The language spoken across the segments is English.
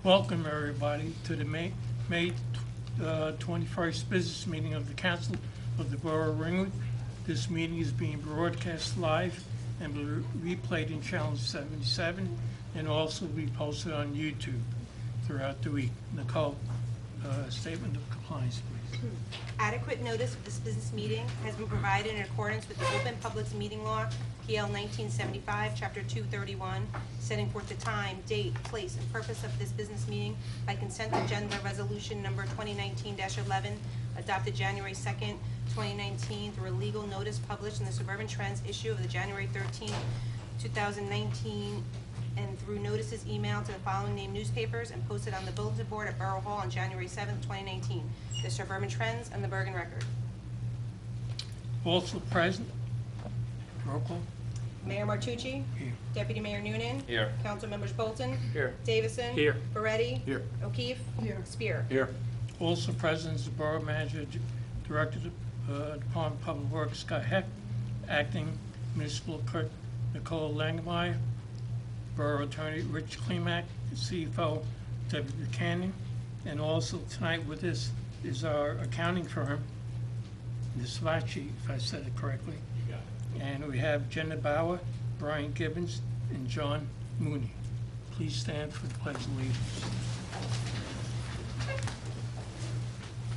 Welcome, everybody, to the May 21st business meeting of the Council of the Borough of Ringwood. This meeting is being broadcast live and will be replayed in Channel 77 and also be posted on YouTube throughout the week. Nicole, statement of compliance, please. Adequate notice of this business meeting has been provided in accordance with the Open Publics Meeting Law, PL 1975, Chapter 231, setting forth the time, date, place, and purpose of this business meeting by consent agenda resolution number 2019-11, adopted January 2nd, 2019, through a legal notice published in the Suburban Trends issue of the January 13th, 2019, and through notices emailed to the following named newspapers and posted on the bulletin board at Borough Hall on January 7th, 2019. The Suburban Trends and the Bergen Record. Also present, roll call. Mayor Martucci? Here. Deputy Mayor Noonan? Here. Council members Bolton? Here. Davison? Here. Moretti? Here. O'Keefe? Here. Spear? Here. Also present is the Borough Manager, Director of the Department of Public Works, Scott Heck, Acting Municipal Clerk Nicole Langemeyer, Borough Attorney Rich Klimak, and CFO Debbie Buchanan. And also tonight with us is our accounting firm, Ms. Vachi, if I said it correctly. You got it. And we have Jenna Bauer, Brian Gibbons, and John Mooney. Please stand for the Pledge of Allegiance.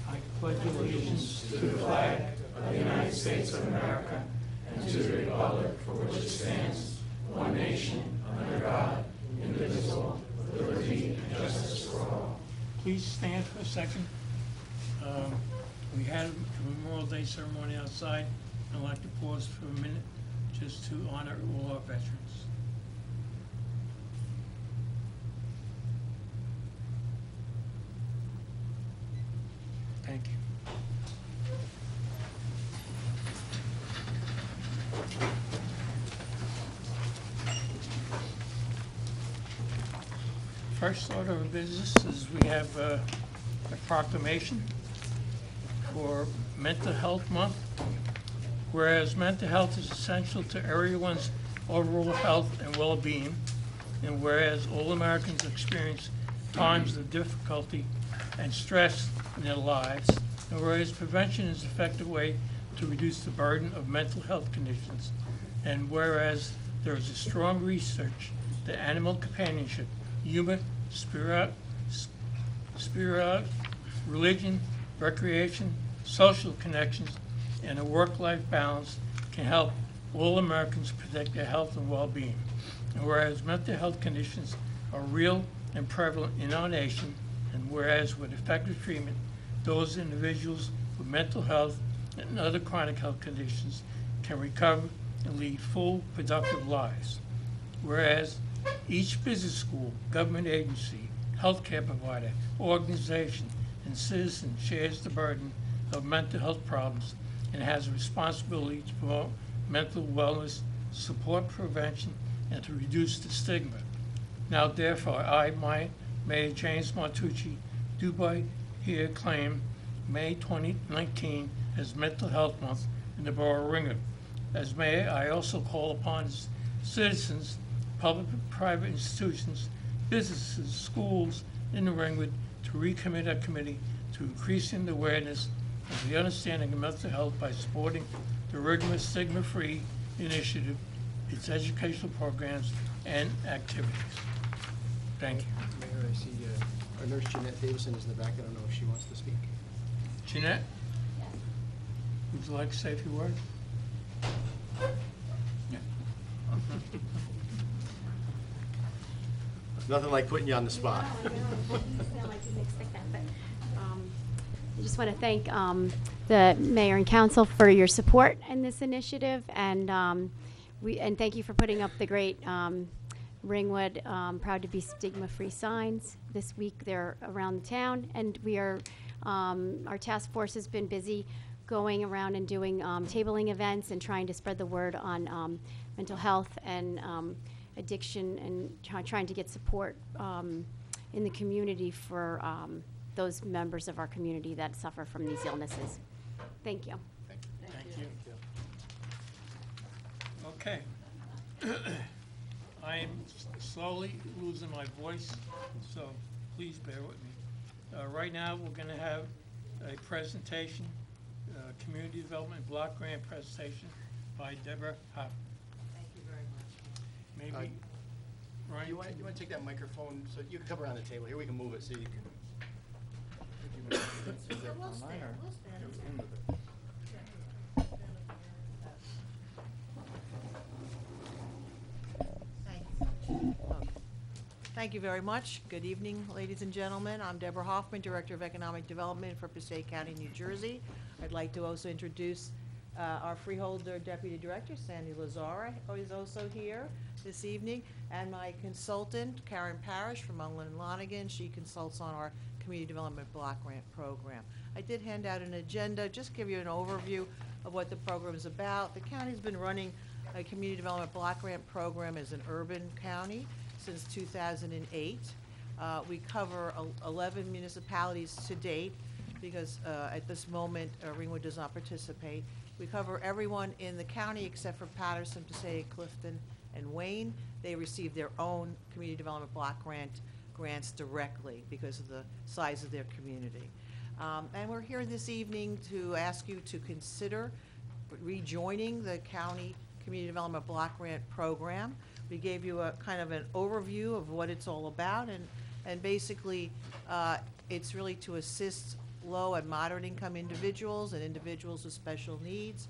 I pledge allegiance to the flag of the United States of America and to the republic for which it stands, one nation, under God, indivisible, with liberty and justice for all. Please stand for a second. We had a Memorial Day ceremony outside. I'd like to pause for a minute just to honor all our veterans. Thank you. First order of business is we have a proclamation for Mental Health Month. Whereas mental health is essential to everyone's overall health and well-being, and whereas all Americans experience times of difficulty and stress in their lives, and whereas prevention is an effective way to reduce the burden of mental health conditions, and whereas there is a strong research that animal companionship, human, spirit, religion, recreation, social connections, and a work-life balance can help all Americans protect their health and well-being. And whereas mental health conditions are real and prevalent in our nation, and whereas with effective treatment, those individuals with mental health and other chronic health conditions can recover and lead full, productive lives. Whereas each business school, government agency, healthcare provider, organization, and citizen shares the burden of mental health problems and has a responsibility to promote mental wellness, support prevention, and to reduce the stigma. Now therefore, I, Mayor James Martucci, do by here claim May 2019 as Mental Health Month in the Borough of Ringwood. As mayor, I also call upon citizens, public and private institutions, businesses, schools in the Ringwood to recommit our committee to increasing the awareness of the understanding of mental health by supporting the rigorous stigma-free initiative, its educational programs, and activities. Thank you. Mayor, I see our nurse Jeanette Davison is in the back. I don't know if she wants to speak. Jeanette? Would you like to say a few words? Yeah. Nothing like putting you on the spot. I just want to thank the mayor and council for your support in this initiative, and thank you for putting up the great Ringwood Proud to Be Stigma-Free signs. This week they're around the town, and we are our task force has been busy going around and doing tabling events and trying to spread the word on mental health and addiction, and trying to get support in the community for those members of our community that suffer from these illnesses. Thank you. Thank you. Okay. I am slowly losing my voice, so please bear with me. Right now, we're going to have a presentation, Community Development Block Grant presentation by Deborah Hoffman. Thank you very much. Maybe, Ryan? You want to take that microphone, so you can come around the table here, we can move it so you can. So we'll stand, we'll stand. Thank you very much. Good evening, ladies and gentlemen. I'm Deborah Hoffman, Director of Economic Development for Passaic County, New Jersey. I'd like to also introduce our freeholder Deputy Director, Sandy Lazara, who is also here this evening, and my consultant, Karen Parrish from Mullen and Lonigan. She consults on our Community Development Block Grant Program. I did hand out an agenda, just give you an overview of what the program is about. The county's been running a Community Development Block Grant Program as an urban county since 2008. We cover 11 municipalities to date because at this moment Ringwood does not participate. We cover everyone in the county except for Patterson, Passaic, Clifton, and Wayne. They receive their own Community Development Block grants directly because of the size of their community. And we're here this evening to ask you to consider rejoining the county Community Development Block Grant Program. We gave you a kind of an overview of what it's all about, and basically it's really to assist low and moderate income individuals and individuals with special needs,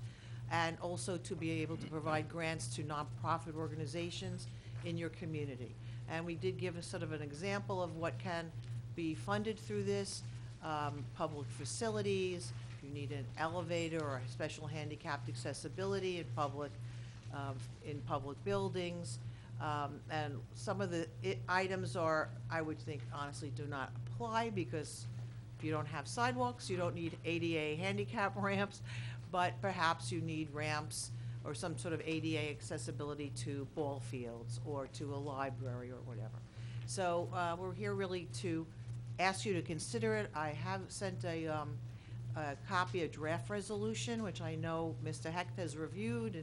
and also to be able to provide grants to nonprofit organizations in your community. And we did give a sort of an example of what can be funded through this, public facilities, if you need an elevator or special handicapped accessibility in public buildings. And some of the items are, I would think, honestly, do not apply because if you don't have sidewalks, you don't need ADA handicap ramps, but perhaps you need ramps or some sort of ADA accessibility to ball fields or to a library or whatever. So we're here really to ask you to consider it. I have sent a copy of draft resolution, which I know Mr. Hecht has reviewed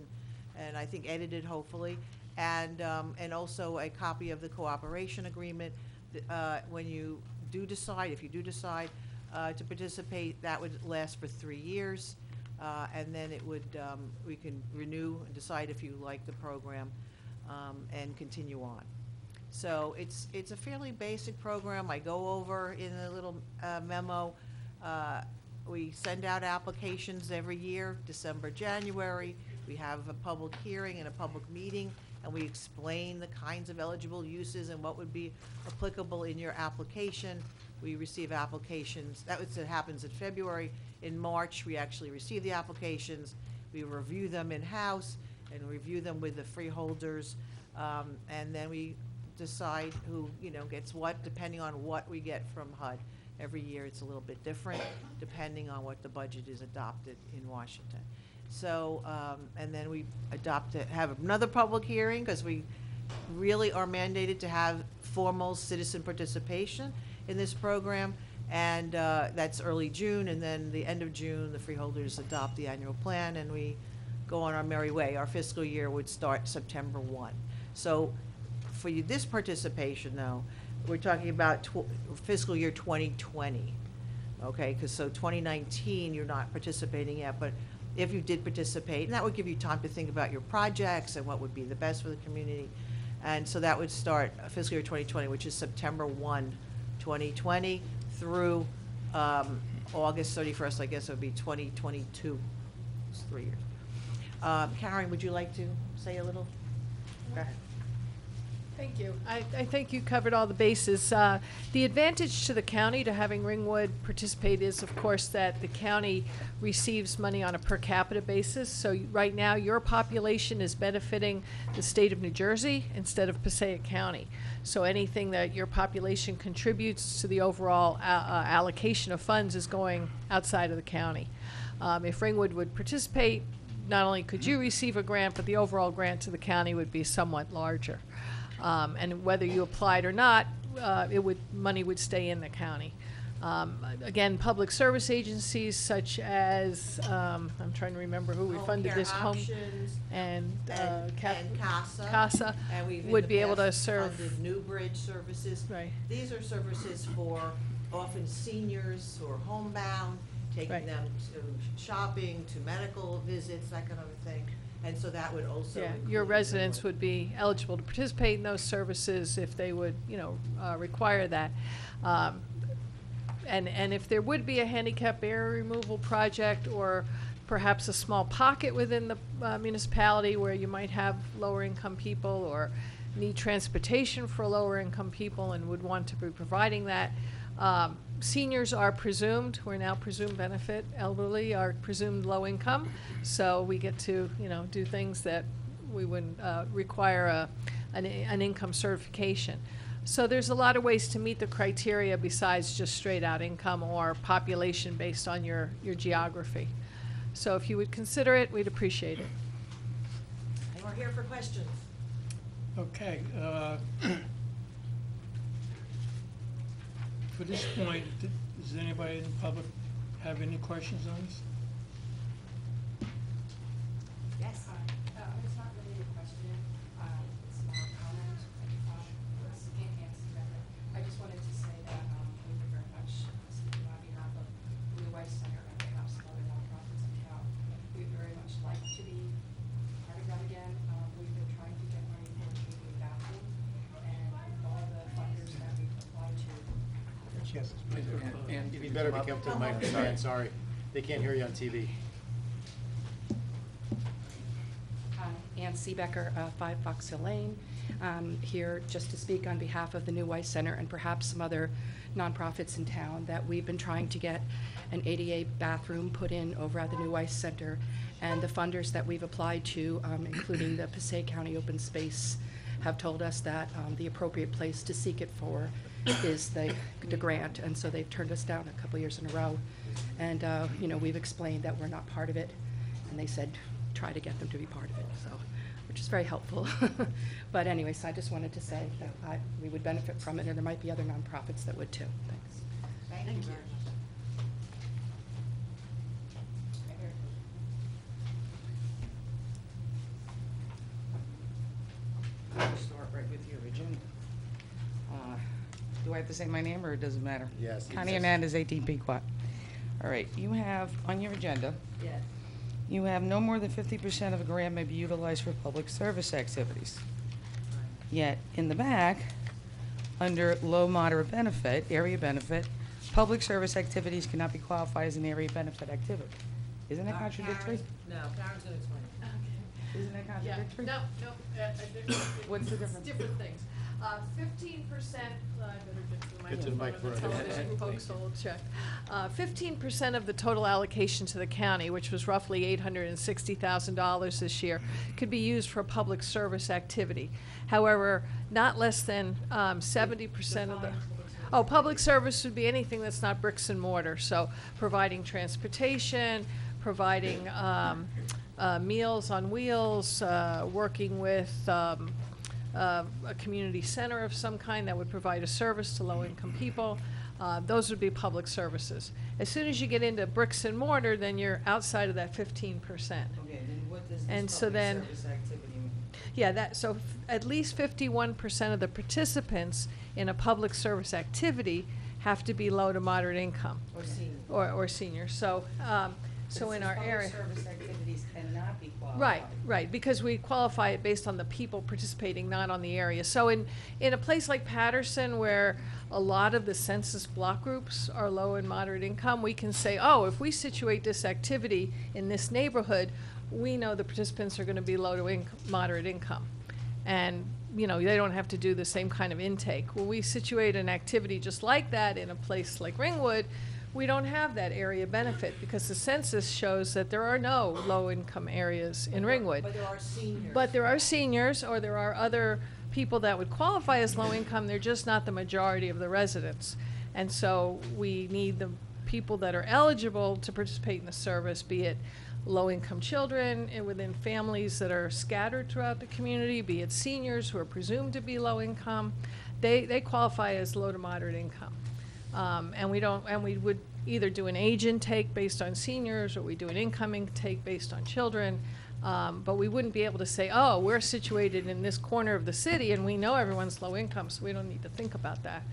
and I think edited, hopefully, and also a copy of the cooperation agreement. When you do decide, if you do decide to participate, that would last for 3 years, and then it would we can renew and decide if you like the program and continue on. So it's a fairly basic program. I go over in a little memo. We send out applications every year, December, January. We have a public hearing and a public meeting, and we explain the kinds of eligible uses and what would be applicable in your application. We receive applications. That happens in February. In March, we actually receive the applications. We review them in-house and review them with the freeholders, and then we decide who gets what, depending on what we get from HUD. Every year it's a little bit different, depending on what the budget is adopted in Washington. So, and then we have another public hearing, because we really are mandated to have formal citizen participation in this program, and that's early June, and then the end of June, the freeholders adopt the annual plan, and we go on our merry way. Our fiscal year would start September 1. So for you, this participation, though, we're talking about fiscal year 2020, okay? Because so 2019, you're not participating yet, but if you did participate, and that would give you time to think about your projects and what would be the best for the community. And so that would start fiscal year 2020, which is September 1, 2020 through August 31st, I guess it would be 2022. It's 3 years. Karen, would you like to say a little? Go ahead. Thank you. I think you covered all the bases. The advantage to the county to having Ringwood participate is, of course, that the county receives money on a per capita basis. So right now, your population is benefiting the state of New Jersey instead of Passaic County. So anything that your population contributes to the overall allocation of funds is going outside of the county. If Ringwood would participate, not only could you receive a grant, but the overall grant to the county would be somewhat larger. And whether you applied or not, money would stay in the county. Again, public service agencies such as, I'm trying to remember who we funded Care this home. Options And, and CASA. CASA And we've in would the be able to past serve. funded New Bridge services. Right. These are services for often seniors who are homebound, taking Right. them to shopping, to medical visits, that kind of a thing. And so that would also Yeah, include your residents Greenwood. would be eligible to participate in those services if they would, require that. And if there would be a handicap area removal project or perhaps a small pocket within the municipality where you might have lower income people or need transportation for lower income people and would want to be providing that. Seniors are presumed, we're now presumed benefit, elderly are presumed low income, so we get to, do things that we wouldn't require an income certification. So there's a lot of ways to meet the criteria besides just straight out income or population based on your geography. So if you would consider it, we'd appreciate it. And we're here for questions. Okay, for this point, does anybody in the public have any questions on this? Yes. It's not really a question, it's more a comment. I just wanted to say that we would very much, speaking on behalf of the New Weiss Center and perhaps some other nonprofits in town, we'd very much like to be part of that again. We've been trying to get money for a community bathroom, and all the funders that we've applied to. You better be kept to the microphone, sorry. They can't hear you on TV. Ann Seebecker, 5 Fox Hill Lane, here just to speak on behalf of the New Weiss Center and perhaps some other nonprofits in town that we've been trying to get an ADA bathroom put in over at the New Weiss Center. And the funders that we've applied to, including the Passaic County Open Space, have told us that the appropriate place to seek it for is the grant. And so they've turned us down a couple years in a row. And, we've explained that we're not part of it. And they said, try to get them to be part of it, so, which is very helpful. But anyways, I just wanted to say that we would benefit from it, and there might be other nonprofits that would too. Thanks. Thank you very much. I'll start right with your agenda. Do I have to say my name, or does it matter? Yes, it Connie says- Hernandez, 18 Pequot. All right, you have, on your agenda, Yes. you have no more than 50% of a grant may be utilized for public service activities. Yet, in the back, under low moderate benefit, area benefit, public service activities cannot be qualified as an area benefit activity. Isn't that contradictory? No, Karen's gonna explain it. Isn't that contradictory? No, What's the it's difference? different things. 15%, I better Get to the microphone. The television folks will check. 15% of the total allocation to the county, which was roughly $860,000 this year, could be used for public service activity. However, not less than 70% of the. Oh, public service would be anything that's not bricks and mortar, so providing transportation, providing Meals on Wheels, working with a community center of some kind that would provide a service to low-income people. Those would be public services. As soon as you get into bricks and mortar, then you're outside of that 15%. Okay, then what does And this so public then- service activity mean? Yeah, so at least 51% of the participants in a public service activity have to be low to moderate income Or senior? or seniors. So, so in our area. Public service activities cannot be qualified. Right, because we qualify it based on the people participating, not on the area. So in a place like Patterson, where a lot of the census block groups are low and moderate income, we can say, oh, if we situate this activity in this neighborhood, we know the participants are gonna be low to moderate income. And, they don't have to do the same kind of intake. When we situate an activity just like that in a place like Ringwood, we don't have that area benefit because the census shows that there are no low-income areas in Ringwood. But there are seniors. But there are seniors, or there are other people that would qualify as low-income, they're just not the majority of the residents. And so we need the people that are eligible to participate in the service, be it low-income children and within families that are scattered throughout the community, be it seniors who are presumed to be low-income. They qualify as low to moderate income. And we would either do an age intake based on seniors, or we do an income intake based on children. But we wouldn't be able to say, oh, we're situated in this corner of the city and we know everyone's low income, so we don't need to think about that.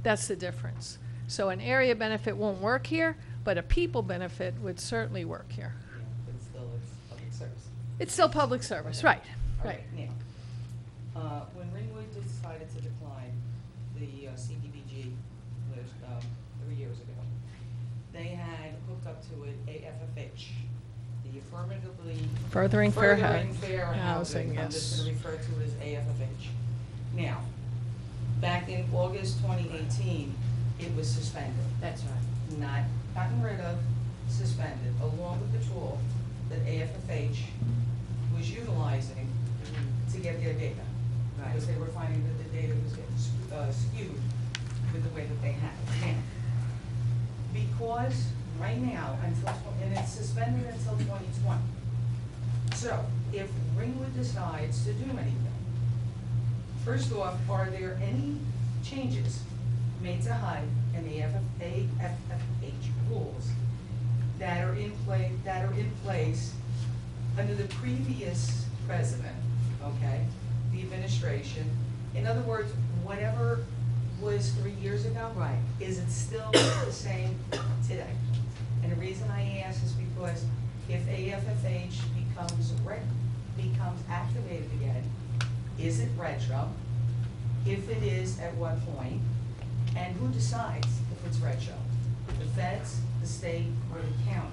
That's the difference. So an area benefit won't work here, but a people benefit would certainly work here. But still, it's public service. It's still public service, right, All right. Now, when Ringwood decided to decline the CDBG list 3 years ago, they had hooked up to it AFFH, the affirmatively Furthering fair Furthering housing. Fair Housing. I'm just Yes. going to refer to it as AFFH. Now, back in August 2018, it was suspended. That's right. Not gotten rid of, suspended, along with the tool that AFFH was utilizing to get their data. Right. Because they were finding that the data was getting skewed with the way that they had it. Now, because right now, and it's suspended until 2020. So, if Ringwood decides to do anything, first off, are there any changes made to HUD and the AFFH rules that are in place under the previous president, okay, the administration? In other words, whatever was 3 years ago, Right. is it still the same today? And the reason I ask is because if AFFH becomes activated again, is it retro? If it is, at what point? And who decides if it's retro? The feds, the state, or the county?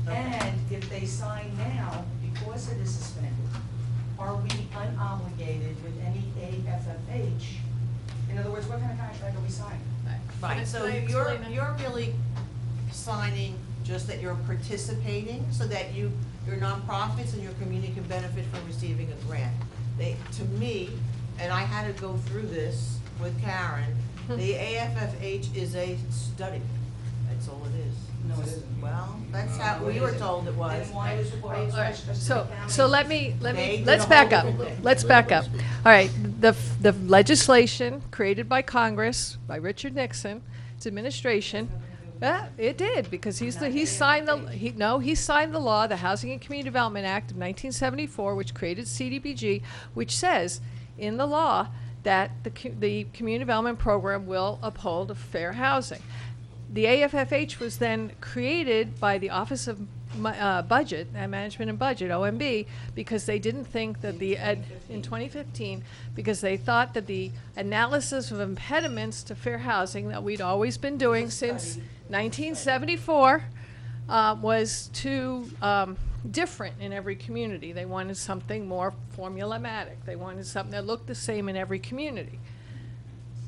And if they sign now, because it is suspended, are we unobligated with any AFFH? In other words, what kind of contract are we signing? Right, so Can I you're, explain that? you're really signing just that you're participating, so that your nonprofits and your community can benefit from receiving a grant. To me, and I had to go through this with Karen, the AFFH is a study. That's all it is. No, it isn't. Well, that's how No, we it were isn't. told it was. Then why is it, All right, so They let's did a back whole up. different thing. Let's back up. All right, the legislation created by Congress, by Richard Nixon, its administration, it did, because he signed the law, the Housing and Community Development Act of 1974, which created CDBG, which says in the law that the community development program will uphold fair housing. The AFFH was then created by the Office of Budget, Management and Budget, OMB, because they didn't think that in 2015, because they thought that the analysis of impediments to fair housing that we'd always been doing since 1974 was too different in every community. They wanted something more formulaic. They wanted something that looked the same in every community.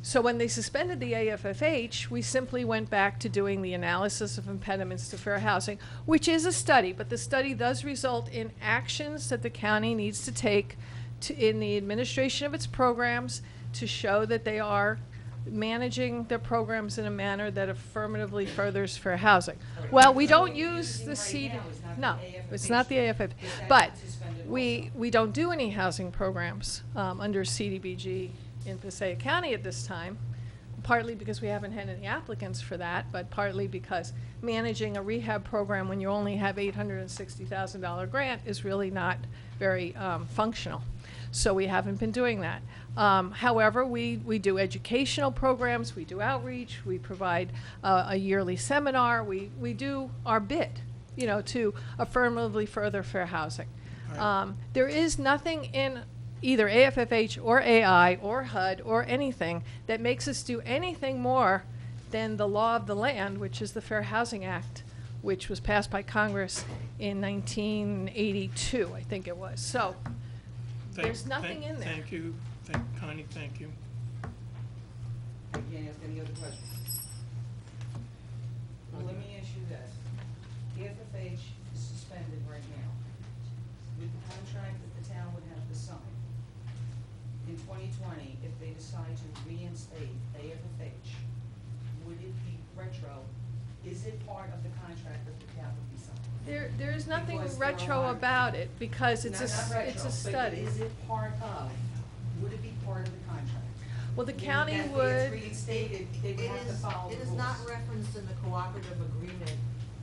So when they suspended the AFFH, we simply went back to doing the analysis of impediments to fair housing, which is a study, but the study does result in actions that the county needs to take in the administration of its programs to show that they are managing their programs in a manner that affirmatively furthers fair housing. Well, we don't use the CD. No, it's not the AFFH. But we don't do any housing programs under CDBG in Passaic County at this time, partly because we haven't had any applicants for that, but partly because managing a rehab program when you only have $860,000 grant is really not very functional. So we haven't been doing that. However, we do educational programs, we do outreach, we provide a yearly seminar, we do our bit, to affirmatively further fair housing. There is nothing in either AFFH or AI or HUD or anything that makes us do anything more than the law of the land, which is the Fair Housing Act, which was passed by Congress in 1982, I think it was. So there's nothing in there. Thank you, Connie, thank you. You can't ask any other questions. Well, let me ask you this. The FFH is suspended right now. With the contract that the town would have to sign, in 2020, if they decide to reinstate AFFH, would it be retro? Is it part of the contract that the town would be signing? There is nothing Because there retro are- about it because Not retro, it's a but study. is it part of, would it be part of the contract? Well, the meaning county that if would, it's reinstated, they would have to follow the It rules. is not referenced in the cooperative agreement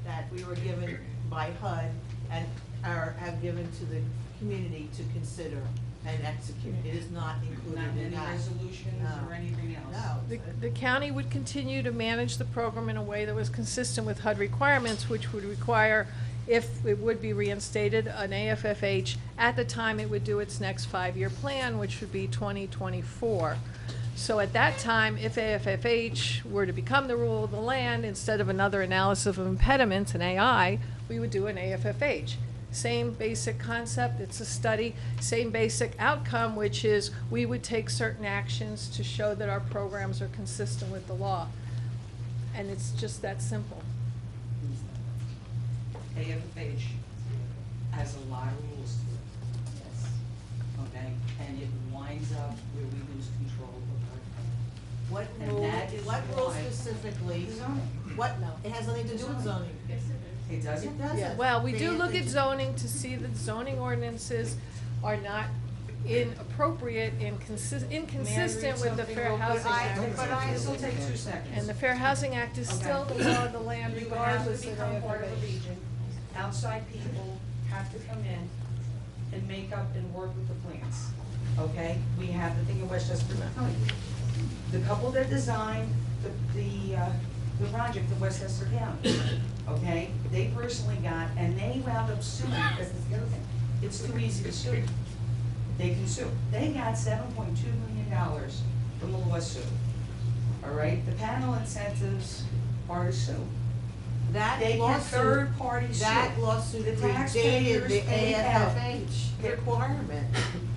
that we were given by HUD and have given to the community to consider and execute. It is not included Not in any that. resolutions No. or anything else. No. the county would continue to manage the program in a way that was consistent with HUD requirements, which would require, if it would be reinstated, an AFFH. At the time, it would do its next 5-year plan, which would be 2024. So at that time, if AFFH were to become the rule of the land, instead of another analysis of impediments, an AI, we would do an AFFH. Same basic concept, it's a study, same basic outcome, which is we would take certain actions to show that our programs are consistent with the law. And it's just that simple. AFFH has a lot of rules to it. Yes. Okay, and it winds up where we lose control of our plan. What And rule, that is what rule why- specifically? Zoning. What, it has nothing to do with zoning. It doesn't? It doesn't. Well, we do They- look they at just- zoning to see that zoning ordinances are not inappropriate and inconsistent with the Fair Housing Act. But I, this'll take 2 seconds. And the Fair Housing Act is still the law of the land You have regardless to of become part of a AFFH. region. Outside people have to come in and make up and work with the plans, okay? We have the thing in Westchester County. The couple that designed the project in Westchester County, okay? They personally got, and they wound up suing, because that's the other thing. It's too easy to sue. They can sue. They got $7.2 million from the lawsuit, all right? The panel incentives are to sue. That They can lawsuit, third-party sue. that lawsuit The predated taxpayers the paid out. AFFH requirement.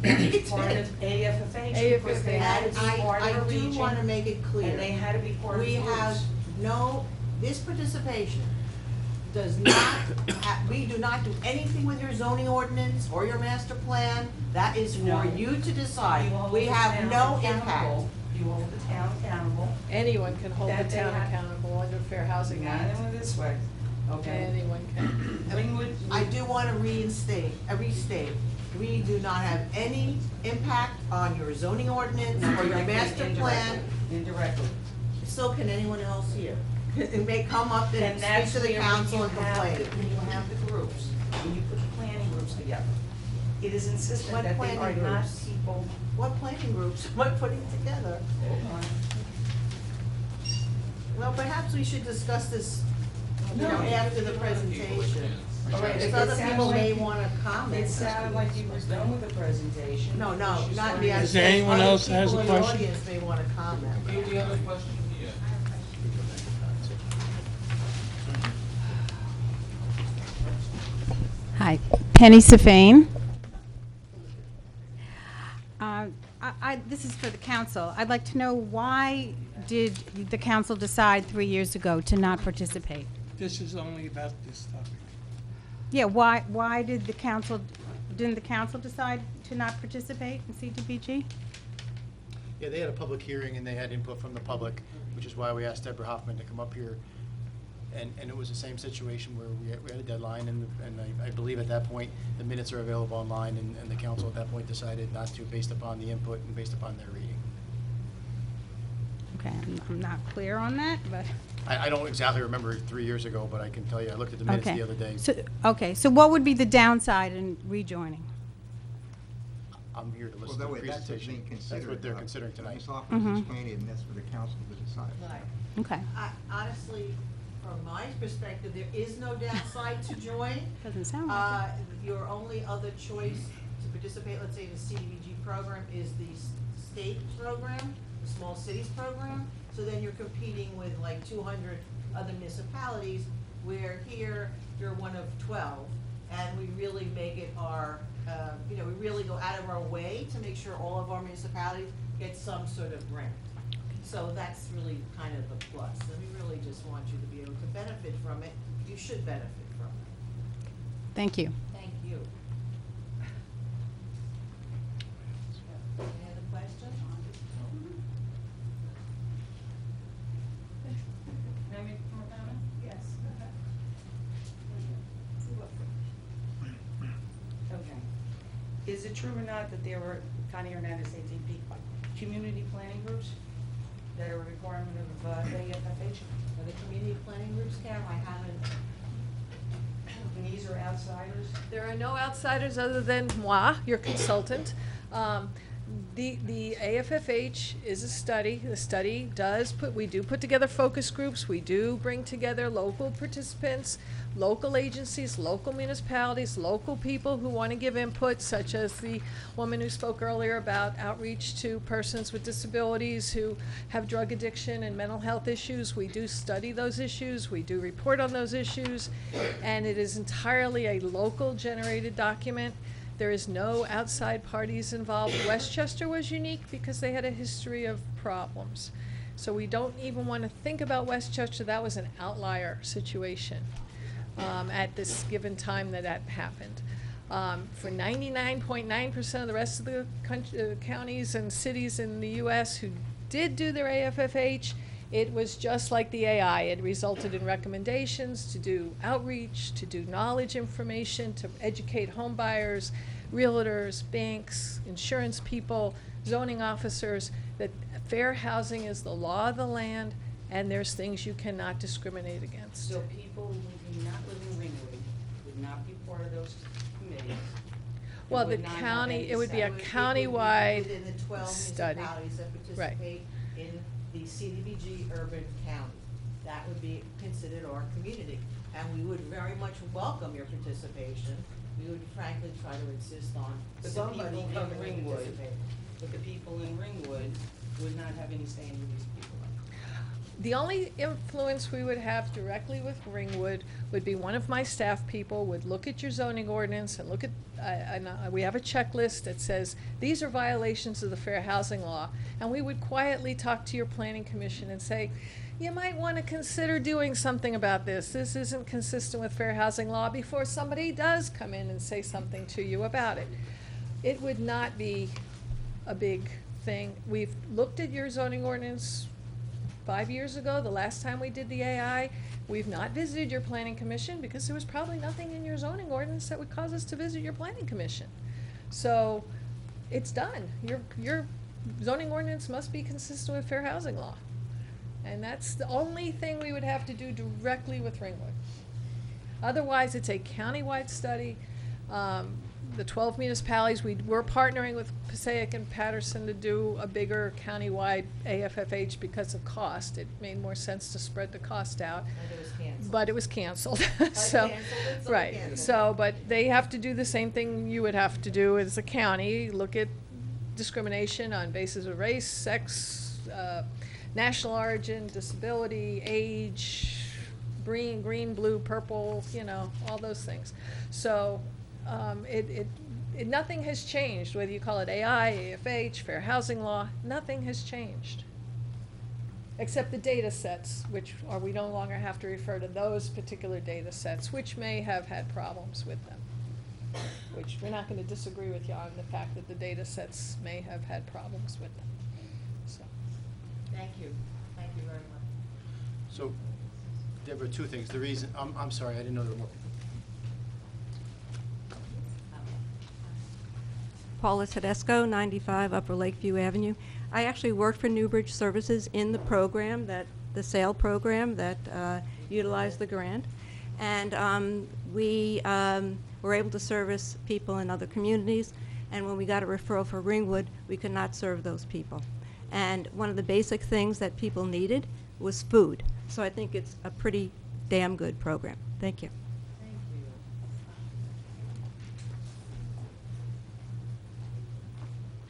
It's part of AFFH because they had to And be part of a I do region. wanna make it clear. And they had to be part of We the have groups. no, this participation does not, we do not do anything with your zoning ordinance or your master plan. That is No. for you to decide. You hold We the have town no accountable. impact. You hold the town accountable. Anyone can hold the That they town have- accountable under Fair Housing Not Act. in this way, okay? Anyone can. Ringwood, I do wanna restate, we do not have any impact on your zoning ordinance or your Directly, master plan. indirectly. So can anyone else here. It may come up and And speak that's to the where council you and have complain. the- when you have the groups, when you put the planning groups together, it is insistent What that they are planning not groups? people. What planning groups am I putting together? Hold on. Well, perhaps we should discuss this, you know, No. after the presentation. All right, If it other sounds people like may you- wanna comment. It sounded like you were done with the presentation. No, because you not started- me. I Is said there anyone other else that has a people in the question? audience may wanna comment. Any other questions? Hi, Penny Safane. This is for the council. I'd like to know, why did the council decide 3 years ago to not participate? This is only about this topic. Yeah, why didn't the council decide to not participate in CDBG? Yeah, they had a public hearing and they had input from the public, which is why we asked Deborah Hoffman to come up here. And it was the same situation where we had a deadline, and I believe at that point, the minutes are available online, and the council at that point decided not to, based upon the input and based upon their reading. Okay, I'm not clear on that, but, I don't exactly remember 3 years ago, but I can tell you, I looked at the minutes okay. the other day. So what would be the downside in rejoining? I'm here to Well, listen to that the way, that's what's presentation. being That's considered. what they're considering tonight. Ms. Hoffman's Mhm. explaining, and that's for the council to decide. Okay, Honestly, from my perspective, there is no downside to join. doesn't sound like it. Your only other choice to participate, let's say in the CDBG program, is the state program, the small cities program. So then you're competing with like 200 other municipalities, where here, you're one of 12. And we really make it our, we really go out of our way to make sure all of our municipalities get some sort of grant. So that's really kind of the plus, and we really just want you to be able to benefit from it. You should benefit from it. Thank you. Thank you. Any other questions? Yes. Okay. Is it true or not that there were, Connie Hernandez, ATP, community planning groups? There are no outsiders other than moi, your consultant. The AFFH is a study. The study we do put together focus groups. We do bring together local participants, local agencies, local municipalities, local people who want to give input, such as the woman who spoke earlier about outreach to persons with disabilities who have drug addiction and mental health issues. We do study those issues. We do report on those issues. And it is entirely a local generated document. There is no outside parties involved. Westchester was unique because they had a history of problems. So we don't even want to think about Westchester. That was an outlier situation at this given time that happened. For 99.9% of the rest of the counties and cities in the U.S. who did do their AFFH, it was just like the AI. It resulted in recommendations to do outreach, to do knowledge information, to educate home buyers, realtors, banks, insurance people, zoning officers, that fair housing is the law of the land and there's things you cannot discriminate against. So people who do not live in Ringwood would not be part of those committees? Well, and the would not have county, any it would be a say? countywide Within the 12 study. municipalities that Right. participate in the CDBG urban county. That would be considered our community. And we would very much welcome your participation. We would frankly try to insist on But the somebody people coming of and Ringwood, participating. but the people in Ringwood would not have any say in who these people are. The only influence we would have directly with Ringwood would be one of my staff people would look at your zoning ordinance and look at, we have a checklist that says, these are violations of the fair housing law. And we would quietly talk to your planning commission and say, you might want to consider doing something about this. This isn't consistent with fair housing law, before somebody does come in and say something to you about it. It would not be a big thing. We've looked at your zoning ordinance 5 years ago, the last time we did the AI. We've not visited your planning commission because there was probably nothing in your zoning ordinance that would cause us to visit your planning commission. So it's done. Your zoning ordinance must be consistent with fair housing law. And that's the only thing we would have to do directly with Ringwood. Otherwise, it's a countywide study. The 12 municipalities, we're partnering with Passaic and Patterson to do a bigger countywide AFFH because of cost. It made more sense to spread the cost out. And it was canceled. But it was canceled. Canceled, it's Right, canceled. so, but they have to do the same thing you would have to do as a county, look at discrimination on basis of race, sex, national origin, disability, age, green, blue, purple, all those things. So, nothing has changed, whether you call it AI, AFH, fair housing law, nothing has changed. Except the data sets, we no longer have to refer to those particular data sets, which may have had problems with them. Which we're not going to disagree with you on the fact that the data sets may have had problems with them. So, Thank you. Thank you very much. So, Deborah, two things. The reason, I'm sorry, I didn't know there were more people. Paula Tedesco, 95 Upper Lakeview Avenue. I actually worked for Newbridge Services in the program, the SAIL program that utilized the grant. And we were able to service people in other communities. And when we got a referral for Ringwood, we could not serve those people. And one of the basic things that people needed was food. So I think it's a pretty damn good program. Thank you.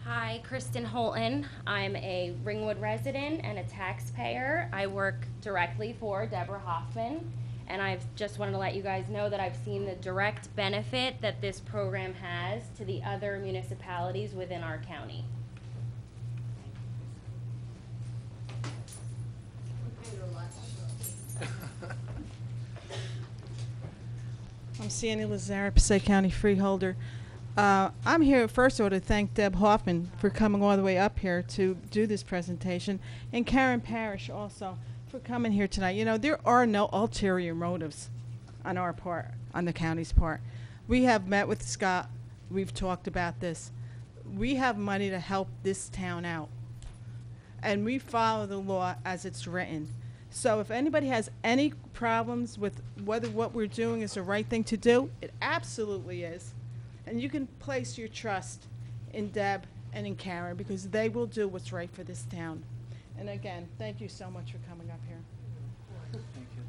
Hi, Kristen Holton. I'm a Ringwood resident and a taxpayer. I work directly for Deborah Hoffman, and I've just wanted to let you guys know that I've seen the direct benefit that this program has to the other municipalities within our county. I'm Sandy Lazare, Passaic County Freeholder. I'm here first of all to thank Deb Hoffman for coming all the way up here to do this presentation, and Karen Parrish also for coming here tonight. You know, there are no ulterior motives on our part, on the county's part. We have met with Scott. We've talked about this. We have money to help this town out, and we follow the law as it's written. So if anybody has any problems with whether what we're doing is the right thing to do, it absolutely is. And you can place your trust in Deb and in Karen, because they will do what's right for this town. And again, thank you so much for coming up here. Thank you.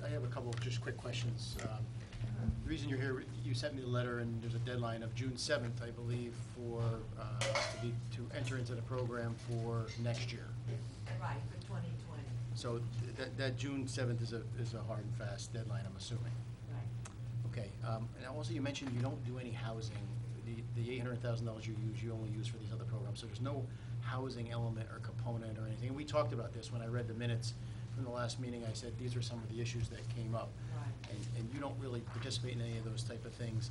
I have a couple of just quick questions. The reason you're here, you sent me the letter, and there's a deadline of June 7th, I believe, for us to enter into the program for next year. Right, for 2020. So that June 7th is a hard and fast deadline, I'm assuming. Right. Okay, and also you mentioned you don't do any housing. The $800,000 you use, you only use for these other programs, so there's no housing element or component or anything. And we talked about this when I read the minutes from the last meeting. I said, these are some of the issues that came up. Right. And you don't really participate in any of those type of things.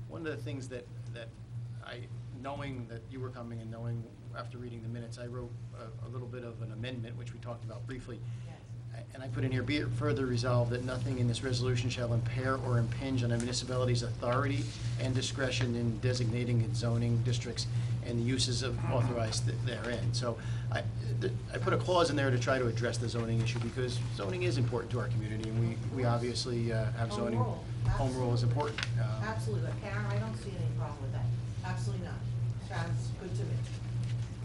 One of the things that knowing that you were coming and knowing after reading the minutes, I wrote a little bit of an amendment, which we talked about briefly. And I put in here, be it further resolved that nothing in this resolution shall impair or impinge on a municipality's authority and discretion in designating its zoning districts and the uses of authorized therein. So I put a clause in there to try to address the zoning issue, because zoning is important to our community, and we obviously have zoning. Home rule is important. Absolutely. Karen, I don't see any problem with that. Absolutely not. Sounds good to me.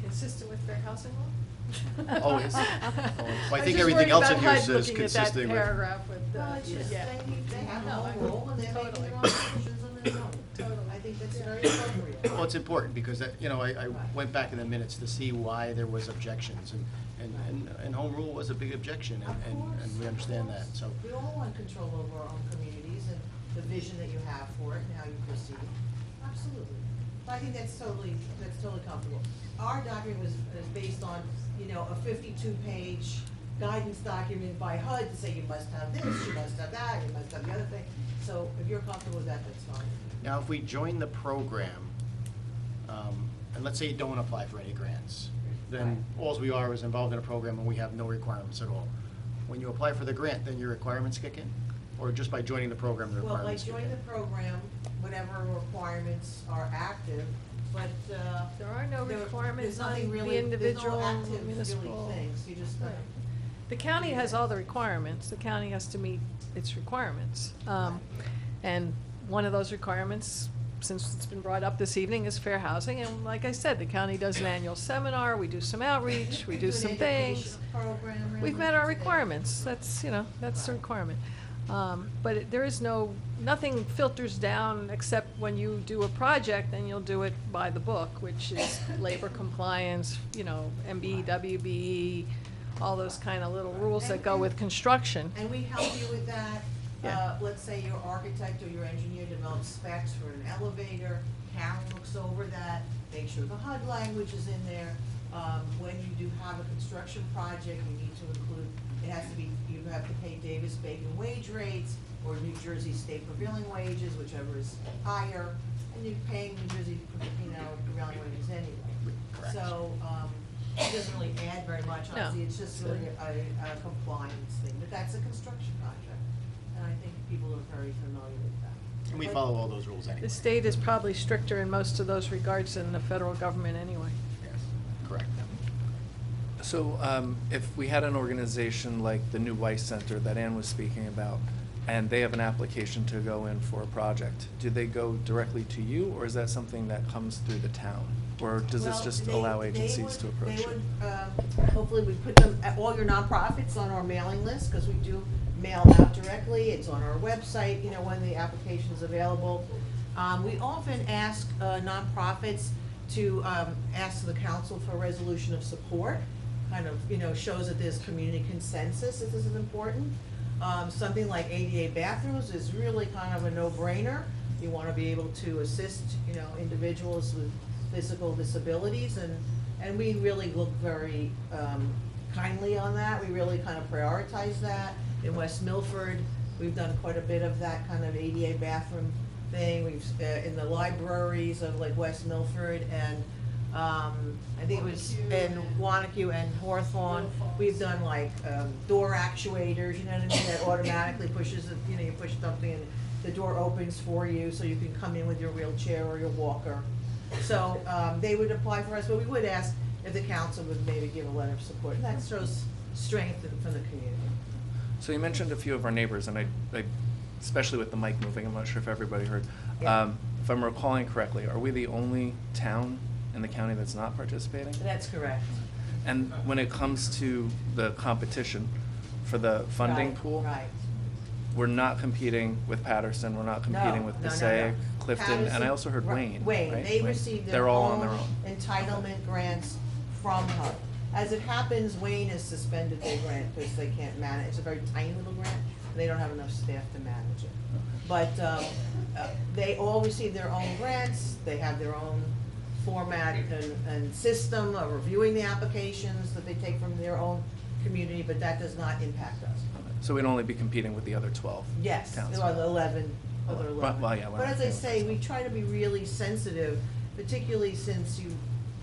Consistent with fair housing law? Always. Well, I think just everything worried else about in here HUD says looking at that consistent with. paragraph with, Well, it's just, yeah. they have No, a I- home rule, and they're making totally. their own decisions on their own. Totally. I think that's very appropriate. Well, it's important because, I went back in the minutes to see why there was objections, and home rule was a big objection, and we understand that, so. We all want control over our own communities and the vision that you have for it and how you proceed. Absolutely. I think that's totally comfortable. Our document was based on, a 52-page guidance document by HUD to say you must have this, you must have that, you must have the other thing. So if you're comfortable with that, that's fine. Now, if we join the program, and let's say you don't apply for any grants, then alls we are is involved in a program and we have no requirements at all. When you apply for the grant, then your requirements kick in? Or just by joining the program, the Well, by requirements kick in? joining the program, whatever requirements are active, but, There are no there- requirements there's on nothing the really- individual there's no active really municipal. things. You just, Right. The county has all the requirements. The county has to meet its requirements. And one of those requirements, since it's been brought up this evening, is fair housing. And like I said, the county does an annual seminar, we do some outreach, we do an some educational things. program, really. We've met our requirements. That's the requirement. But there is nothing filters down except when you do a project, then you'll do it by the book, which is labor compliance, MB, WBE, all those kind of little rules that go with construction. And we help you with that. Yeah. Let's say your architect or your engineer develops specs for an elevator, Karen looks over that, make sure the HUD language is in there. When you do have a construction project, you need to include, it has to be, you have to pay Davis-Bacon wage rates or New Jersey state prevailing wages, whichever is higher, and you're paying New Jersey, prevailing wages anyway. Correct. So, it doesn't really add very much, No. honestly, it's just really a compliance thing, but that's a construction project, and I think people are very familiar with that. And we follow all those rules anyway. The state is probably stricter in most of those regards than the federal government anyway. Yes, correct. So if we had an organization like the New Weiss Center that Ann was speaking about, and they have an application to go in for a project, do they go directly to you, or is that something that comes through the town? Or does this Well, just they- allow they agencies to would- approach they you? would, hopefully we put them, all your nonprofits on our mailing list, because we do mail out directly, it's on our website, when the application is available. We often ask nonprofits to ask the council for a resolution of support, kind of, shows that there's community consensus that this is important. Something like ADA bathrooms is really kind of a no-brainer. You want to be able to assist, individuals with physical disabilities, and we really look very kindly on that. We really kind of prioritize that. In West Milford, we've done quite a bit of that kind of ADA bathroom thing. We've, in the libraries of like West Milford and I think it was in Wanacue and Hawthorne, we've done like door actuators, you know what I mean, that automatically pushes, you push something and the door opens for you so you can come in with your wheelchair or your walker. So they would apply for us, but we would ask, if the council would maybe give a letter of support. And that shows strength from the community. So you mentioned a few of our neighbors, and I especially with the mic moving, I'm not sure if everybody heard. Yeah. If I'm recalling correctly, are we the only town in the county that's not participating? That's correct. And when it comes to the competition for the funding Right, pool, right. we're not competing with Patterson, we're not competing with No. Passaic, Clifton, and I Patterson- also heard right, Wayne. Wayne, right? they Wayne. received their They're all on their own own. entitlement grants from HUD. As it happens, Wayne has suspended their grant because they can't manage, it's a very tiny little grant, and they don't have enough staff to manage it. But they all receive their own grants, they have their own format and system of reviewing the applications that they take from their own community, but that does not impact us. So we'd only be competing with the other 12 Yes, towns. there are the 11, other 11. Well, yeah, we're But not as I doing say, that. we try to be really sensitive, particularly since you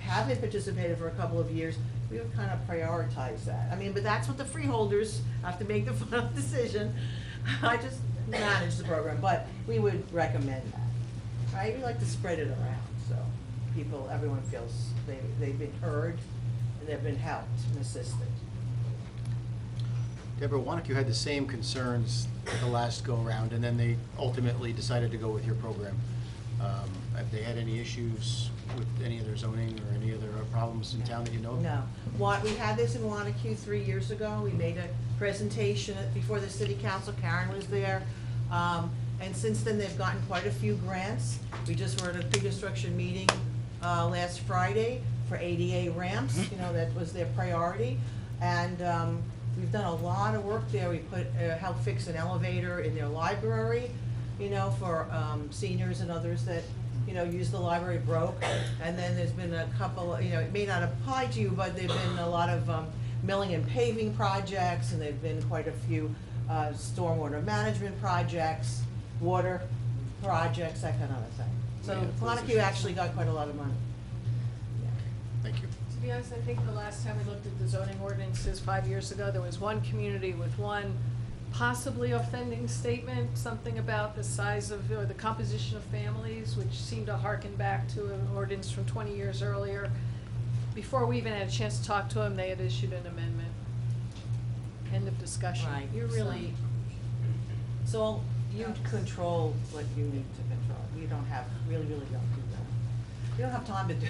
haven't participated for a couple of years. We would kind of prioritize that. I mean, but that's what the freeholders have to make the final decision. I just manage the program, but we would recommend that, right? We like to spread it around, so everyone feels they've been heard and they've been helped and assisted. Deborah, Wanacue had the same concerns at the last go-around, and then they ultimately decided to go with your program. Have they had any issues with any of their zoning or any other problems in town that you know of? No. We had this in Wanacue 3 years ago. We made a presentation before the city council. Karen was there. And since then, they've gotten quite a few grants. We just were at a pre-construction meeting last Friday for ADA ramps. You know, that was their priority. And we've done a lot of work there. We helped fix an elevator in their library, you know, for seniors and others that, you know, use the library broke. And then there's been a couple, you know, it may not apply to you, but there've been a lot of milling and paving projects, and there've been quite a few stormwater management projects, water projects, that kind of thing. So Yeah, Wanacue actually got quite a lot of money. Yeah. Thank you. To be honest, I think the last time we looked at the zoning ordinances 5 years ago, there was one community with one possibly offending statement, something about the size of, or the composition of families, which seemed to harken back to an ordinance from 20 years earlier. Before we even had a chance to talk to them, they had issued an amendment. End of discussion. Right, you're really, so you control what you need to control. You don't have, really don't do that. You don't have time to do,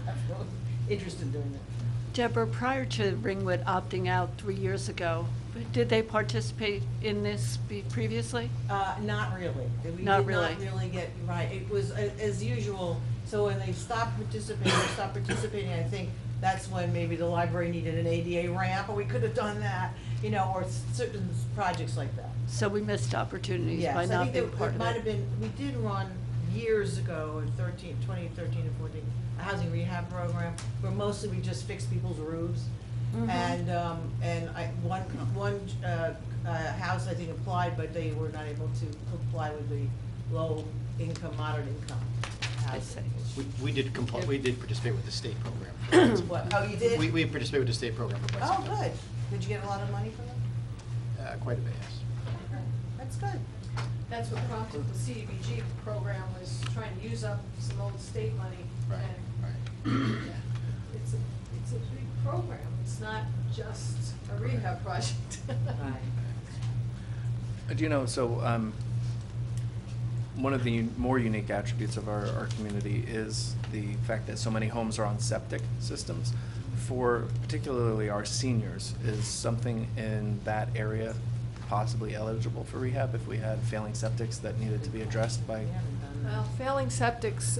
I'm really interested in doing that. Deborah, prior to Ringwood opting out 3 years ago, did they participate in this previously? Not really. We Not did really. not really get, right, it was as usual, so when they stopped participating, I think that's when maybe the library needed an ADA ramp, or we could have done that, you know, or certain projects like that. So we missed opportunities by Yes, I not think being that part it of might it. have been, we did run years ago in 2013 and 14, a housing rehab program, where mostly we just fixed people's roofs. Mhm. And one house I think applied, but they were not able to apply with the low income, moderate income housing. We did participate with the state program. What, oh, you did? We participated with the state program for quite Oh, some time. good. Did you get a lot of money from them? Quite a bit, yes. That's good. That's what prompted the CDBG program, was trying to use up some old state money. Right, And, yeah, it's a big program. It's not just a rehab project. Do you know, so one of the more unique attributes of our community is the fact that so many homes are on septic systems. For particularly our seniors, is something in that area possibly eligible for rehab if we had failing septics that needed to be addressed by? Well, failing septics,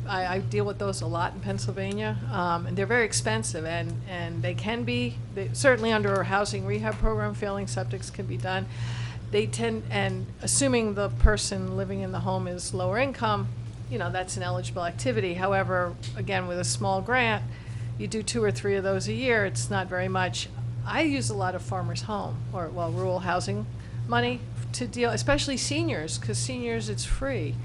I deal with those a lot in Pennsylvania, and they're very expensive, and they can be, certainly under a housing rehab program, failing septics can be done. They tend, and assuming the person living in the home is lower income, you know, that's an eligible activity. However, again, with a small grant, you do 2 or 3 of those a year, it's not very much. I use a lot of farmers' home, or, well, rural housing money to deal, especially seniors, because seniors, it's free.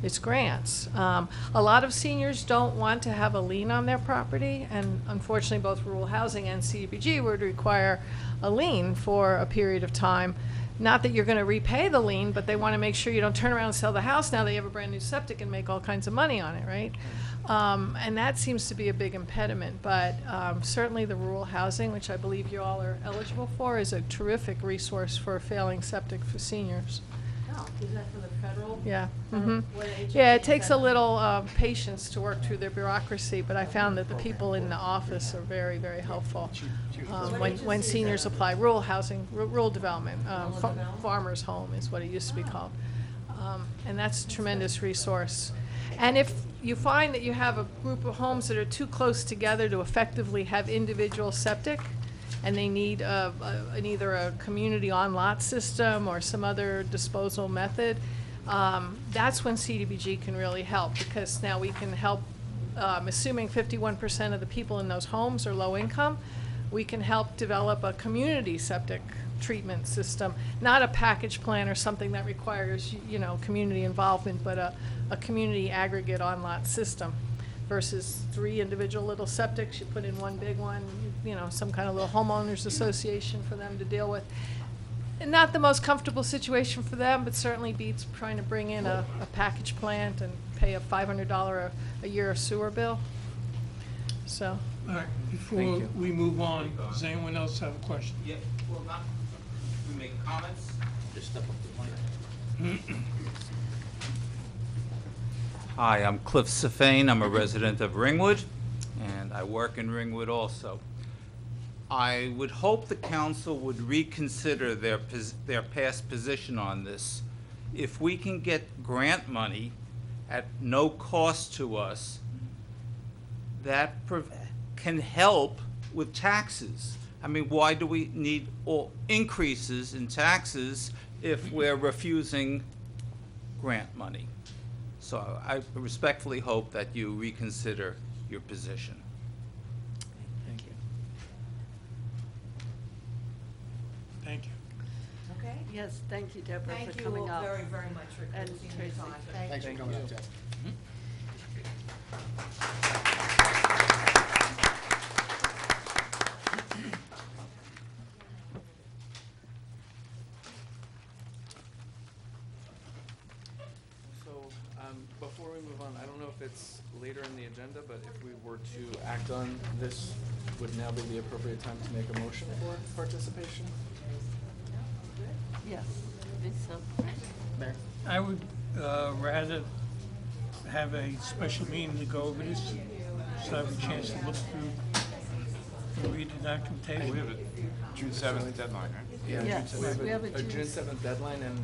It's grants. A lot of seniors don't want to have a lien on their property, and unfortunately, both rural housing and CDBG would require a lien for a period of time. not that you're going to repay the lien, but they want to make sure you don't turn around and sell the house now that you have a brand new septic and make all kinds of money on it, right? And that seems to be a big impediment, but certainly the rural housing, which I believe you all are eligible for, is a terrific resource for failing septic for seniors. Oh, is that for the federal? Yeah. Federal- Mhm. what agency Yeah, it is takes that? a little patience to work through their bureaucracy, but I found that the people in the office are very, very helpful. When seniors apply, rural housing, rural development, farmer's home is what it used to be called. And that's a tremendous resource. And if you find that you have a group of homes that are too close together to effectively have individual septic, and they need either a community on-lot system or some other disposal method, that's when CDBG can really help, because now we can help, assuming 51% of the people in those homes are low income, we can help develop a community septic treatment system, not a package plan or something that requires, community involvement, but a community aggregate on-lot system versus 3 individual little septics. You put in one big one, some kind of little homeowners association for them to deal with. And not the most comfortable situation for them, but certainly beats trying to bring in a package plant and pay a $500 a year sewer bill. So. All right, before Thank you. we move on, does anyone else have a question? Yeah, well, not, we make comments, just step up to the mic. Hi, I'm Cliff Safane. I'm a resident of Ringwood, and I work in Ringwood also. I would hope the council would reconsider their past position on this. If we can get grant money at no cost to us, that can help with taxes. I mean, why do we need all increases in taxes if we're refusing grant money? So I respectfully hope that you reconsider your position. Thank you. Thank you. Okay? Yes, thank you, Deborah, Thank for you coming all up. very, very much for And taking your Tracy. time. Thanks for coming up, Jeff. So, before we move on, I don't know if it's later in the agenda, but if we were to act on this, would now be the appropriate time to make a motion for participation? Yes, I think so. Mayor? I would rather have a special meeting to go over this, so I have a chance to look through and read the documentation. We have a June 7th deadline, right? Yeah, Yes, we have we have a June 7th deadline, and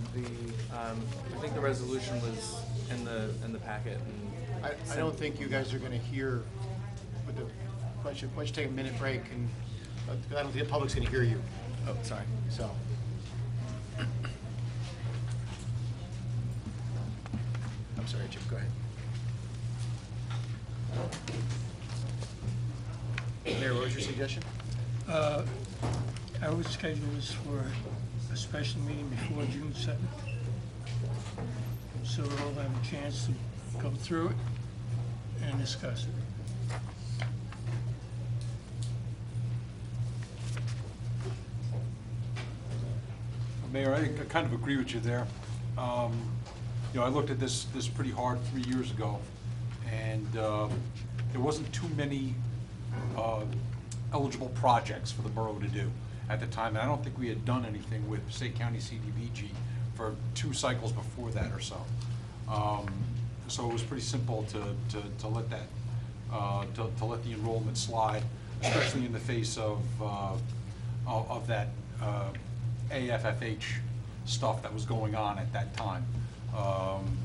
I think the resolution was in the packet. And I don't think you guys are gonna hear with the, why don't you take a minute break and, I don't think the public's gonna hear you, Oh, sorry. so. I'm sorry, Chip, go ahead. Mayor, what was your suggestion? I would schedule this for a special meeting before June 7th. So we'll all have a chance to go through it and discuss it. Mayor, I kind of agree with you there. I looked at this pretty hard 3 years ago, and there wasn't too many eligible projects for the borough to do at the time, and I don't think we had done anything with Passaic County CDBG for 2 cycles before that or so. So it was pretty simple to let that to let the enrollment slide, especially in the face of that AFFH stuff that was going on at that time.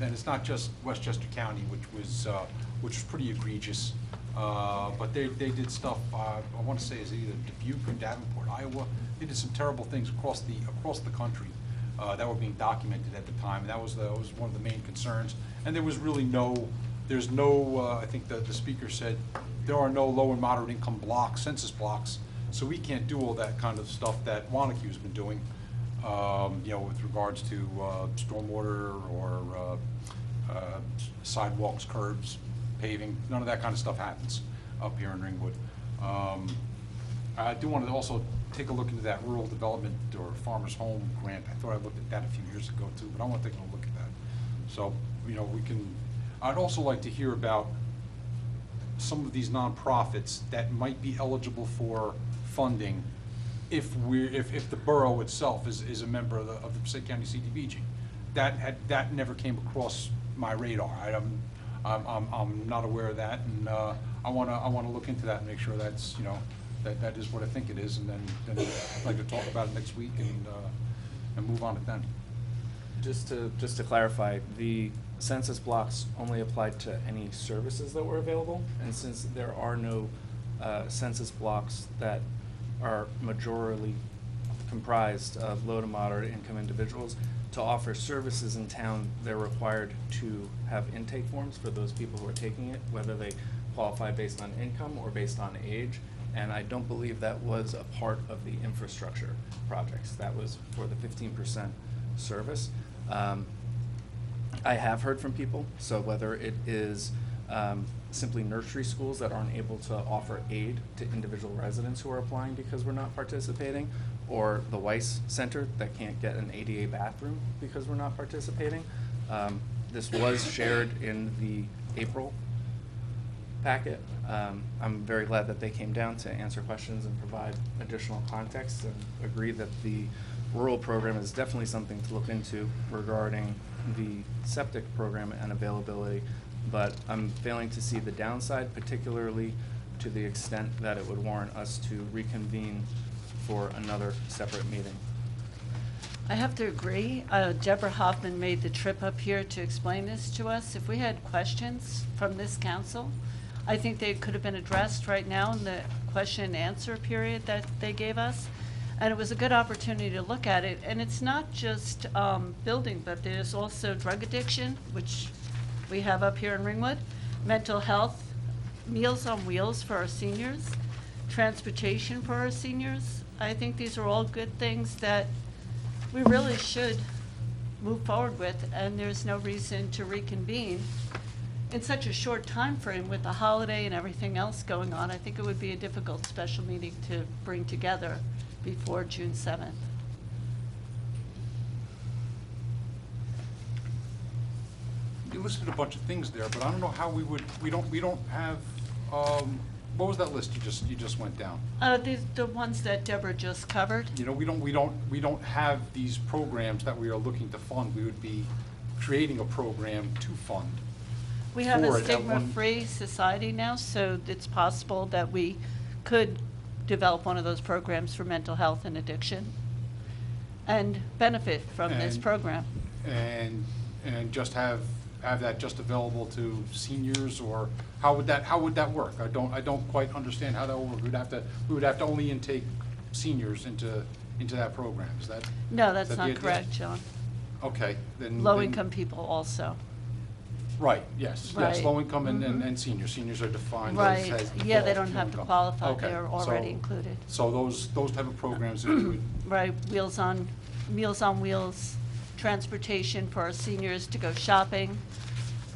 And it's not just Westchester County, which was pretty egregious, but they did stuff. I want to say is either Dubuque or Davenport, Iowa. They did some terrible things across the country that were being documented at the time. And that was one of the main concerns. And there was really there's no. I think the speaker said there are no low and moderate income blocks, census blocks. So we can't do all that kind of stuff that Waunakew's been doing. With regards to stormwater or sidewalks, curbs, paving, none of that kind of stuff happens up here in Ringwood. I do want to also take a look into that rural development or farmer's home grant. I thought I looked at that a few years ago too, but I want to take a look at that. So, I'd also like to hear about some of these nonprofits that might be eligible for funding if the borough itself is a member of the Passaic County CDBG. That never came across my radar. I'm not aware of that, and I wanna look into that and make sure that's, that is what I think it is, and then I'd like to talk about it next week and move on it then. Just to clarify, the census blocks only applied to any services that were available, and since there are no census blocks that are majorly comprised of low to moderate income individuals, to offer services in town, they're required to have intake forms for those people who are taking it, whether they qualify based on income or based on age. And I don't believe that was a part of the infrastructure projects. That was for the 15% service. I have heard from people, so whether it is simply nursery schools that aren't able to offer aid to individual residents who are applying because we're not participating, or the Weiss Center that can't get an ADA bathroom because we're not participating. This was shared in the April packet. I'm very glad that they came down to answer questions and provide additional context, and agree that the rural program is definitely something to look into regarding the septic program and availability, but I'm failing to see the downside, particularly to the extent that it would warrant us to reconvene for another separate meeting. I have to agree. Deborah Hoffman made the trip up here to explain this to us. If we had questions from this council, I think they could have been addressed right now in the question and answer period that they gave us. And it was a good opportunity to look at it. And it's not just building, but there's also drug addiction, which we have up here in Ringwood, mental health, Meals on Wheels for our seniors, transportation for our seniors. I think these are all good things that we really should move forward with, and there's no reason to reconvene in such a short time frame with the holiday and everything else going on. I think it would be a difficult special meeting to bring together before June 7th. You listed a bunch of things there, but I don't know how we don't have, what was that list you just went down? The ones that Deborah just covered. We don't have these programs that we are looking to fund. We would be creating a program to fund. We have for a it at one- stigma-free society now, so it's possible that we could develop one of those programs for mental health and addiction and benefit from this And- program. And just have that just available to seniors, or how would that work? I don't quite understand how that would work. We would have to only intake seniors into that program. Is that? No, that's is that the not idea? correct, John. Okay, then. Low-income people also. Right, yes, Right. low income Mhm. and seniors. Seniors are defined Right, as yeah, they below don't have to income. qualify. Okay, They're already so- included. So those type of programs that we would, Right, Meals on Wheels, transportation for our seniors to go shopping,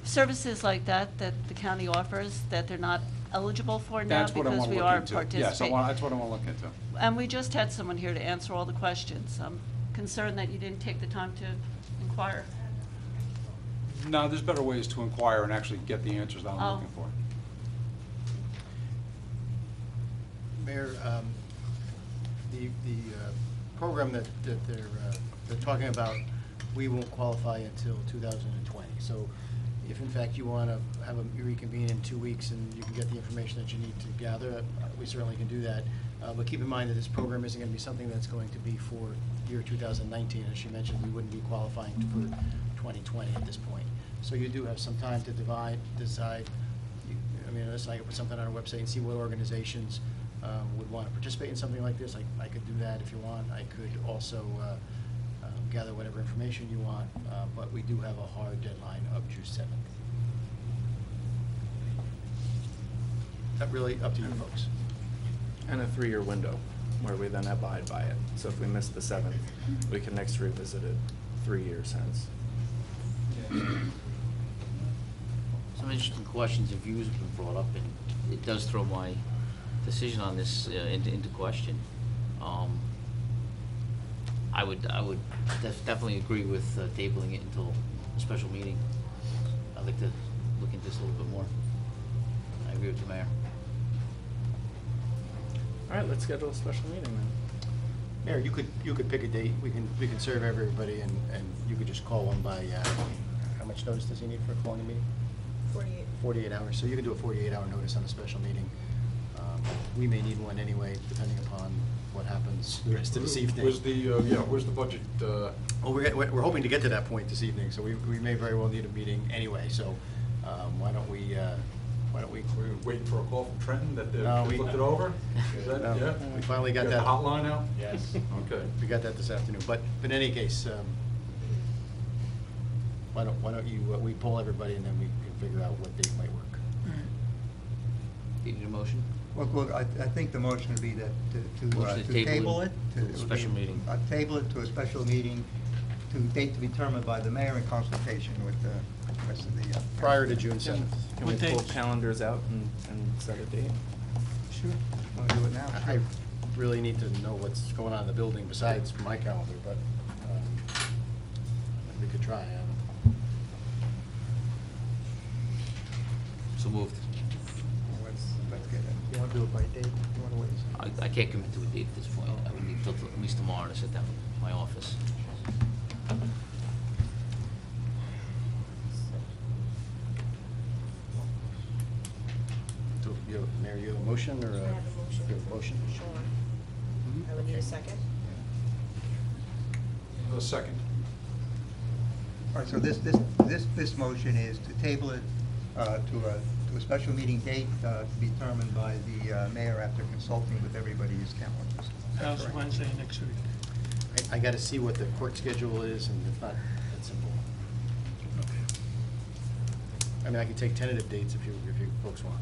services like that the county offers that they're not eligible for now that's what I because want to we look are into. participating. Yes, that's what I want to look into. And we just had someone here to answer all the questions. I'm concerned that you didn't take the time to inquire. No, there's better ways to inquire and actually get the answers that I'm Oh. looking for. Mayor, the program that they're talking about, we won't qualify until 2020. So if in fact you want to have a reconvene in 2 weeks and you can get the information that you need to gather, we certainly can do that. But keep in mind that this program isn't going to be something that's going to be for year 2019. As she mentioned, we wouldn't be qualifying for 2020 at this point. So you do have some time to decide. Unless I could put something on our website and see what organizations would want to participate in something like this, I could do that if you want. I could also gather whatever information you want, but we do have a hard deadline of June 7th. That really up to you folks. And a 3-year window where we then abide by it. So if we miss the 7th, we can next revisit it 3 years hence. Some interesting questions and views have been brought up, and it does throw my decision on this into question. I would definitely agree with tabling it until a special meeting. I'd like to look into this a little bit more. I agree with the mayor. All right, let's schedule a special meeting then. Mayor, you could pick a date, we can serve everybody, and you could just call one by, how much notice does he need for calling a meeting? 48. 48 hours, so you can do a 48-hour notice on a special meeting. We may need one anyway, depending upon what happens the rest of this evening. Where's the budget? Well, we're hoping to get to that point this evening, so we may very well need a meeting anyway, so why don't we, We're waiting for a call from Trenton that No, they've we- looked it over? Is that, No, yeah? we finally got You that. the hotline now? Yes. Okay. We got that this afternoon, but in any case, why don't you, we poll everybody and then we can figure out what date might work. Do you need a motion? Well, I think the motion would be that Motion to to table it. to it would be special meeting. Table it to a special meeting, to date to be determined by the mayor in consultation with the rest of the. Prior to June 7th. Can we pull calendars out and set a date? Sure. Want to do it now? I really need to know what's going on in the building besides my calendar, but we could try. So moved. Let's get it. You want to do it by date? You want to wait? I can't commit to a date at this point. I would need till at least tomorrow to sit down with my office. Mayor, you have a motion or a? I have a motion. You have a motion? Sure. I would need a second. A second. All right, so this motion is to table it to a special meeting date to be determined by the mayor after consulting with everybody's calendars. Is that How's correct? Wednesday next week? I got to see what the court schedule is, and it's not that simple. I mean, I can take tentative dates if you folks want.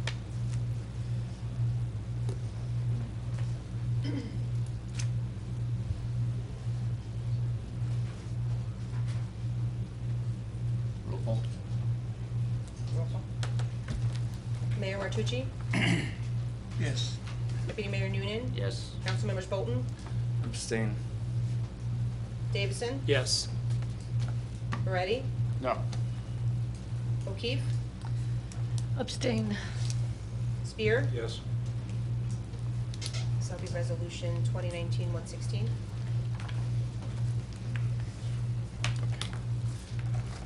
Roll call. Roll call. Mayor Martucci? Yes. Deputy Mayor Noonan? Yes. Councilmembers Bolton? Abstain. Davison? Yes. Moretti? No. O'Keefe? Abstain. Spear? Yes. So that'll be resolution 2019-116.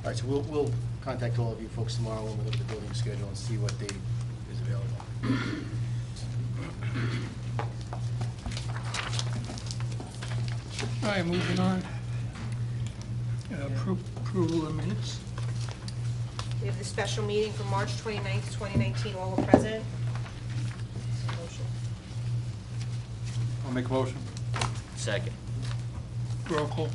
All right, so we'll contact all of you folks tomorrow when we look at the building schedule and see what date is available. All right, moving on. Approval of minutes. We have the special meeting for March 29th, 2019. All are present. Motion. I'll make a motion. Second. Roll call.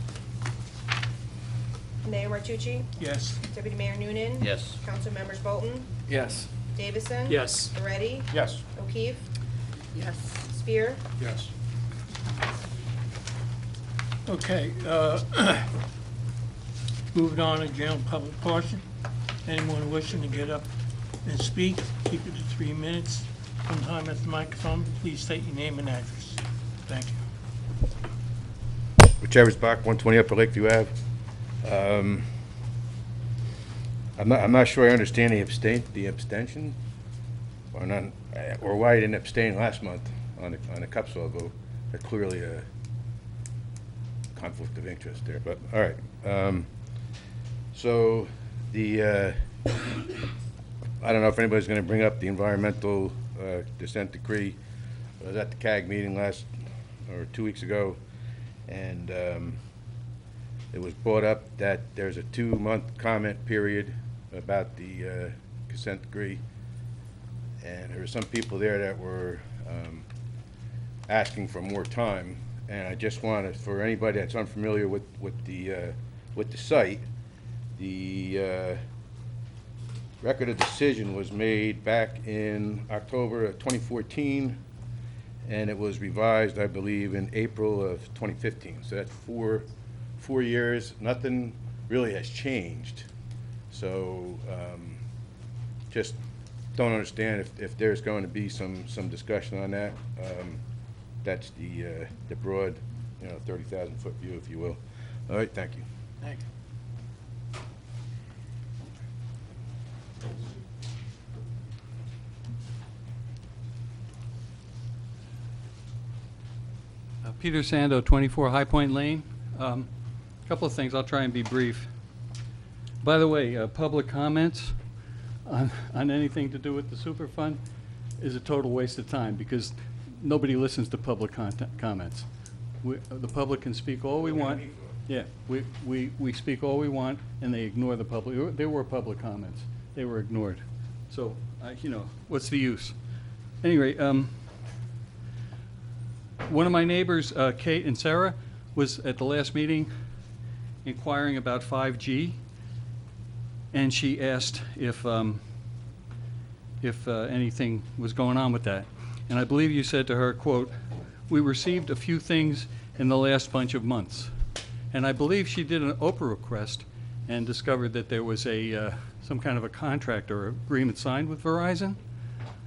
Mayor Martucci? Yes. Deputy Mayor Noonan? Yes. Councilmembers Bolton? Yes. Davison? Yes. Moretti? Yes. O'Keefe? Yes. Spear? Yes. Okay, moving on to general public portion. Anyone wishing to get up and speak, keep it to 3 minutes. Sometime at the microphone, please state your name and address. Thank you. Whichever's back, 120 Upper Lakeview Ave. I'm not sure I understand the abstention, or not, or why I didn't abstain last month on the Cupsall vote. That's clearly a conflict of interest there, but, all right. So, I don't know if anybody's gonna bring up the environmental dissent decree. I was at the CAG meeting 2 weeks ago, and it was brought up that there's a 2-month comment period about the consent decree, and there were some people there that were asking for more time, and I just wanted, for anybody that's unfamiliar with the site, the record of decision was made back in October of 2014, and it was revised, I believe, in April of 2015. So that's four years. Nothing really has changed. So just don't understand if there's going to be some discussion on that. That's the broad, 30,000-foot view, if you will. All right, thank you. Thank you. Peter Sando, 24 High Point Lane. A couple of things, I'll try and be brief. By the way, public comments on anything to do with the Superfund is a total waste of time because nobody listens to public comments. The public can speak all we want. Yeah, we speak all we want and they ignore the public. There were public comments. They were ignored. So, what's the use? Anyway, one of my neighbors, Kate and Sarah, was at the last meeting inquiring about 5G, and she asked if anything was going on with that. And I believe you said to her, quote, "We received a few things in the last bunch of months." And I believe she did an Oprah request and discovered that there was some kind of a contract or agreement signed with Verizon.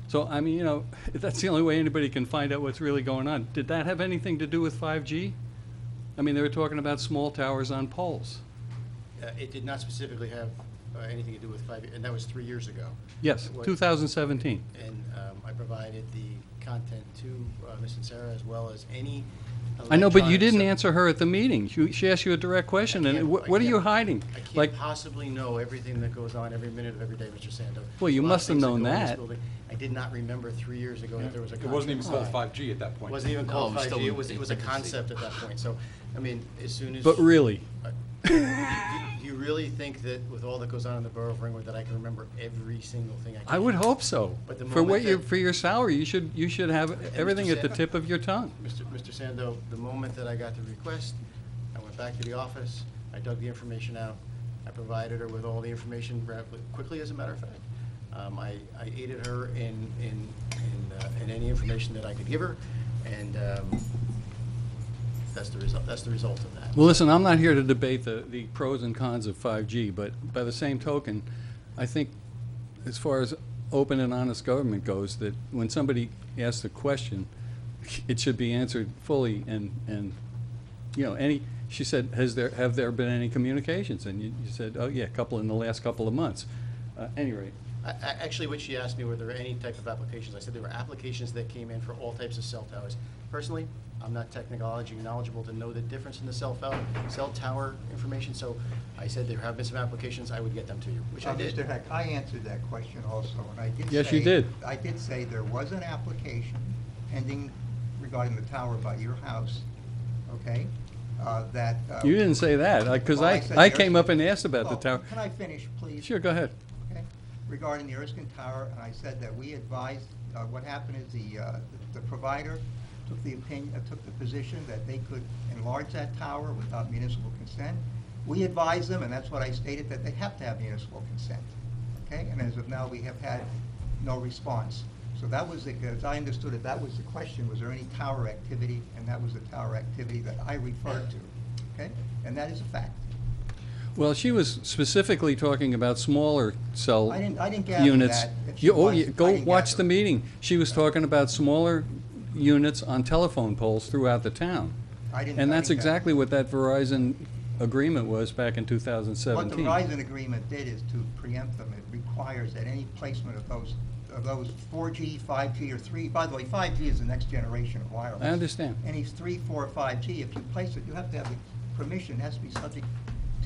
So, I mean, that's the only way anybody can find out what's really going on. Did that have anything to do with 5G? I mean, they were talking about small towers on poles. It did not specifically have anything to do with 5G, and that was 3 years ago. Yes, 2017. And I provided the content to Ms. Sarah as well as any I know, but you electronic didn't sub- answer her at the meeting. She asked you a direct question, I and can't- what I are you can't- hiding? I can't Like, possibly know everything that goes on every minute of every day, Mr. Sando. Well, you There's a lot of must have things known go in this that. building. I did not remember 3 years ago that there was a It contract. wasn't even called signed. 5G at that point. Wasn't even No, called it was still 5G, in it was a infancy. concept at that point, so, I mean, as soon as. But really? Do you really think that with all that goes on in the borough of Ringwood that I can remember every single thing I can? I would hope so. But the For moment that- for your salary, you should have everything Mr. at the Sa- tip of your tongue. Mr. Sando, the moment that I got the request, I went back to the office, I dug the information out, I provided her with all the information rapidly, quickly, as a matter of fact. I aided her in any information that I could give her, and that's the result of that. Well, listen, I'm not here to debate the pros and cons of 5G, but by the same token, I think as far as open and honest government goes, that when somebody asks a question, it should be answered fully and she said, have there been any communications? And you said, oh yeah, a couple in the last couple of months. Any rate. Actually, what she asked me, were there any type of applications? I said there were applications that came in for all types of cell towers. Personally, I'm not technology knowledgeable to know the difference in the cell tower information, so I said there have been some applications, I would get them to you, which I did. Mr. Heck, I answered that question also, and I did say. Yes, you did. I did say there was an application pending regarding the tower by your house, okay? That. You didn't say that, because Well, I said I the came Erskine- up and asked about the Well, tower. Can I finish, please? Sure, go ahead. Okay. Regarding the Erskine Tower, and I said that we advised, what happened is the provider took the position that they could enlarge that tower without municipal consent. We advised them, and that's what I stated, that they have to have municipal consent, okay? And as of now, we have had no response. So that was, as I understood it, that was the question, was there any tower activity? And that was the tower activity that I referred to, okay? And that is a fact. Well, she was specifically talking about smaller cell I didn't gather units. that. If she was, I Go didn't watch gather the it. meeting. She was talking about smaller units on telephone poles throughout the town. And that's exactly what that Verizon agreement was back in 2017. What the Verizon agreement did is to preempt them. It requires that any placement of those 4G, 5G, or 3, by the way, 5G is the next generation of wireless. I understand. Any 3, 4, or 5G, if you place it, you have to have the permission, it has to be subject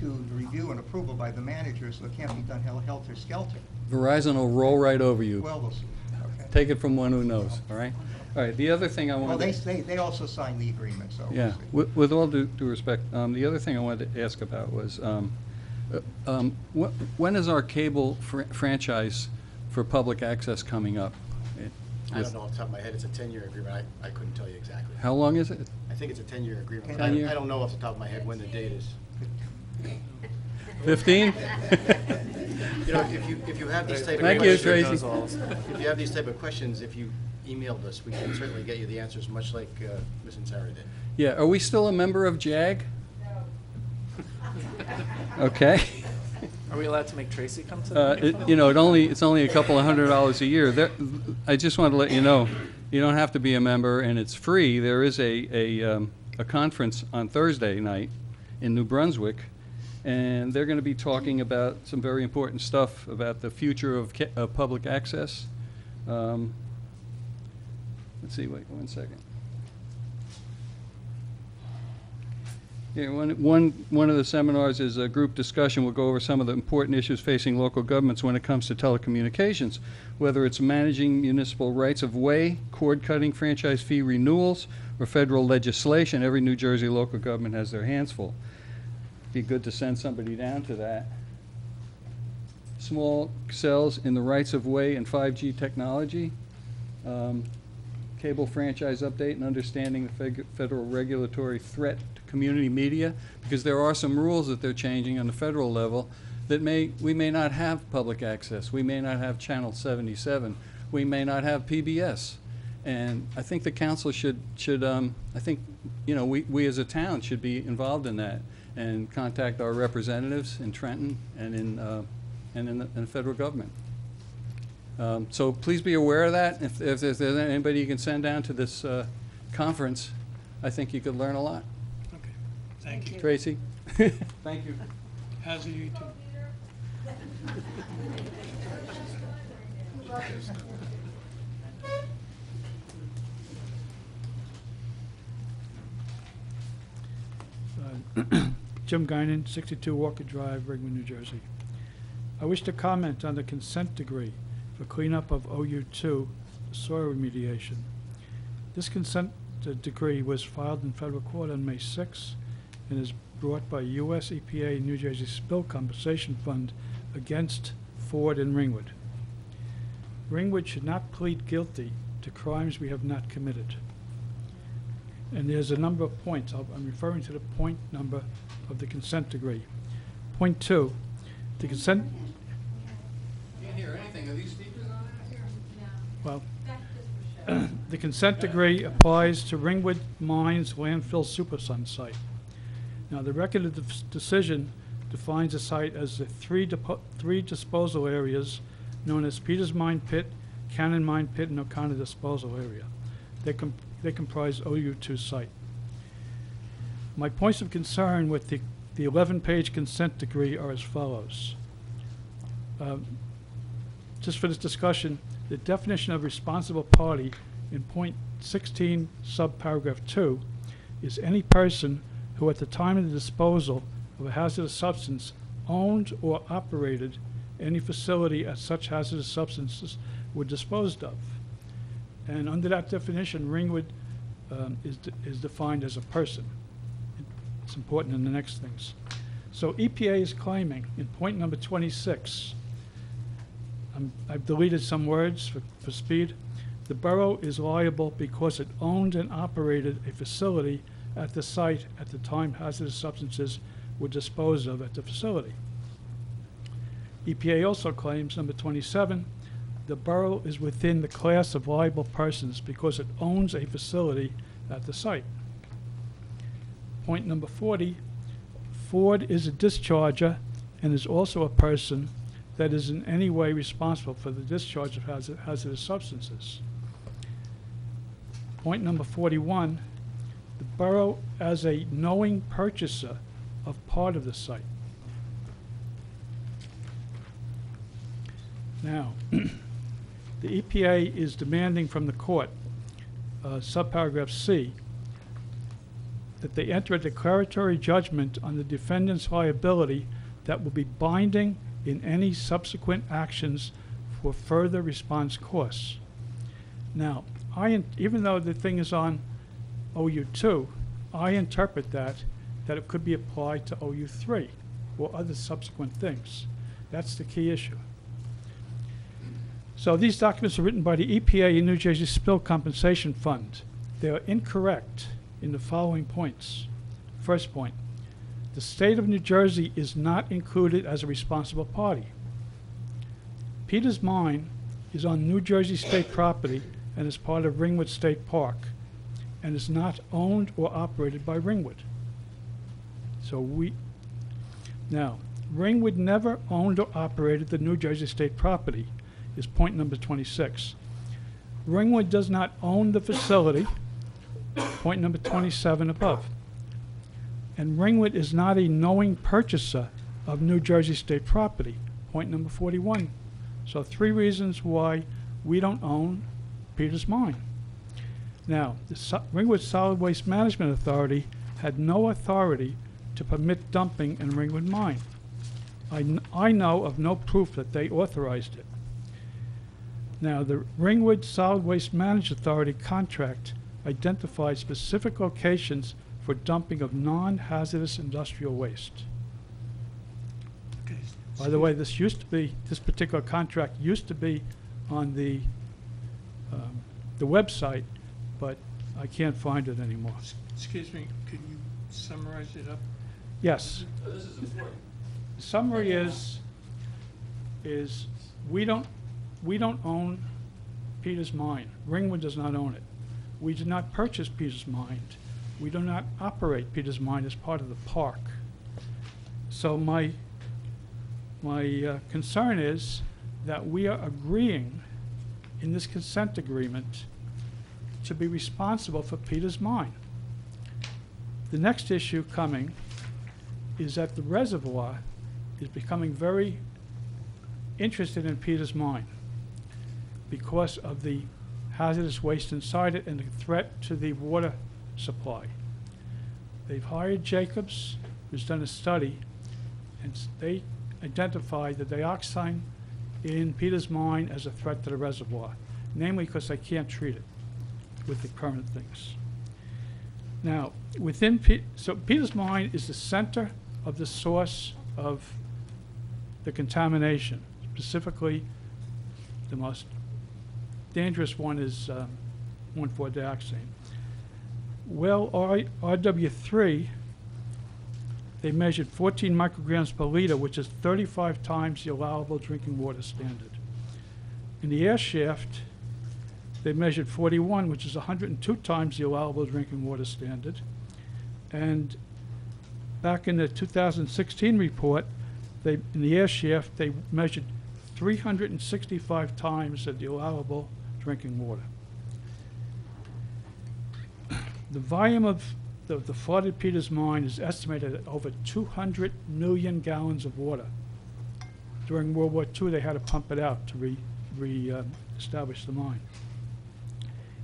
to review and approval by the manager, so it can't be done helter-skelter. Verizon will roll right over you. Well, we'll see, okay? Take it from one who knows, all right? All right, the other thing I Well, wanted they also signed the agreement, so we'll Yeah, see. with all due respect, the other thing I wanted to ask about was, when is our cable franchise for public access coming up? I don't know off the top of my head, it's a 10-year agreement, I couldn't tell you exactly. How long is it? I think it's a 10-year agreement. 10 year? I don't know off the top of my head when the date is. 15? If you have these type of Thank you, questions. Tracy. If you have these type of questions, if you emailed us, we can certainly get you the answers, much like Ms. Ansari did. Yeah, are we still a member of JAG? Okay. Are we allowed to make Tracy come to the meeting? You know, it's only a couple of $100 a year. I just want to let you know, you don't have to be a member, and it's free. There is a conference on Thursday night in New Brunswick, and they're going to be talking about some very important stuff about the future of public access. Let's see, wait 1 second. Yeah, one of the seminars is a group discussion. We'll go over some of the important issues facing local governments when it comes to telecommunications, whether it's managing municipal rights of way, cord-cutting, franchise fee renewals, or federal legislation. Every New Jersey local government has their hands full. Be good to send somebody down to that. Small cells in the rights of way and 5G technology. Cable franchise update and understanding the federal regulatory threat to community media, because there are some rules that they're changing on the federal level that we may not have public access. We may not have Channel 77. We may not have PBS. And I think the council should I think, you know, we as a town should be involved in that and contact our representatives in Trenton and in the federal government. So please be aware of that. If there's anybody you can send down to this conference, I think you could learn a lot. Okay, thank you. Tracy? Thank you. How's you too? Jim Guinan, 62 Walker Drive, Ringwood, New Jersey. I wish to comment on the consent decree for cleanup of OU2 soil remediation. This consent decree was filed in federal court on May 6 and is brought by U.S. EPA New Jersey Spill Compensation Fund against Ford and Ringwood. Ringwood should not plead guilty to crimes we have not committed. And there's a number of points. I'm referring to the point number of the consent decree. Point 2, the consent... Can't hear anything. Are these speakers on here? Well, the consent decree applies to Ringwood Mines landfill Supersun site. Now, the record of the decision defines the site as the three disposal areas known as Peters Mine Pit, Cannon Mine Pit, and O'Connor Disposal Area. They comprise OU2 site. My points of concern with the 11-page consent decree are as follows. Just for this discussion, the definition of responsible party in point 16, subparagraph 2, is any person who at the time of the disposal of a hazardous substance owned or operated any facility at such hazardous substances were disposed of. And under that definition, Ringwood is defined as a person. It's important in the next things. So EPA is claiming in point number 26, I've deleted some words for speed. The borough is liable because it owned and operated a facility at the site at the time hazardous substances were disposed of at the facility. EPA also claims, number 27, the borough is within the class of liable persons because it owns a facility at the site. Point number 40, Ford is a discharger and is also a person that is in any way responsible for the discharge of hazardous substances. Point number 41, the borough as a knowing purchaser of part of the site. Now, the EPA is demanding from the court, subparagraph C, that they enter a declaratory judgment on the defendant's liability that will be binding in any subsequent actions for further response costs. Now, even though the thing is on OU2, I interpret that it could be applied to OU3 or other subsequent things. That's the key issue. So these documents are written by the EPA and New Jersey Spill Compensation Fund. They are incorrect in the following points. First point, the state of New Jersey is not included as a responsible party. Peters Mine is on New Jersey state property and is part of Ringwood State Park and is not owned or operated by Ringwood. So now, Ringwood never owned or operated the New Jersey State property, is point number 26. Ringwood does not own the facility, point number 27 above. And Ringwood is not a knowing purchaser of New Jersey State property, point number 41. So 3 reasons why we don't own Peters Mine. Now, the Ringwood Solid Waste Management Authority had no authority to permit dumping in Ringwood Mine. I know of no proof that they authorized it. Now, the Ringwood Solid Waste Management Authority contract identifies specific locations for dumping of non-hazardous industrial waste. By the way, this particular contract used to be on the website, but I can't find it anymore. Excuse me, could you summarize it up? Yes. This is important. The summary is we don't own Peters Mine. Ringwood does not own it. We did not purchase Peters Mine. We do not operate Peters Mine as part of the park. So my concern is that we are agreeing in this consent agreement to be responsible for Peters Mine. The next issue coming is that the reservoir is becoming very interested in Peters Mine because of the hazardous waste inside it and the threat to the water supply. They've hired Jacobs, who's done a study, and they identified the dioxin in Peters Mine as a threat to the reservoir, namely because they can't treat it with the current things. Now, so Peters Mine is the center of the source of the contamination. Specifically, the most dangerous one is 1,4-dioxane. Well, RW3, they measured 14 micrograms per liter, which is 35 times the allowable drinking water standard. In the air shaft, they measured 41, which is 102 times the allowable drinking water standard. And back in the 2016 report, in the air shaft, they measured 365 times the allowable drinking water. The volume of the flooded Peters Mine is estimated at over 200 million gallons of water. During World War II, they had to pump it out to re-establish the mine.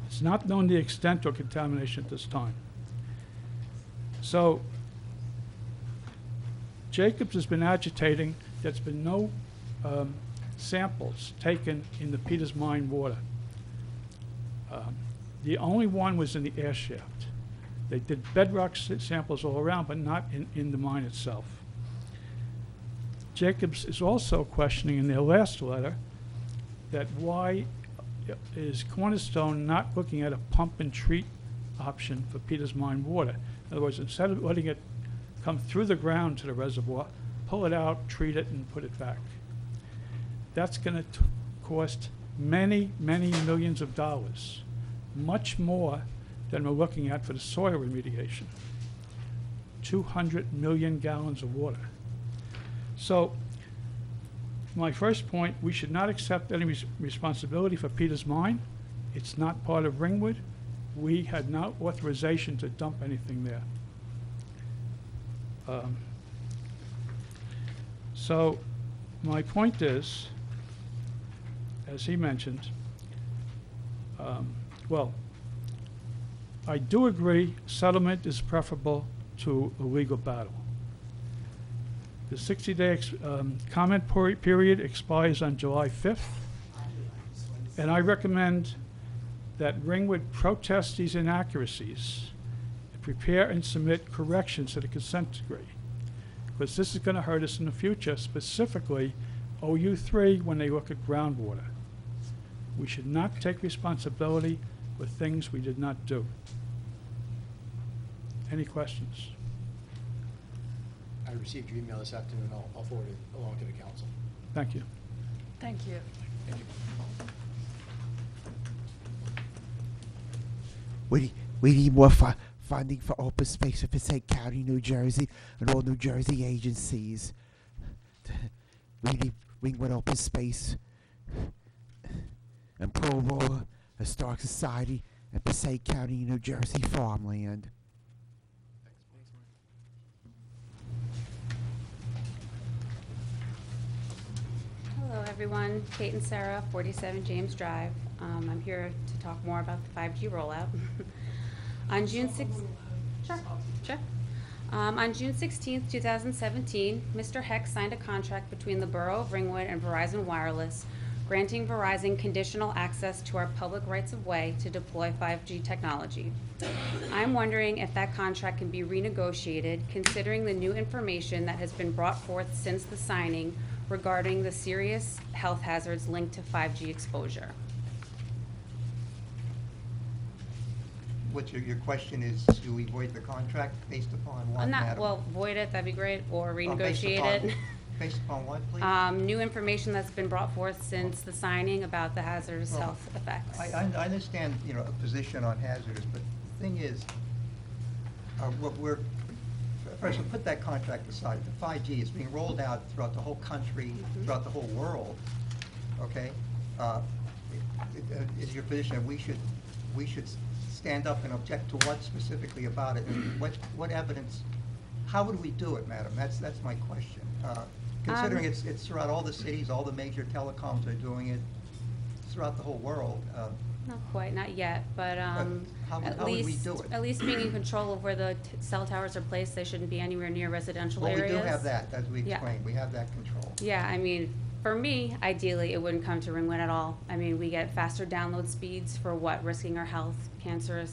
It's not known the extent of contamination at this time. So Jacobs has been agitating. There's been no samples taken in the Peters Mine water. The only one was in the air shaft. They did bedrock samples all around, but not in the mine itself. Jacobs is also questioning in their last letter that why is Cornerstone not looking at a pump and treat option for Peters Mine water? In other words, instead of letting it come through the ground to the reservoir, pull it out, treat it, and put it back. That's going to cost many, many millions of dollars, much more than we're looking at for the soil remediation. 200 million gallons of water. So my first point, we should not accept any responsibility for Peters Mine. It's not part of Ringwood. We had no authorization to dump anything there. So my point is, as he mentioned, well, I do agree settlement is preferable to a legal battle. The 60-day comment period expires on July 5th, and I recommend that Ringwood protest these inaccuracies and prepare and submit corrections to the consent decree, because this is going to hurt us in the future, specifically OU3 when they look at groundwater. We should not take responsibility for things we did not do. Any questions? I received your email this afternoon. I'll forward it along to the council. Thank you. Thank you. Thank you. We need more funding for open space for Passaic County, New Jersey, and all New Jersey agencies. really Ringwood Open Space and Provo Historic Society and Passaic County, New Jersey farmland. Hello, everyone. Kate and Sarah, 47 James Drive. I'm here to talk more about the 5G rollout. On June 6th, sure. On June 16th, 2017, Mr. Heck signed a contract between the Borough of Ringwood and Verizon Wireless, granting Verizon conditional access to our public rights-of-way to deploy 5G technology. I'm wondering if that contract can be renegotiated, considering the new information that has been brought forth since the signing regarding the serious health hazards linked to 5G exposure. What your question is, do we void the contract based upon what, Not, madam? well, void it, that'd be great, or Based renegotiate upon- it. Based upon what, please? New information that's been brought forth since the signing about the hazardous Well, health effects. I understand, a position on hazardous, but the thing is, what we're, first, we'll put that contract aside. The 5G is being rolled out throughout the whole country, throughout the whole world, okay? Is your position that we should stand up and object to what specifically about it? And what evidence, how would we do it, madam? That's my question. Considering it's throughout all the cities, all the major telecoms are doing it, it's throughout the whole world. Not quite, not yet, but how would we do it? at least being in control of where the cell towers are placed, they shouldn't be anywhere near residential Well, areas. we do have that, as we Yeah. explained, we have that control. Yeah, I mean, for me, ideally, it wouldn't come to Ringwood at all. I mean, we get faster download speeds for what, risking our health, cancer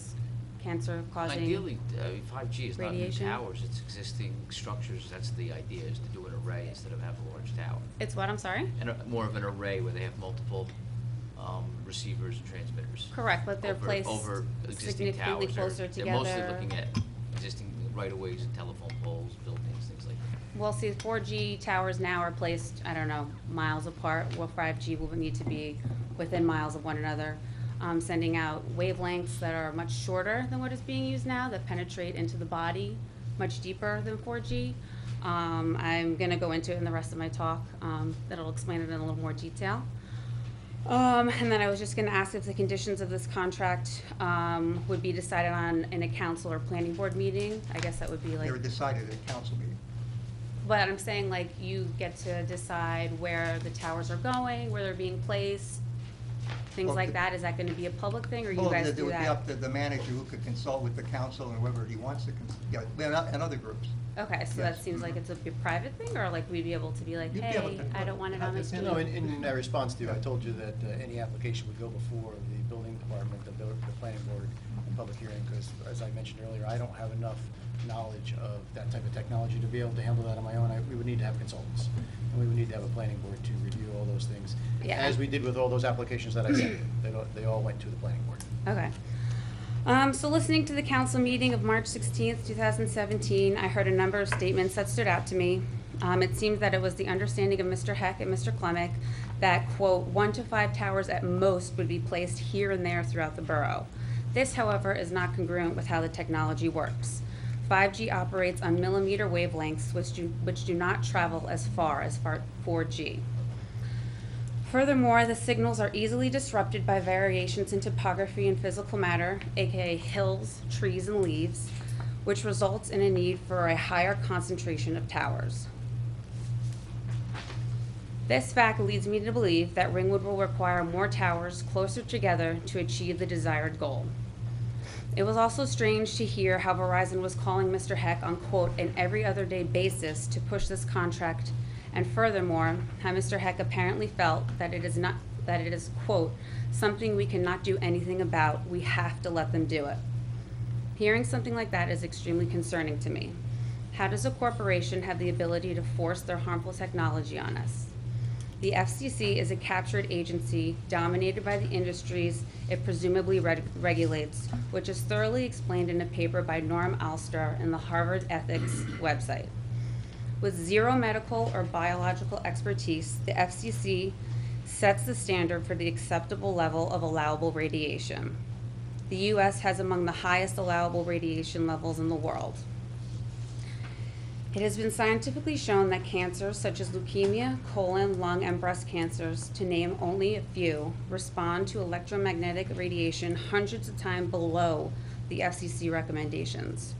causing. Ideally, 5G is not new radiation. towers, it's existing structures. That's the idea, is to do an array instead of have a large tower. It's what, I'm sorry? And more of an array where they have multiple receivers and transmitters. Correct, but they're placed over existing significantly towers. closer They're mostly together. looking at existing right-of-ways and telephone poles, buildings, things like that. Well, see, 4G towers now are placed, I don't know, miles apart, where 5G will need to be within miles of one another, sending out wavelengths that are much shorter than what is being used now, that penetrate into the body much deeper than 4G. I'm gonna go into it in the rest of my talk, that'll explain it in a little more detail. And then I was just gonna ask if the conditions of this contract, would be decided on in a council or planning board meeting. I guess that would be like. They were decided at a council meeting. But I'm saying, like, you get to decide where the towers are going, where they're being placed, things Well, like that. Is that gonna be a public thing, or you Well, guys it do would be that? up to the manager who could consult with the council and whoever he wants to, and other groups. Okay, so Yes. that seems like it's a private thing, or like we'd be able to be like, You'd be able hey, to- I don't want it on the street? No, in response to you, I told you that any application would go before the building department, the planning board, and public hearing, because as I mentioned earlier, I don't have enough knowledge of that type of technology to be able to handle that on my own. We would need to have consultants, and we would need to have a planning board to review all those things. Yeah. As we did with all those applications that I sent, they all went to the planning board. Okay. So listening to the council meeting of March 16th, 2017, I heard a number of statements that stood out to me. It seems that it was the understanding of Mr. Heck and Mr. Klemick that, quote, 1 to 5 towers at most would be placed here and there throughout the borough. This, however, is not congruent with how the technology works. 5G operates on millimeter wavelengths, which do not travel as far as 4G. Furthermore, the signals are easily disrupted by variations in topography and physical matter, aka hills, trees, and leaves, which results in a need for a higher concentration of towers. This fact leads me to believe that Ringwood will require more towers closer together to achieve the desired goal. It was also strange to hear how Verizon was calling Mr. Heck on, quote, an every other day basis to push this contract, and furthermore, how Mr. Heck apparently felt that it is, quote, something we cannot do anything about, we have to let them do it. Hearing something like that is extremely concerning to me. How does a corporation have the ability to force their harmful technology on us? The FCC is a captured agency dominated by the industries it presumably regulates, which is thoroughly explained in a paper by Norm Alster in the Harvard Ethics website. With zero medical or biological expertise, the FCC sets the standard for the acceptable level of allowable radiation. The U.S. has among the highest allowable radiation levels in the world. It has been scientifically shown that cancers such as leukemia, colon, lung, and breast cancers, to name only a few, respond to electromagnetic radiation hundreds of times below the FCC recommendations.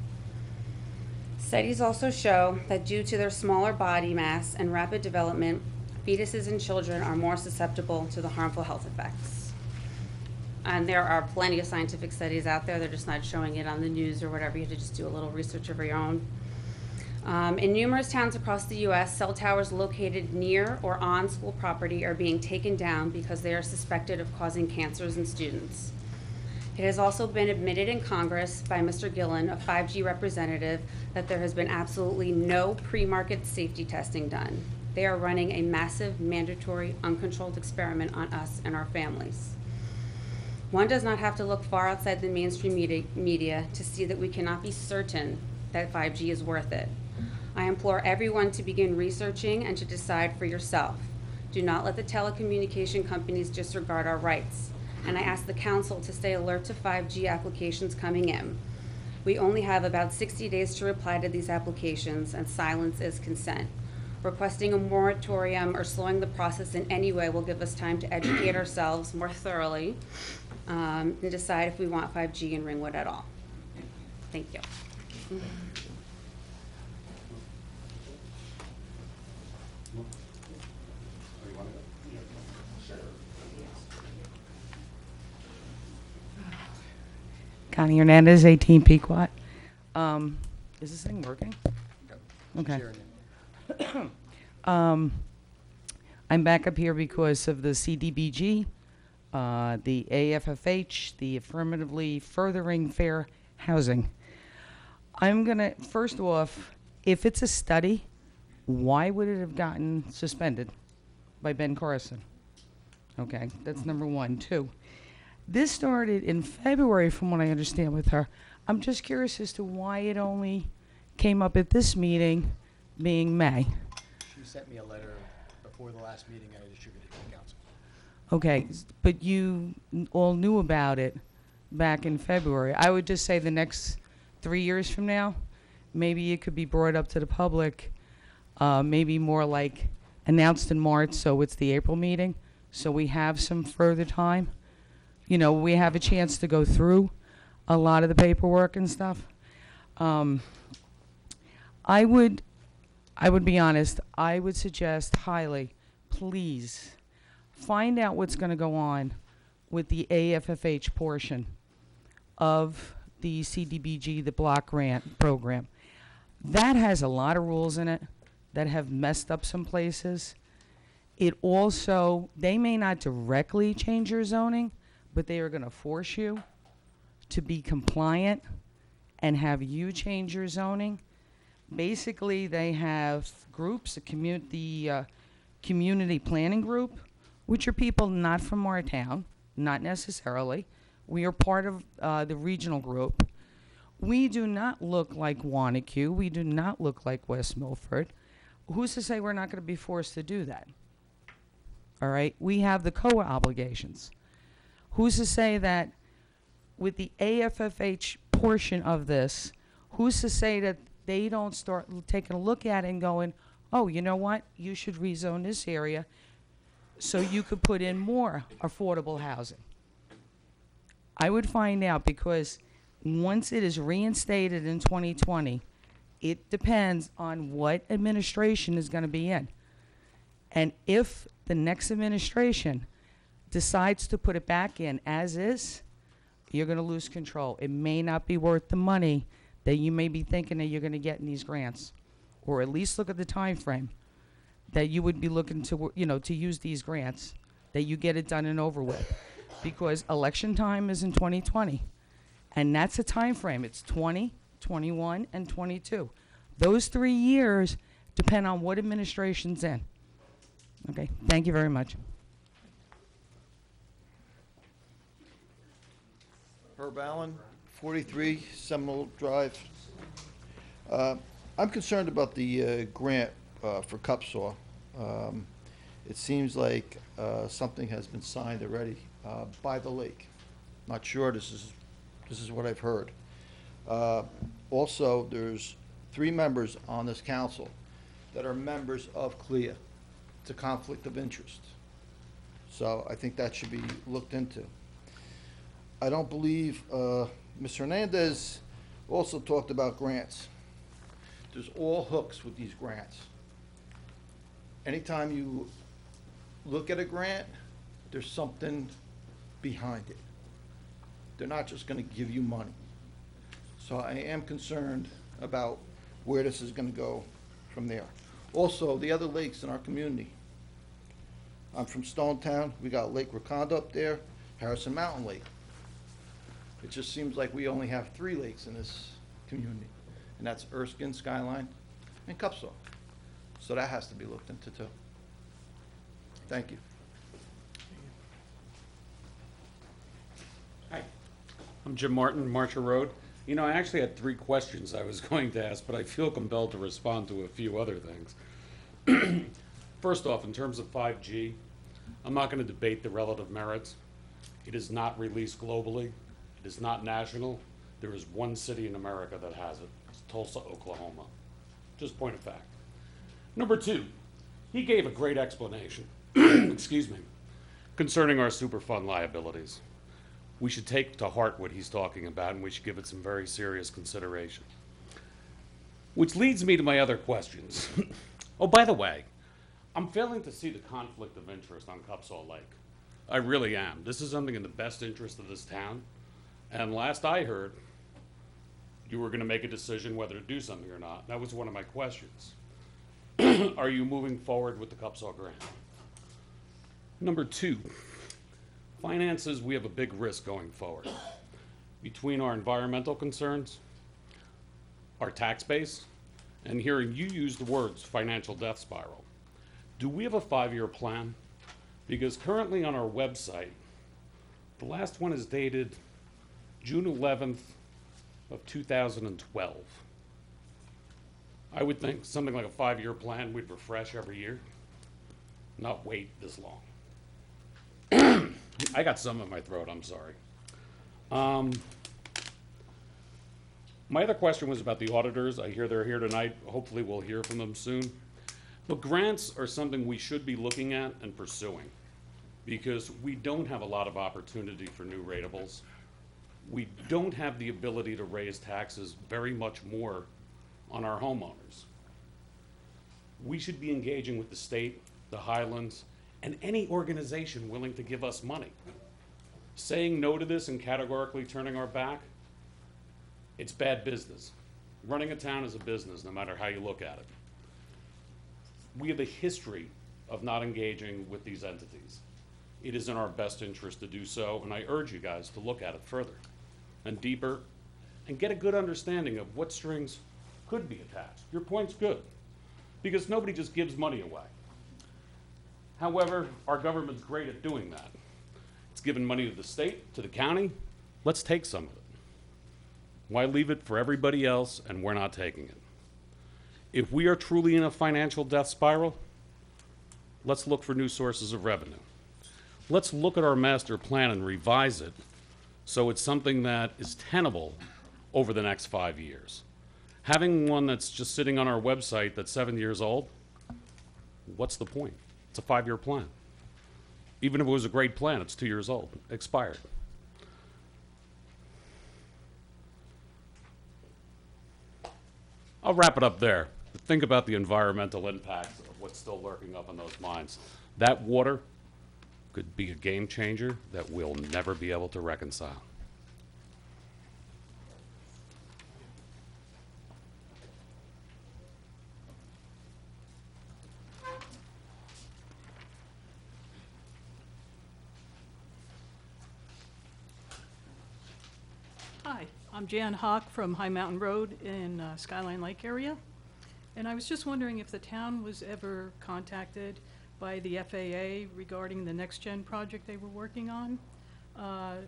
Studies also show that due to their smaller body mass and rapid development, fetuses and children are more susceptible to the harmful health effects. And there are plenty of scientific studies out there. They're just not showing it on the news or whatever. You have to just do a little research of your own. In numerous towns across the U.S., cell towers located near or on school property are being taken down because they are suspected of causing cancers in students. It has also been admitted in Congress by Mr. Gillen, a 5G representative, that there has been absolutely no pre-market safety testing done. They are running a massive, mandatory, uncontrolled experiment on us and our families. One does not have to look far outside the mainstream media to see that we cannot be certain that 5G is worth it. I implore everyone to begin researching and to decide for yourself. Do not let the telecommunication companies disregard our rights. And I ask the council to stay alert to 5G applications coming in. We only have about 60 days to reply to these applications, and silence is consent. Requesting a moratorium or slowing the process in any way will give us time to educate ourselves more thoroughly and decide if we want 5G in Ringwood at all. Thank you. Connie Hernandez, 18 Pequot. Is this thing working? Okay. I'm back up here because of the CDBG, the AFFH, the Affirmatively Furthering Fair Housing. I'm going to, first off, if it's a study, why would it have gotten suspended by Ben Carson? Okay, that's number one. Two, this started in February, from what I understand with her. I'm just curious as to why it only came up at this meeting, being May. She sent me a letter before the last meeting and I distributed it to the council. Okay, but you all knew about it back in February. I would just say the next 3 years from now, maybe it could be brought up to the public, maybe more like announced in March, so it's the April meeting, so we have some further time. You know, we have a chance to go through a lot of the paperwork and stuff. I would be honest, I would suggest highly, please, find out what's going to go on with the AFFH portion of the CDBG, the block grant program. That has a lot of rules in it that have messed up some places. It also, they may not directly change your zoning, but they are going to force you to be compliant and have you change your zoning. Basically, they have groups, the community planning group, which are people not from our town, not necessarily. We are part of the regional group. We do not look like Wanacue. We do not look like West Milford. Who's to say we're not going to be forced to do that? All right? We have the COA obligations. Who's to say that with the AFFH portion of this, who's to say that they don't start taking a look at it and going, oh, you know what? You should rezone this area so you could put in more affordable housing. I would find out, because once it is reinstated in 2020, it depends on what administration is going to be in. And if the next administration decides to put it back in as is, you're going to lose control. It may not be worth the money that you may be thinking that you're going to get in these grants, or at least look at the time frame that you would be looking to, you know, to use these grants, that you get it done and over with, because election time is in 2020, and that's a time frame. It's 20, 21, and 22. Those 3 years depend on what administration's in. Okay, thank you very much. Herb Allen, 43 Seminole Drive. I'm concerned about the grant for Cupsaw. It seems like something has been signed already by the lake. Not sure, this is what I've heard. Also, there's 3 members on this council that are members of CLIA. It's a conflict of interest. So I think that should be looked into. I don't believe, Ms. Hernandez also talked about grants. There's all hooks with these grants. Anytime you look at a grant, there's something behind it. They're not just gonna give you money. So I am concerned about where this is gonna go from there. Also, the other lakes in our community. I'm from Stonetown, we got Lake Raconda up there, Harrison Mountain Lake. It just seems like we only have 3 lakes in this community, and that's Erskine, Skyline, and Cupsaw. So that has to be looked into too. Thank you. Hi, I'm Jim Martin, Marshall Road. You know, I actually had 3 questions I was going to ask, but I feel compelled to respond to a few other things. First off, in terms of 5G, I'm not going to debate the relative merits. It is not released globally. It is not national. There is one city in America that has it. It's Tulsa, Oklahoma. Just point of fact. Number 2, he gave a great explanation, excuse me, concerning our Superfund liabilities. We should take to heart what he's talking about, and we should give it some very serious consideration. Which leads me to my other questions. Oh, by the way, I'm failing to see the conflict of interest on Cupsaw Lake. I really am. This is something in the best interest of this town. And last I heard, you were going to make a decision whether to do something or not. That was one of my questions. Are you moving forward with the Cupsaw grant? Number 2, finances, we have a big risk going forward. Between our environmental concerns, our tax base, and hearing you use the words financial death spiral. Do we have a 5-year plan? Because currently on our website, the last one is dated June 11th of 2012. I would think something like a 5-year plan we'd refresh every year, not wait this long. I got some in my throat, I'm sorry. My other question was about the auditors. I hear they're here tonight. Hopefully we'll hear from them soon. But grants are something we should be looking at and pursuing because we don't have a lot of opportunity for new ratables. We don't have the ability to raise taxes very much more on our homeowners. We should be engaging with the state, the Highlands, and any organization willing to give us money. Saying no to this and categorically turning our back, it's bad business. Running a town is a business, no matter how you look at it. We have a history of not engaging with these entities. It is in our best interest to do so, and I urge you guys to look at it further and deeper and get a good understanding of what strings could be attached. Your point's good, because nobody just gives money away. However, our government's great at doing that. It's given money to the state, to the county. Let's take some of it. Why leave it for everybody else and we're not taking it? If we are truly in a financial death spiral, let's look for new sources of revenue. Let's look at our master plan and revise it so it's something that is tenable over the next 5 years. Having one that's just sitting on our website that's 7 years old, what's the point? It's a 5-year plan. Even if it was a great plan, it's 2 years old, expired. I'll wrap it up there. Think about the environmental impacts of what's still lurking up in those mines. That water could be a game changer that we'll never be able to reconcile. Hi, I'm Jan Hawk from High Mountain Road in Skyline Lake area. And I was just wondering if the town was ever contacted by the FAA regarding the Next Gen project they were working on.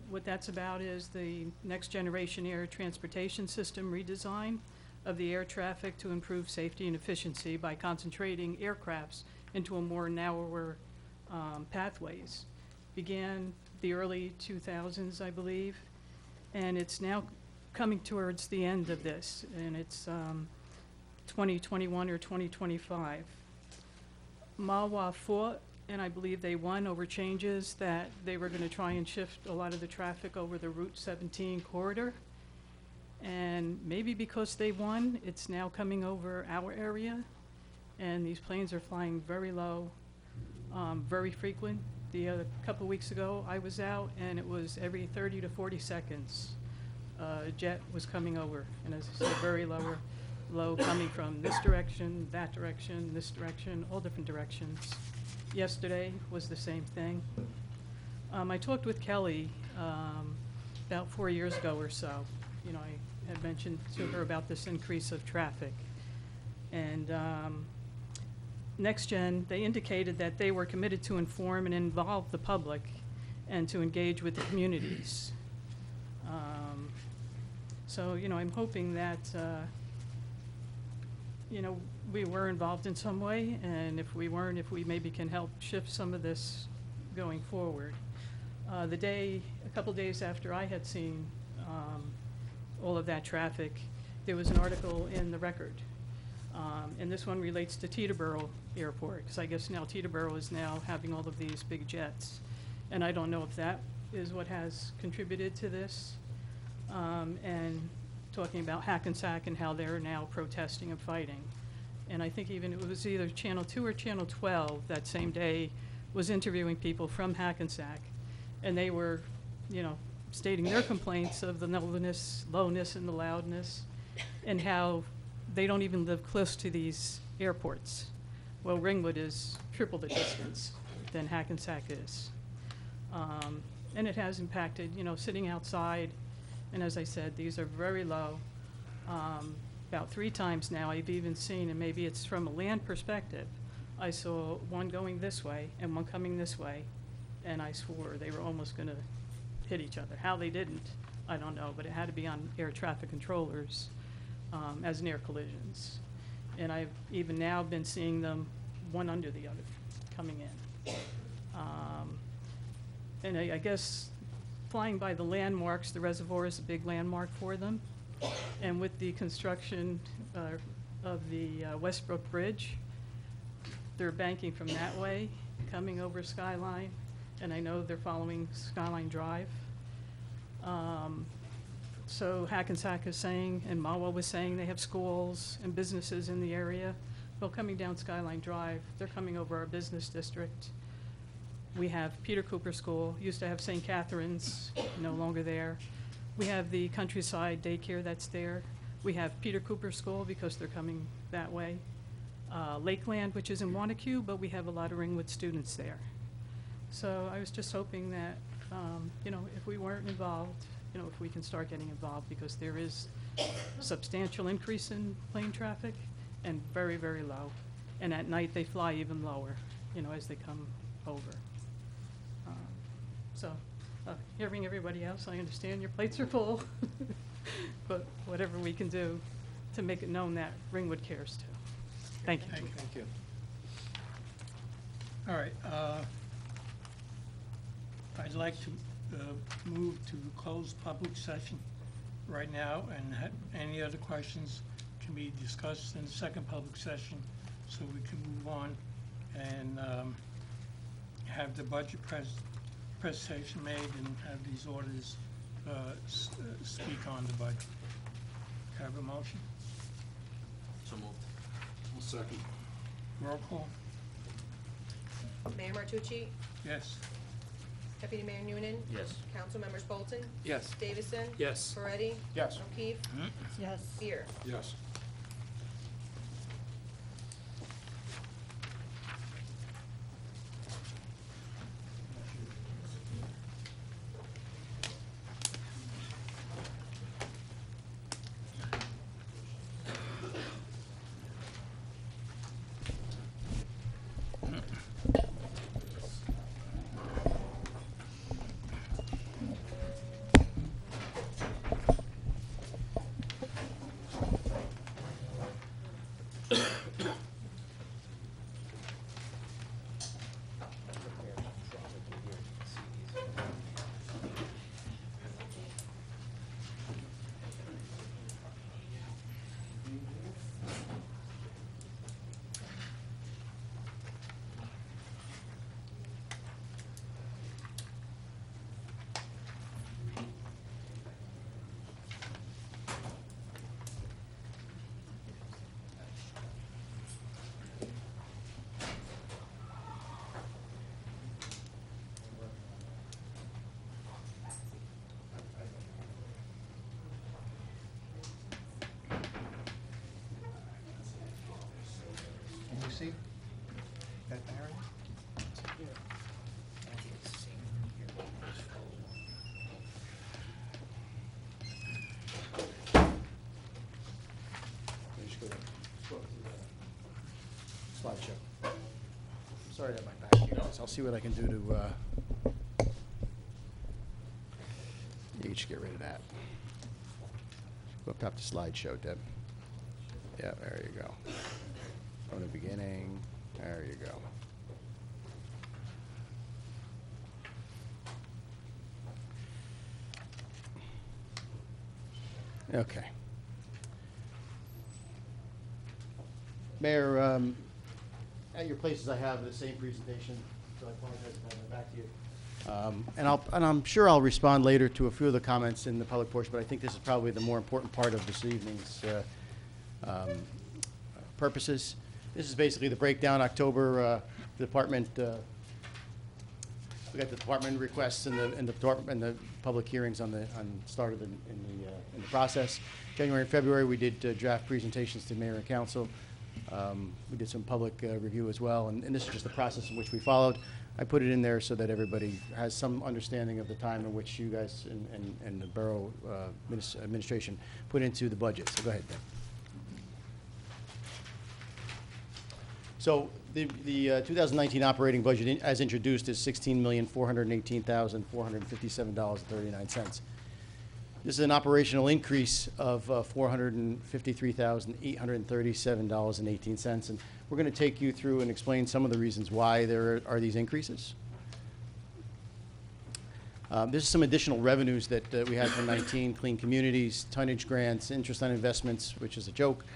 What that's about is the Next Generation Air Transportation System redesign of the air traffic to improve safety and efficiency by concentrating aircrafts into a more narrower pathways. Began the early 2000s, I believe. And it's now coming towards the end of this, and it's 2021 or 2025. Mawa fought, and I believe they won over changes that they were going to try and shift a lot of the traffic over the Route 17 corridor. And maybe because they won, it's now coming over our area, and these planes are flying very low, very frequent. The couple weeks ago, I was out, and it was every 30 to 40 seconds, a jet was coming over, and as I said, very low coming from this direction, that direction, this direction, all different directions. Yesterday was the same thing. I talked with Kelly about 4 years ago or so. You know, I had mentioned to her about this increase of traffic. And NextGen, they indicated that they were committed to inform and involve the public and to engage with the communities. So, you know, I'm hoping that, you know, we were involved in some way, and if we weren't, if we maybe can help shift some of this going forward. A couple days after I had seen all of that traffic, there was an article in the Record. And this one relates to Teterboro Airport, because I guess now Teterboro is now having all of these big jets. And I don't know if that is what has contributed to this. And talking about Hackensack and how they're now protesting and fighting. And I think even it was either Channel 2 or Channel 12 that same day was interviewing people from Hackensack. And they were, you know, stating their complaints of the lowness and the loudness, and how they don't even live close to these airports. Well, Ringwood is triple the distance than Hackensack is. And it has impacted, you know, sitting outside, and as I said, these are very low. About 3 times now I've even seen, and maybe it's from a land perspective, I saw one going this way and one coming this way, and I swore they were almost gonna hit each other. How they didn't, I don't know, but it had to be on air traffic controllers as near collisions. And I've even now been seeing them one under the other coming in. And I guess flying by the landmarks, the reservoir is a big landmark for them. And with the construction of the Westbrook Bridge, they're banking from that way, coming over Skyline, and I know they're following Skyline Drive. So Hackensack is saying, and Mawa was saying, they have schools and businesses in the area. Well, coming down Skyline Drive, they're coming over our business district. We have Peter Cooper School, used to have St. Catherine's, no longer there. We have the Countryside Daycare that's there. We have Peter Cooper School because they're coming that way. Lakeland, which is in Wanacue, but we have a lot of Ringwood students there. So I was just hoping that, you know, if we weren't involved, you know, if we can start getting involved, because there is substantial increase in plane traffic and very, very low. And at night, they fly even lower, you know, as they come over. Hearing everybody else, I understand your plates are full, but whatever we can do to make it known that Ringwood cares too. Thank you. Thank you. All right, I'd like to move to close public session right now, and any other questions can be discussed in the second public session, so we can move on and have the budget presentation made and have these orders speak on the budget. Can I have a motion? So moved. I'll second. Roll call? Mayor Martucci? Yes. Deputy Mayor Noonan? Yes. Councilmembers Bolton? Yes. Davison? Yes. Moretti? Yes. O'Keefe? Yes. Beer? Yes. see? That Barry? Slideshow. Sorry that my back here, guys. I'll see what I can do to, you should get rid of that. Go up top to slideshow, Deb. Yeah, there you go. From the beginning, there you go. Okay. Mayor, at your places I have the same presentation, so I apologize if I went back to you. And I'm sure I'll respond later to a few of the comments in the public portion, but I think this is probably the more important part of this evening's purposes. This is basically the breakdown. October, the department, we got the department requests and the public hearings on started in the process. January and February, we did draft presentations to mayor and council. We did some public review as well, and this is just the process in which we followed. I put it in there so that everybody has some understanding of the time in which you guys and the borough administration put into the budget. So go ahead, Dan. So the 2019 operating budget as introduced is $16,418,457.39. This is an operational increase of $453,837.18, and we're going to take you through and explain some of the reasons why there are these increases. This is some additional revenues that we had from 19: clean communities, tonnage grants, interest on investments, which is a joke,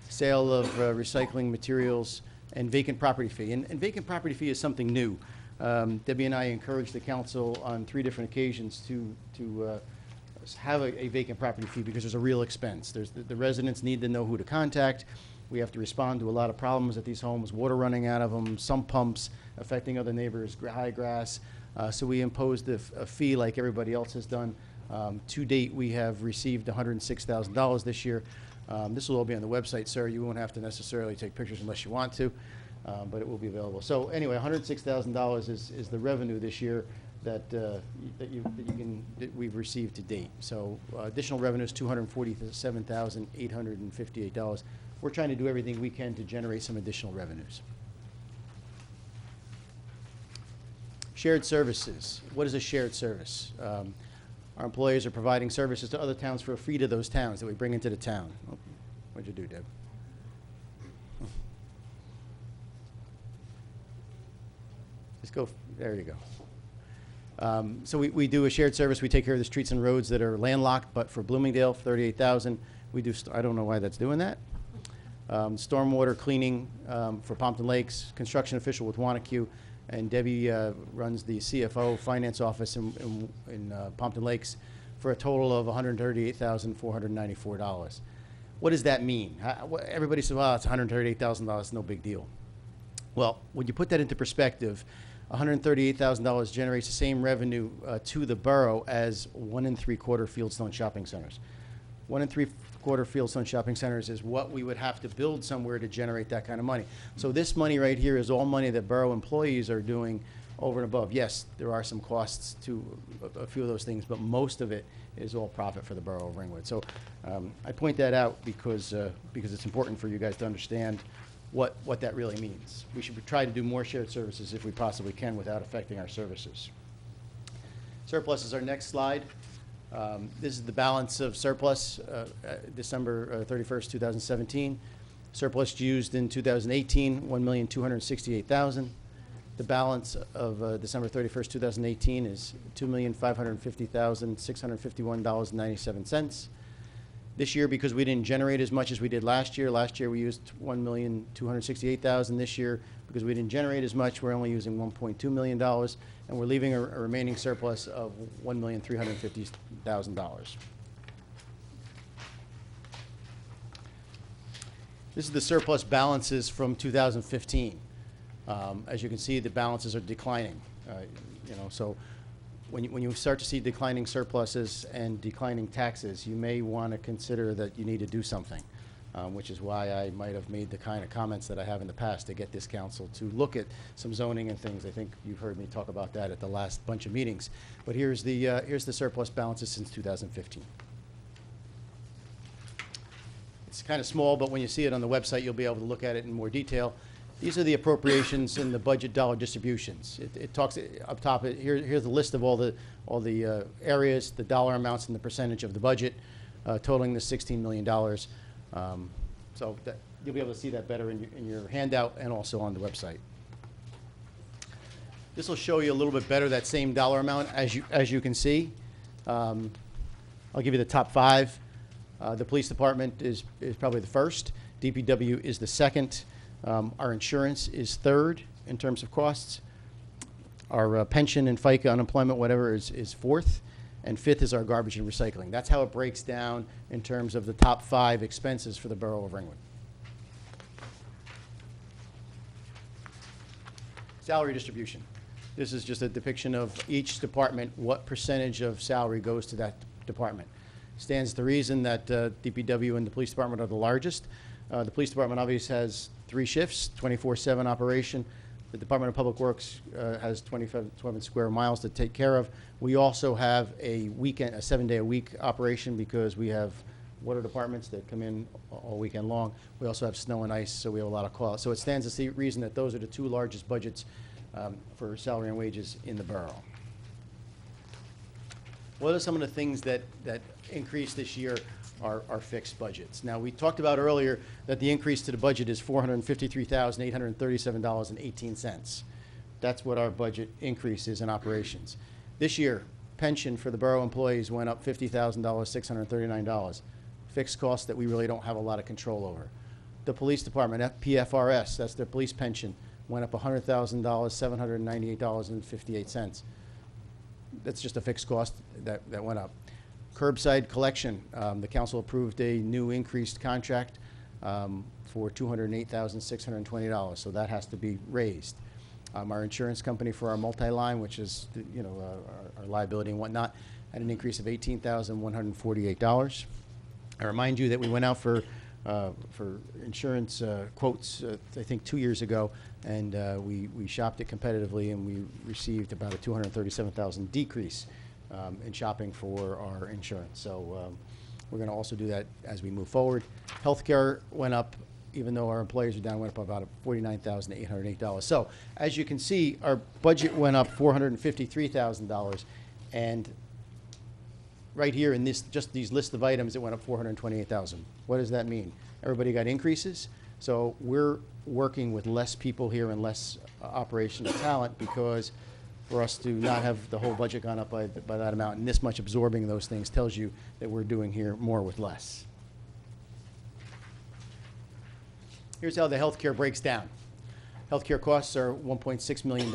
sale of recycling materials, and vacant property fee. And vacant property fee is something new. Debbie and I encouraged the council on 3 different occasions to have a vacant property fee because there's a real expense. The residents need to know who to contact. We have to respond to a lot of problems at these homes, water running out of them, sump pumps affecting other neighbors, high grass. So we imposed a fee like everybody else has done. To date, we have received $106,000 this year. This will all be on the website, sir. You won't have to necessarily take pictures unless you want to, but it will be available. So anyway, $106,000 is the revenue this year that we've received to date. So additional revenue is $247,858. We're trying to do everything we can to generate some additional revenues. Shared services. What is a shared service? Our employees are providing services to other towns for a fee to those towns that we bring into the town. Oh, what'd you do, Deb? Just go, there you go. So we do a shared service. We take care of the streets and roads that are landlocked, but for Bloomingdale, $38,000. We do, I don't know why that's doing that. Stormwater cleaning for Pompton Lakes, construction official with Wanacue, and Debbie runs the CFO finance office in Pompton Lakes for a total of $138,494. What does that mean? Everybody says, well, it's $138,000, no big deal. Well, when you put that into perspective, $138,000 generates the same revenue to the borough as 1 3/4 Fieldstone shopping centers. 1 3/4 Fieldstone shopping centers is what we would have to build somewhere to generate that kind of money. So this money right here is all money that borough employees are doing over and above. Yes, there are some costs to a few of those things, but most of it is all profit for the borough of Ringwood. So I point that out because it's important for you guys to understand what that really means. We should try to do more shared services if we possibly can without affecting our services. Surplus is our next slide. This is the balance of surplus, December 31st, 2017. Surplus used in 2018, $1,268,000. The balance of December 31st, 2018 is $2,550,651.97. This year, because we didn't generate as much as we did last year we used $1,268,000. This year, because we didn't generate as much, we're only using $1.2 million, and we're leaving a remaining surplus of $1,350,000. This is the surplus balances from 2015. As you can see, the balances are declining. So when you start to see declining surpluses and declining taxes, you may want to consider that you need to do something. which is why I might have made the kind of comments that I have in the past to get this council to look at some zoning and things. I think you've heard me talk about that at the last bunch of meetings. But here's the surplus balances since 2015. It's kind of small, but when you see it on the website, you'll be able to look at it in more detail. These are the appropriations and the budget dollar distributions. It talks up top. Here's the list of all the areas, the dollar amounts, and the percentage of the budget, totaling the $16 million. So that, you'll be able to see that better in your handout and also on the website. This will show you a little bit better that same dollar amount as you can see. I'll give you the top 5. The police department is probably the first. DPW is the second. Our insurance is third in terms of costs. Our pension and FICA, unemployment, whatever, is fourth. And fifth is our garbage and recycling. That's how it breaks down in terms of the top 5 expenses for the borough of Ringwood. Salary distribution. This is just a depiction of each department, what percentage of salary goes to that department. Stands to reason that DPW and the police department are the largest. The police department obviously has 3 shifts, 24/7 operation. The Department of Public Works has 25 square miles to take care of. We also have a 7-day-a-week operation because we have water departments that come in all weekend long. We also have snow and ice, so we have a lot of calls. So it stands to reason that those are the 2 largest budgets for salary and wages in the borough. What are some of the things that increased this year are fixed budgets? Now, we talked about earlier that the increase to the budget is $453,837.18. That's what our budget increase is in operations. This year, pension for the borough employees went up $50,639. Fixed costs that we really don't have a lot of control over. The police department, PFRS, that's their police pension, went up $100,000, $798.58. That's just a fixed cost that went up. Curbside collection, the council approved a new increased contract for $208,620, so that has to be raised. Our insurance company for our multi-line, which is our liability and whatnot, had an increase of $18,148. I remind you that we went out for insurance quotes, I think 2 years ago, and we shopped it competitively, and we received about a $237,000 decrease in shopping for our insurance. So we're going to also do that as we move forward. Healthcare went up, even though our employees are down, went up about $49,808. So as you can see, our budget went up $453,000, and right here in just these list of items, it went up $428,000. What does that mean? Everybody got increases, so we're working with less people here and less operational talent, because for us to not have the whole budget gone up by that amount and this much absorbing those things tells you that we're doing here more with less. Here's how the healthcare breaks down. Healthcare costs are $1.6 million.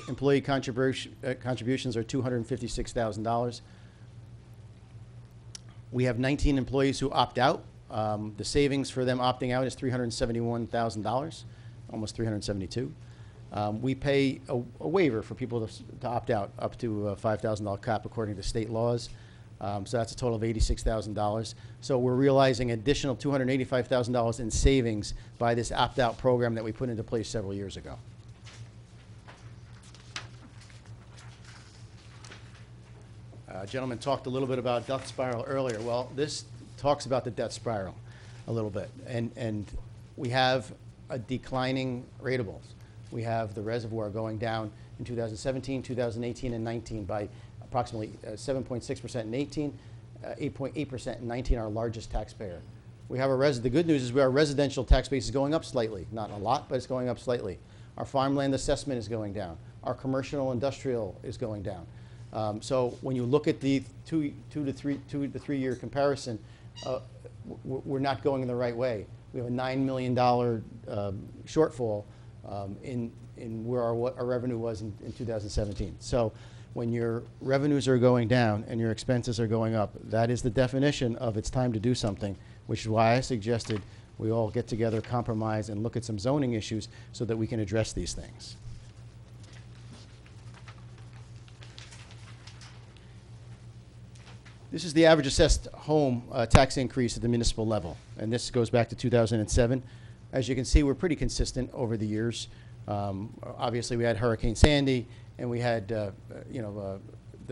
Employee contributions are $256,000. We have 19 employees who opt out. The savings for them opting out is $371,000, almost $372,000. We pay a waiver for people to opt out up to a $5,000 cap according to state laws. So that's a total of $86,000. So we're realizing additional $285,000 in savings by this opt-out program that we put into place several years ago. A gentleman talked a little bit about death spiral earlier. Well, this talks about the death spiral a little bit. And we have a declining ratables. We have the reservoir going down in 2017, 2018, and 19 by approximately 7.6% in 18, 8.8% in 19, our largest taxpayer. We have the good news is our residential tax base is going up slightly. Not a lot, but it's going up slightly. Our farmland assessment is going down. Our commercial industrial is going down. So when you look at the two to 3 year comparison, we're not going in the right way. We have a $9 million shortfall in where our revenue was in 2017. So when your revenues are going down and your expenses are going up, that is the definition of it's time to do something, which is why I suggested we all get together, compromise, and look at some zoning issues so that we can address these things. This is the average assessed home tax increase at the municipal level, and this goes back to 2007. As you can see, we're pretty consistent over the years. Obviously, we had Hurricane Sandy, and we had, the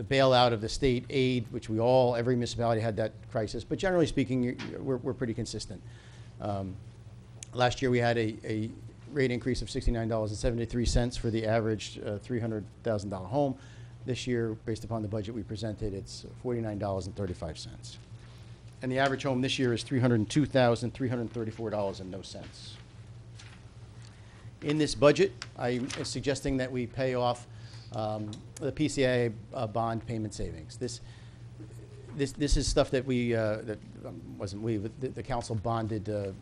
bailout of the state aid, which every municipality had that crisis. But generally speaking, we're pretty consistent. Last year, we had a rate increase of $69.73 for the average $300,000 home. This year, based upon the budget we presented, it's $49.35. And the average home this year is $302,334.00. In this budget, I'm suggesting that we pay off the PCA bond payment savings. This is stuff that the council bonded and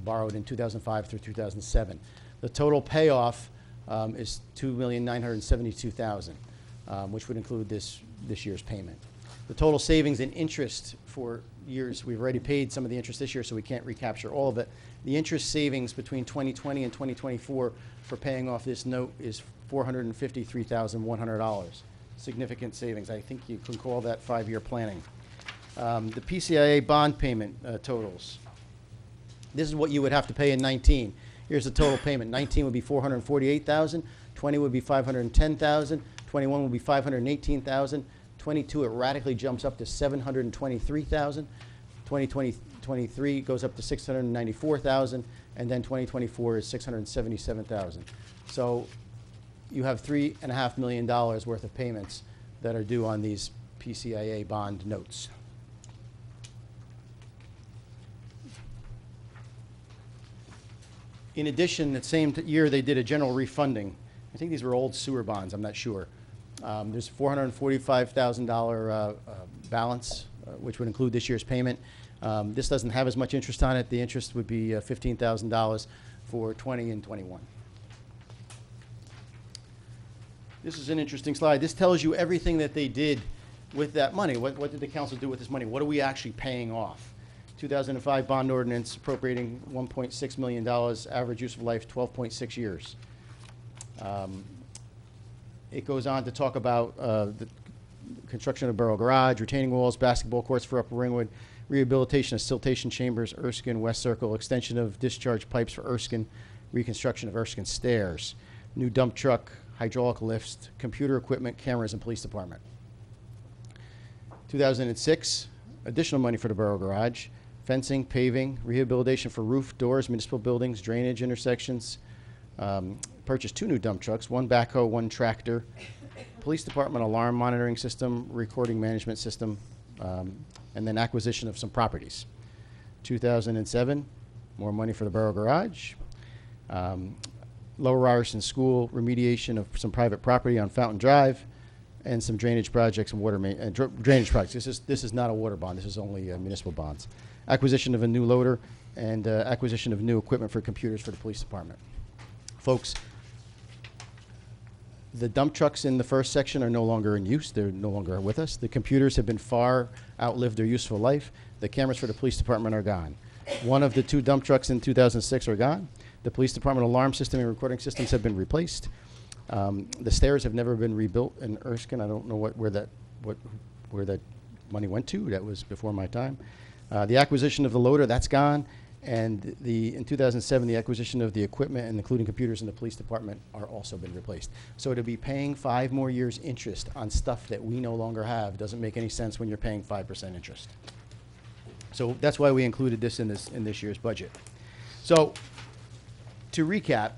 borrowed in 2005 through 2007. The total payoff is $2,972,000, which would include this year's payment. The total savings in interest for years, we've already paid some of the interest this year, so we can't recapture all of it. The interest savings between 2020 and 2024 for paying off this note is $453,100. Significant savings. I think you can call that 5-year planning. The PCIA bond payment totals. This is what you would have to pay in 19. Here's the total payment. 19 would be $448,000. 20 would be $510,000. 21 would be $518,000. 22, it radically jumps up to $723,000. 2023 goes up to $694,000, and then 2024 is $677,000. So you have $3.5 million worth of payments that are due on these PCIA bond notes. In addition, that same year they did a general refunding. I think these were old sewer bonds, I'm not sure. There's $445,000 balance, which would include this year's payment. This doesn't have as much interest on it. The interest would be $15,000 for 20 and 21. This is an interesting slide. This tells you everything that they did with that money. What did the council do with this money? What are we actually paying off? 2005 bond ordinance appropriating $1.6 million, average useful life 12.6 years. It goes on to talk about the construction of Borough Garage, retaining walls, basketball courts for Upper Ringwood, rehabilitation of siltation chambers, Erskine, West Circle, extension of discharge pipes for Erskine, reconstruction of Erskine stairs, new dump truck, hydraulic lifts, computer equipment, cameras, and police department. 2006, additional money for the Borough Garage, fencing, paving, rehabilitation for roof, doors, municipal buildings, drainage intersections, purchased 2 new dump trucks, 1 backhoe, 1 tractor, police department alarm monitoring system, recording management system, and then acquisition of some properties. 2007, more money for the Borough Garage, Lower Ryerson School, remediation of some private property on Fountain Drive, and some drainage projects and water drainage projects. This is not a water bond. This is only municipal bonds. Acquisition of a new loader and acquisition of new equipment for computers for the police department. Folks, the dump trucks in the first section are no longer in use. They're no longer with us. The computers have been far outlived their useful life. The cameras for the police department are gone. 1 of the 2 dump trucks in 2006 are gone. The police department alarm system and recording systems have been replaced. The stairs have never been rebuilt in Erskine. I don't know where that money went to. That was before my time. The acquisition of the loader, that's gone. And in 2007, the acquisition of the equipment, and including computers in the police department, are also been replaced. So to be paying 5 more years interest on stuff that we no longer have doesn't make any sense when you're paying 5% interest. So that's why we included this in this year's budget. So to recap,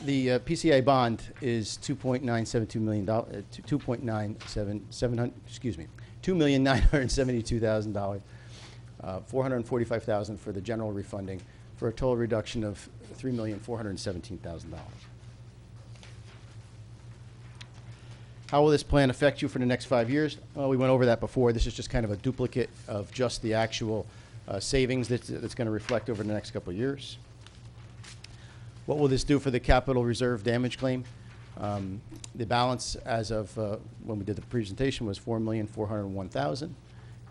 the PCA bond is $2.972 million, $2,972,000. $445,000 for the general refunding, for a total reduction of $3,417,000. How will this plan affect you for the next 5 years? Well, we went over that before. This is just kind of a duplicate of just the actual savings that's going to reflect over the next couple of years. What will this do for the capital reserve damage claim? The balance as of when we did the presentation was $4,401,000.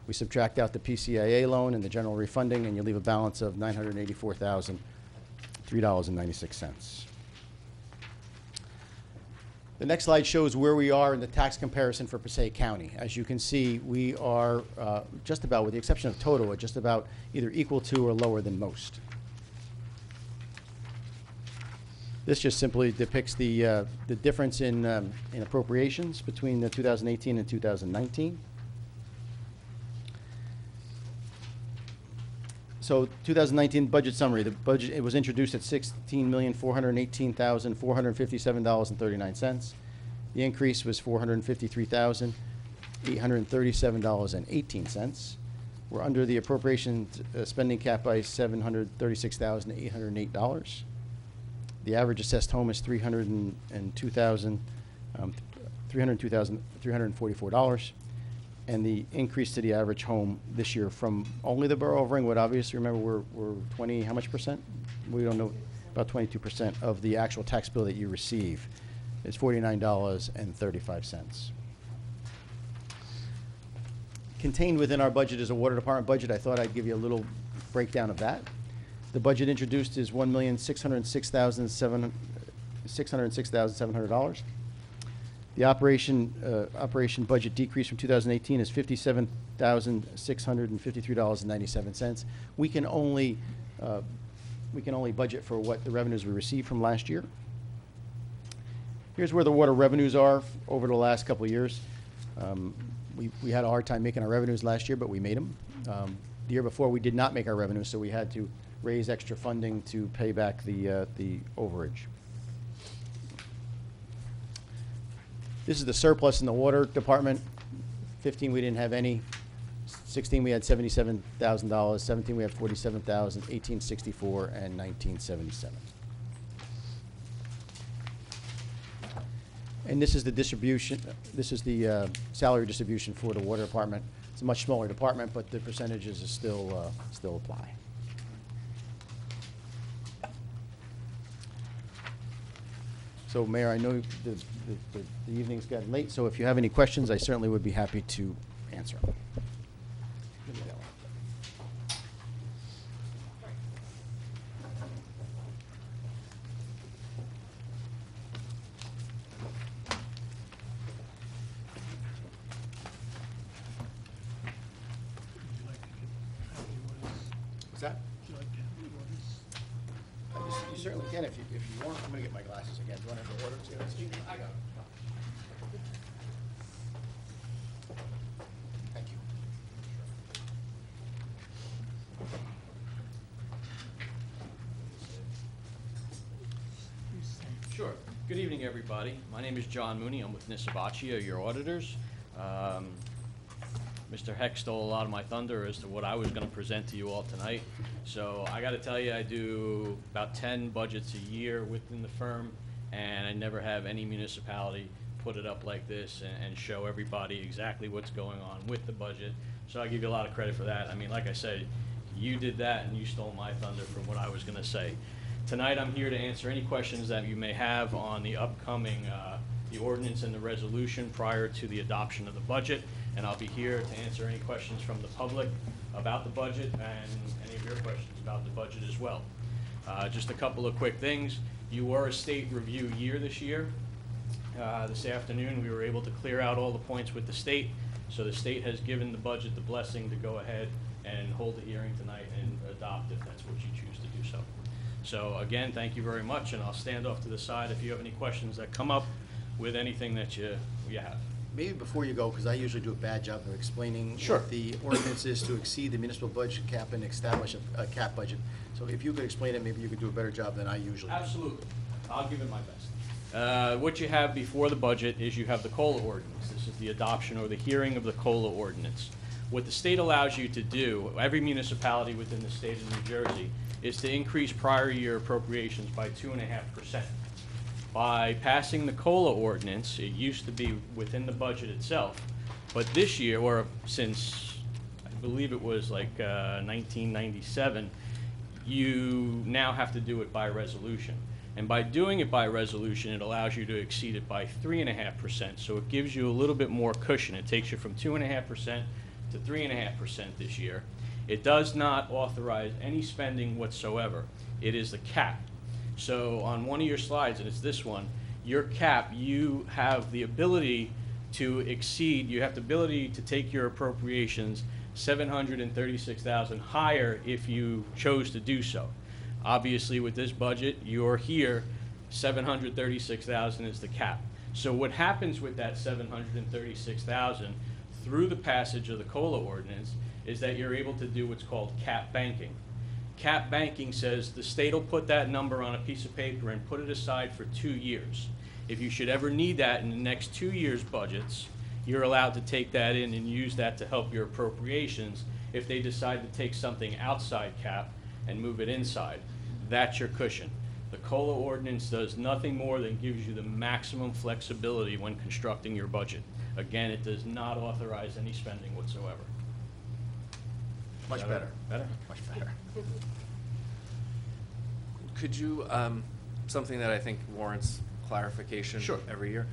We subtract out the PCIA loan and the general refunding, and you leave a balance of $984,003.96. The next slide shows where we are in the tax comparison for Passaic County. As you can see, we are just about, with the exception of total, just about either equal to or lower than most. This just simply depicts the difference in appropriations between the 2018 and 2019. So 2019 budget summary, the budget, it was introduced at $16,418,457.39. The increase was $453,837.18. We're under the appropriation spending cap by $736,808. The average assessed home is $302,344. And the increase to the average home this year from only the borough of Ringwood, obviously, remember, we're 20, how much percent? We don't know, about 22% of the actual tax bill that you receive is $49.35. Contained within our budget is a water department budget. I thought I'd give you a little breakdown of that. The budget introduced is $1,606,700. The operation budget decrease from 2018 is $57,653.97. We can only budget for what the revenues we received from last year. Here's where the water revenues are over the last couple of years. We had a hard time making our revenues last year, but we made them. The year before, we did not make our revenues, so we had to raise extra funding to pay back the overage. This is the surplus in the water department. 15, we didn't have any. 16, we had $77,000. 17, we had $47,000. 18, 64, and 19, 77. And this is the distribution. This is the salary distribution for the water department. It's a much smaller department, but the percentages is still apply. So, Mayor, I know the evening's gotten late, so if you have any questions, I certainly would be happy to answer them. Give me that one. What's that? You certainly can if you want. I'm going to get my glasses again. Do you want to have the orders? I got it. Thank you. Sure. Good evening, everybody. My name is John Mooney. I'm with Nissabachi, your auditors. Mr. Heck stole a lot of my thunder as to what I was going to present to you all tonight. So I got to tell you, I do about 10 budgets a year within the firm, and I never have any municipality put it up like this and show everybody exactly what's going on with the budget. So I give you a lot of credit for that. I mean, like I said, you did that and you stole my thunder from what I was going to say. Tonight I'm here to answer any questions that you may have on the upcoming the ordinance and the resolution prior to the adoption of the budget. And I'll be here to answer any questions from the public about the budget and any of your questions about the budget as well. Just a couple of quick things. You were a state review year this year. This afternoon we were able to clear out all the points with the state. So the state has given the budget the blessing to go ahead and hold a hearing tonight and adopt if that's what you choose to do so. So again, thank you very much, and I'll stand off to the side if you have any questions that come up with anything that you have. Maybe before you go, because I usually do a bad job of explaining Sure. what the ordinance is to exceed the municipal budget cap and establish a cap budget. So if you could explain it, maybe you could do a better job than I usually do. Absolutely. I'll give it my best. What you have before the budget is you have the COLA ordinance. This is the adoption or the hearing of the COLA ordinance. What the state allows you to do, every municipality within the state of New Jersey, is to increase prior year appropriations by 2.5%. By passing the COLA ordinance, it used to be within the budget itself, but this year, or since I believe it was like 1997, you now have to do it by resolution. And by doing it by resolution, it allows you to exceed it by 3.5%. So it gives you a little bit more cushion. It takes you from 2.5% to 3.5% this year. It does not authorize any spending whatsoever. It is the cap. So on one of your slides, and it's this one, your cap, you have the ability to exceed, you have the ability to take your appropriations 736,000 higher if you chose to do so. Obviously, with this budget, you're here, 736,000 is the cap. So what happens with that 736,000 through the passage of the COLA ordinance is that you're able to do what's called cap banking. Cap banking says the state will put that number on a piece of paper and put it aside for 2 years. If you should ever need that in the next 2 years' budgets, you're allowed to take that in and use that to help your appropriations. If they decide to take something outside cap and move it inside, that's your cushion. The COLA ordinance does nothing more than gives you the maximum flexibility when constructing your budget. Again, it does not authorize any spending whatsoever. Much better. Better? Much better. Could you, something that I think warrants clarification Sure. every year,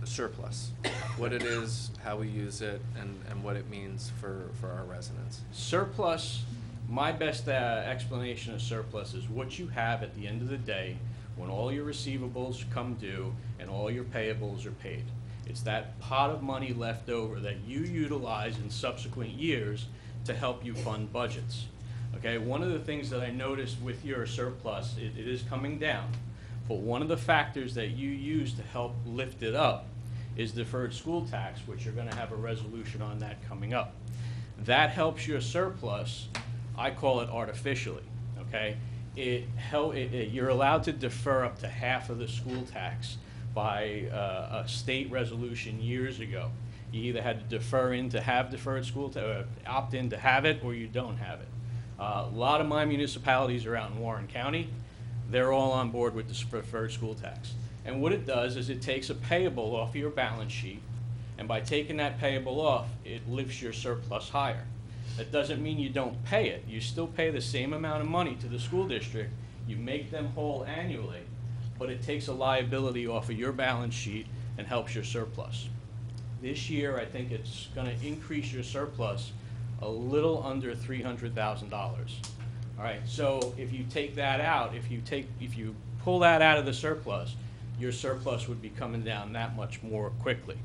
the surplus, what it is, how we use it, and what it means for our residents. Surplus, my best explanation of surplus is what you have at the end of the day when all your receivables come due and all your payables are paid. It's that pot of money left over that you utilize in subsequent years to help you fund budgets. Okay, one of the things that I noticed with your surplus, it is coming down, but one of the factors that you use to help lift it up is deferred school tax, which you're gonna have a resolution on that coming up. That helps your surplus, I call it artificially, okay? You're allowed to defer up to half of the school tax by a state resolution years ago. You either had to defer in to have deferred school, opt in to have it, or you don't have it. A lot of my municipalities are out in Warren County. They're all on board with the deferred school tax. And what it does is it takes a payable off your balance sheet, and by taking that payable off, it lifts your surplus higher. That doesn't mean you don't pay it. You still pay the same amount of money to the school district. You make them whole annually, but it takes a liability off of your balance sheet and helps your surplus. This year, I think it's gonna increase your surplus a little under $300,000. All right, so if you take that out, if you pull that out of the surplus, your surplus would be coming down that much more quickly.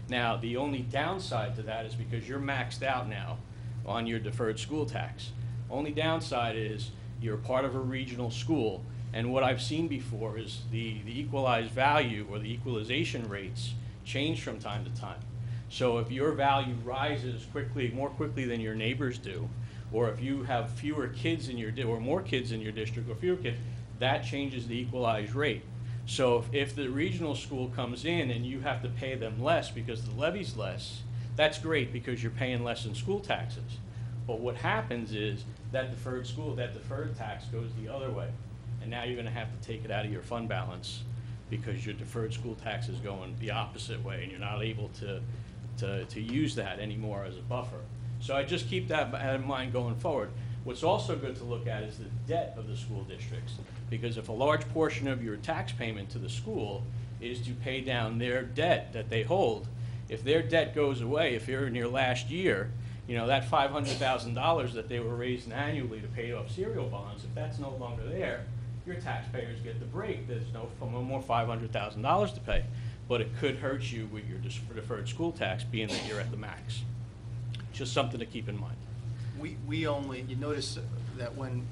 Now, the only downside to that is because you're maxed out now on your deferred school tax. Only downside is you're part of a regional school, and what I've seen before is the equalized value or the equalization rates change from time to time. So if your value rises more quickly than your neighbors do, or if you have fewer kids in your, or more kids in your district or fewer kids, that changes the equalized rate. So if the regional school comes in and you have to pay them less because the levy's less, that's great because you're paying less in school taxes. But what happens is that deferred tax goes the other way. And now you're gonna have to take it out of your fund balance because your deferred school tax is going the opposite way and you're not able to use that anymore as a buffer. So I just keep that in mind going forward. What's also good to look at is the debt of the school districts, because if a large portion of your tax payment to the school is to pay down their debt that they hold, if their debt goes away, if you're in your last year, you know, that $500,000 that they were raising annually to pay off serial bonds, if that's no longer there, your taxpayers get the break. There's no more $500,000 to pay. But it could hurt you with your deferred school tax, being that you're at the max. Just something to keep in mind. You notice that when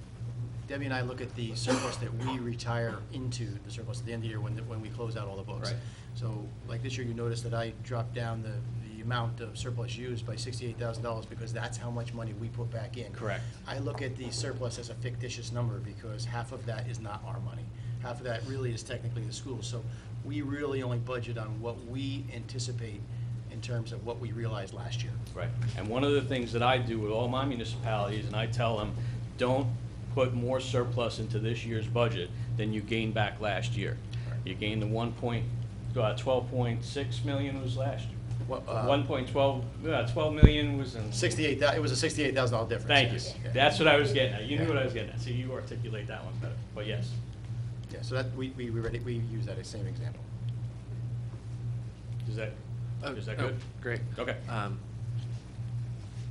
Debbie and I look at the surplus that we retire into the surplus at the end of the year when we close out all the books. Right. So like this year, you notice that I dropped down the amount of surplus used by $68,000 because that's how much money we put back in. Correct. I look at the surplus as a fictitious number because half of that is not our money. Half of that really is technically the school. So we really only budget on what we anticipate in terms of what we realized last year. Right. And one of the things that I do with all my municipalities, and I tell them, don't put more surplus into this year's budget than you gained back last year. Right. You gained the 12.6 million was last year. 12 million was in. It was a $68,000 difference. Thank you. Yes. Okay. That's what I was getting at. You knew what I was getting at, so you articulate that one better. But yes. Yeah. So that we use that as same example. Is that good? Great. Okay.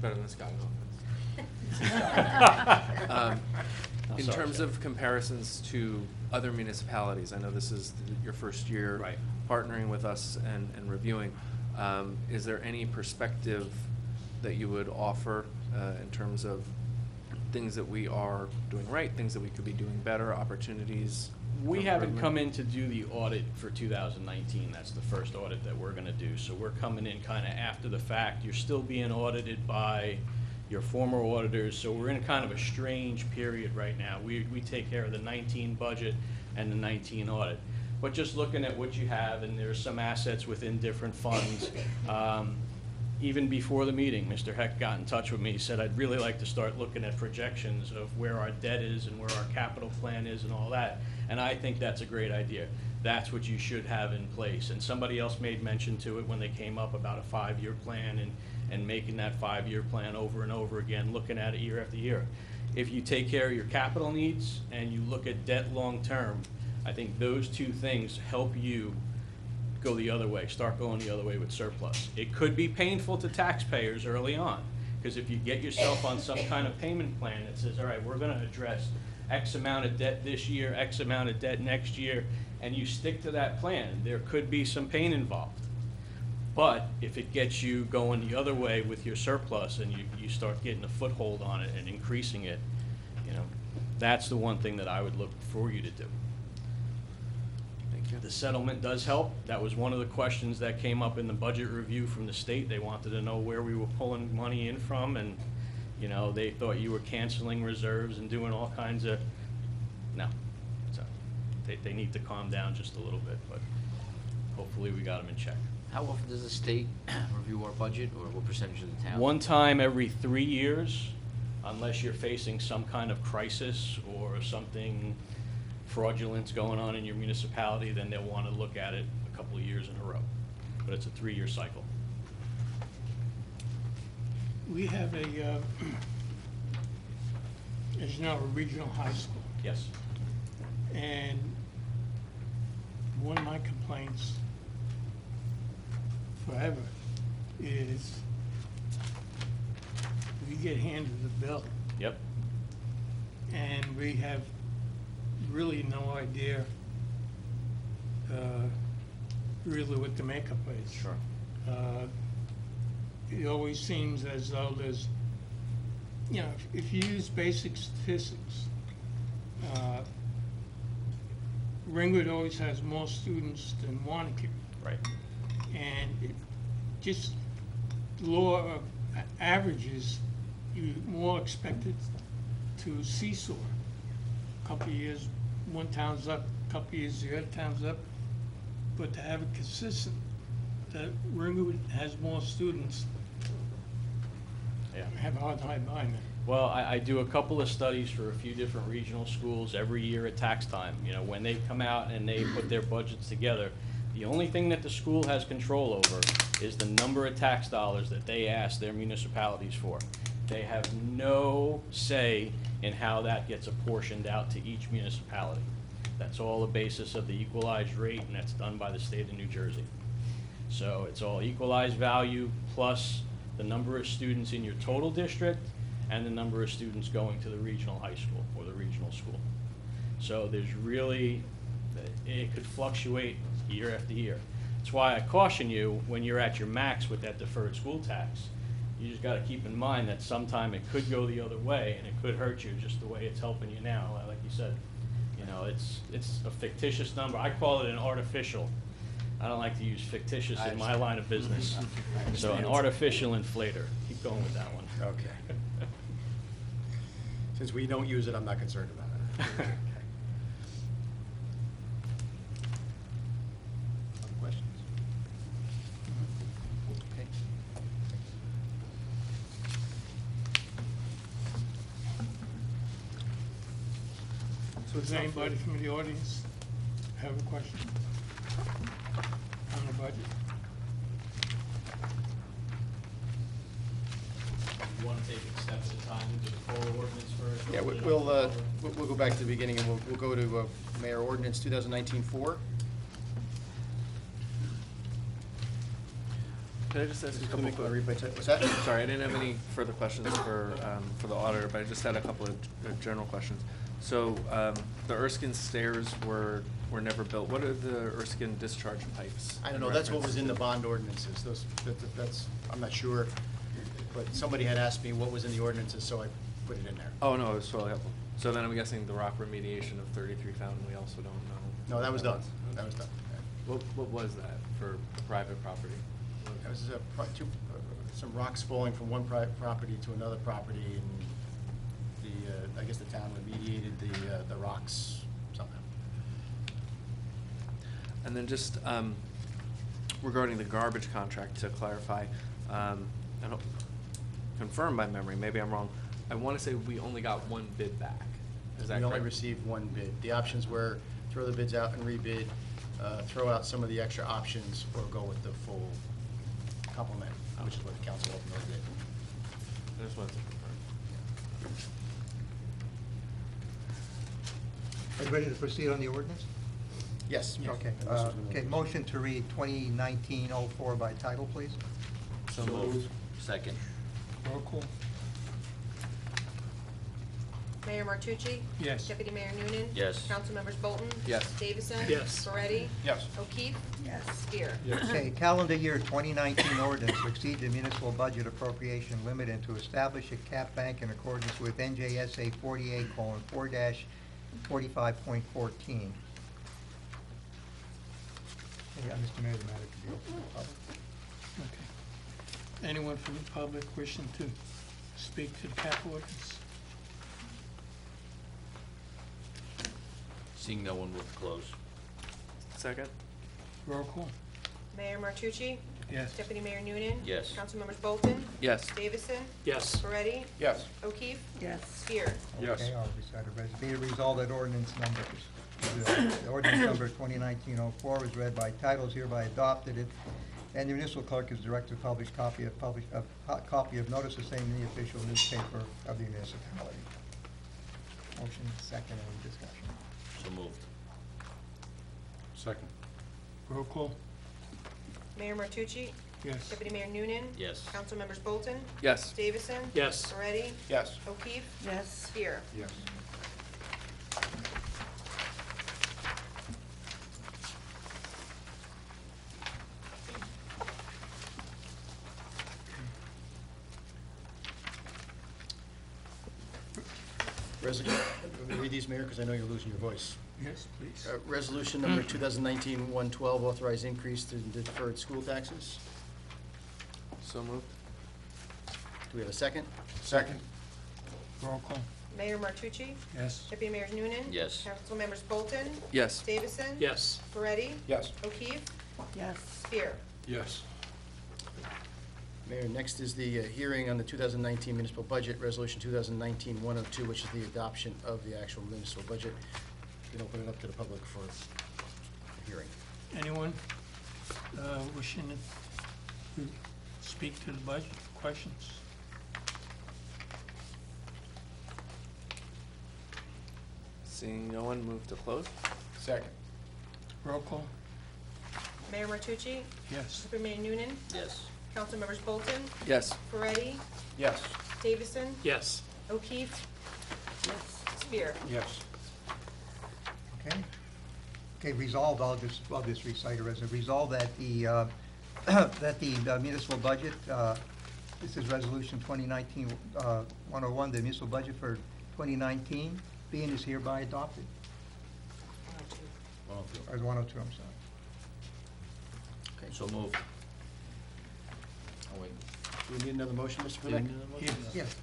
Better than Scott. In terms of comparisons to other municipalities, I know this is your first year Right. partnering with us and reviewing. Is there any perspective that you would offer in terms of things that we are doing right, things that we could be doing better, opportunities? We for haven't improvement? come in to do the audit for 2019. That's the first audit that we're gonna do. So we're coming in kind of after the fact. You're still being audited by your former auditors, so we're in kind of a strange period right now. We take care of the 19 budget and the 19 audit. But just looking at what you have, and there's some assets within different funds, even before the meeting, Mr. Heck got in touch with me, he said, I'd really like to start looking at projections of where our debt is and where our capital plan is and all that. And I think that's a great idea. That's what you should have in place. And somebody else made mention to it when they came up about a 5-year plan and making that 5-year plan over and over again, looking at it year after year. If you take care of your capital needs and you look at debt long-term, I think those two things help you go the other way, start going the other way with surplus. It could be painful to taxpayers early on, because if you get yourself on some kind of payment plan that says, all right, we're gonna address X amount of debt this year, X amount of debt next year, and you stick to that plan, there could be some pain involved. But if it gets you going the other way with your surplus and you start getting a foothold on it and increasing it, you know, that's the one thing that I would look for you to do. Thank you. The settlement does help. That was one of the questions that came up in the budget review from the state. They wanted to know where we were pulling money in from, and, you know, they thought you were canceling reserves and doing all kinds of, no. So they need to calm down just a little bit, but hopefully we got them in check. How often does the state review our budget, or what percentage of the town? One time every 3 years, unless you're facing some kind of crisis or something fraudulent going on in your municipality, then they'll want to look at it a couple of years in a row. But it's a 3-year cycle. We have a, as you know, a regional high school. Yes. And one of my complaints forever is we get handed the bill. Yep. And we have really no idea really what the makeup is. Sure. It always seems as though there's, you know, if you use basic statistics, Ringwood always has more students than Wanacue. Right. And it just, law of averages, you more expected to seesaw. Couple of years, one town's up, couple of years, the other town's up. But to have it consistent, that Ringwood has more students, Yeah. I have a hard time buying that. Well, I do a couple of studies for a few different regional schools every year at tax time. You know, when they come out and they put their budgets together, the only thing that the school has control over is the number of tax dollars that they ask their municipalities for. They have no say in how that gets apportioned out to each municipality. That's all the basis of the equalized rate, and that's done by the state of New Jersey. So it's all equalized value plus the number of students in your total district and the number of students going to the regional high school or the regional school. So there's really, it could fluctuate year after year. That's why I caution you, when you're at your max with that deferred school tax, you just gotta keep in mind that sometime it could go the other way and it could hurt you just the way it's helping you now. Like you said, you know, it's a fictitious number. I call it an artificial. I don't like to use fictitious in my line of business. So an artificial inflator. Keep going with that one. Okay. Since we don't use it, I'm not concerned about it. Other questions? Okay. So does anybody from the audience have a question on the budget? You want to take it step at a time and do the full ordinance first? Yeah, we'll go back to the beginning and we'll go to Mayor Ordinance 2019-4. Can I just ask a couple Let me quick? read my what's that? Sorry, I didn't have any further questions for the auditor, but I just had a couple of general questions. So, the Erskine stairs were never built. What are the Erskine discharge pipes? I don't in know, that's what reference was in the to? bond ordinances, that's, I'm not sure, but somebody had asked me what was in the ordinances, so I put it in there. Oh, no, it was totally helpful. So then I'm guessing the rock remediation of 33 Fountain, we also don't know. No, that was what done, that was done. What was that for private property? That was some rocks falling from one property to another property, and I guess the town remediated the rocks somehow. And then just regarding the garbage contract, to clarify, I don't confirm my memory, maybe I'm wrong. I want to say we only got one bid back. Is that We only correct? received one bid. The options were throw the bids out and rebid, throw out some of the extra options, or go with the full complement, which is what the council ultimately did. I just wanted to confirm. Are you ready to proceed on the ordinance? Yes. Okay, okay, motion to read 2019-04 by title, please. So moved. Second. Roll call. Mayor Martucci? Yes. Deputy Mayor Noonan? Yes. Councilmembers Bolton? Yes. Davison? Yes. Moretti? Yes. O'Keefe? Yes. Spear? Okay, calendar year 2019 ordinance to exceed the municipal budget appropriation limit and to establish a cap bank in accordance with NJSA 48:4-45.14. Yeah, Mr. Mayor, the matter to be open to the public. Okay. Anyone from the public wishing to speak to the cap ordinance? Seeing no one, move to close. Second? Roll call. Mayor Martucci? Yes. Deputy Mayor Noonan? Yes. Councilmembers Bolton? Yes. Davison? Yes. Moretti? Yes. O'Keefe? Yes. Spear? Yes. Okay, I'll recite a resolution. Be it resolved that ordinance numbers, the ordinance number 2019-04 is read by title, is hereby adopted, and the municipal clerk is directed to publish copy of notice of same in the official newspaper of the municipality. Motion second, any discussion? So moved. Second. Roll call. Mayor Martucci? Yes. Deputy Mayor Noonan? Yes. Councilmembers Bolton? Yes. Davison? Yes. Moretti? Yes. O'Keefe? Yes. Spear? Yes. Let me read these, Mayor, because I know you're losing your voice. Yes, please. Resolution number 2019-112, authorize increase to deferred school taxes. So moved. Do we have a second? Second. Roll call. Mayor Martucci? Yes. Deputy Mayor Noonan? Yes. Councilmembers Bolton? Yes. Davison? Yes. Moretti? Yes. O'Keefe? Yes. Spear? Yes. Mayor, next is the hearing on the 2019 municipal budget, Resolution 2019-102, which is the adoption of the actual municipal budget. You can open it up to the public for hearing. Anyone wishing to speak to the budget? Questions? Seeing no one, move to close. Second. Roll call. Mayor Martucci? Yes. Deputy Mayor Noonan? Yes. Councilmembers Bolton? Yes. Moretti? Yes. Davison? Yes. O'Keefe? Spear? Yes. Okay. Okay, resolved, I'll just recite it as a resolve that the, that the municipal budget, this is resolution 2019-101, the municipal budget for 2019, being is hereby adopted. Or 102, I'm sorry. Okay. So moved. Oh, wait. Do we need another motion, Mr. Do we Vivek? need another motion? Yes.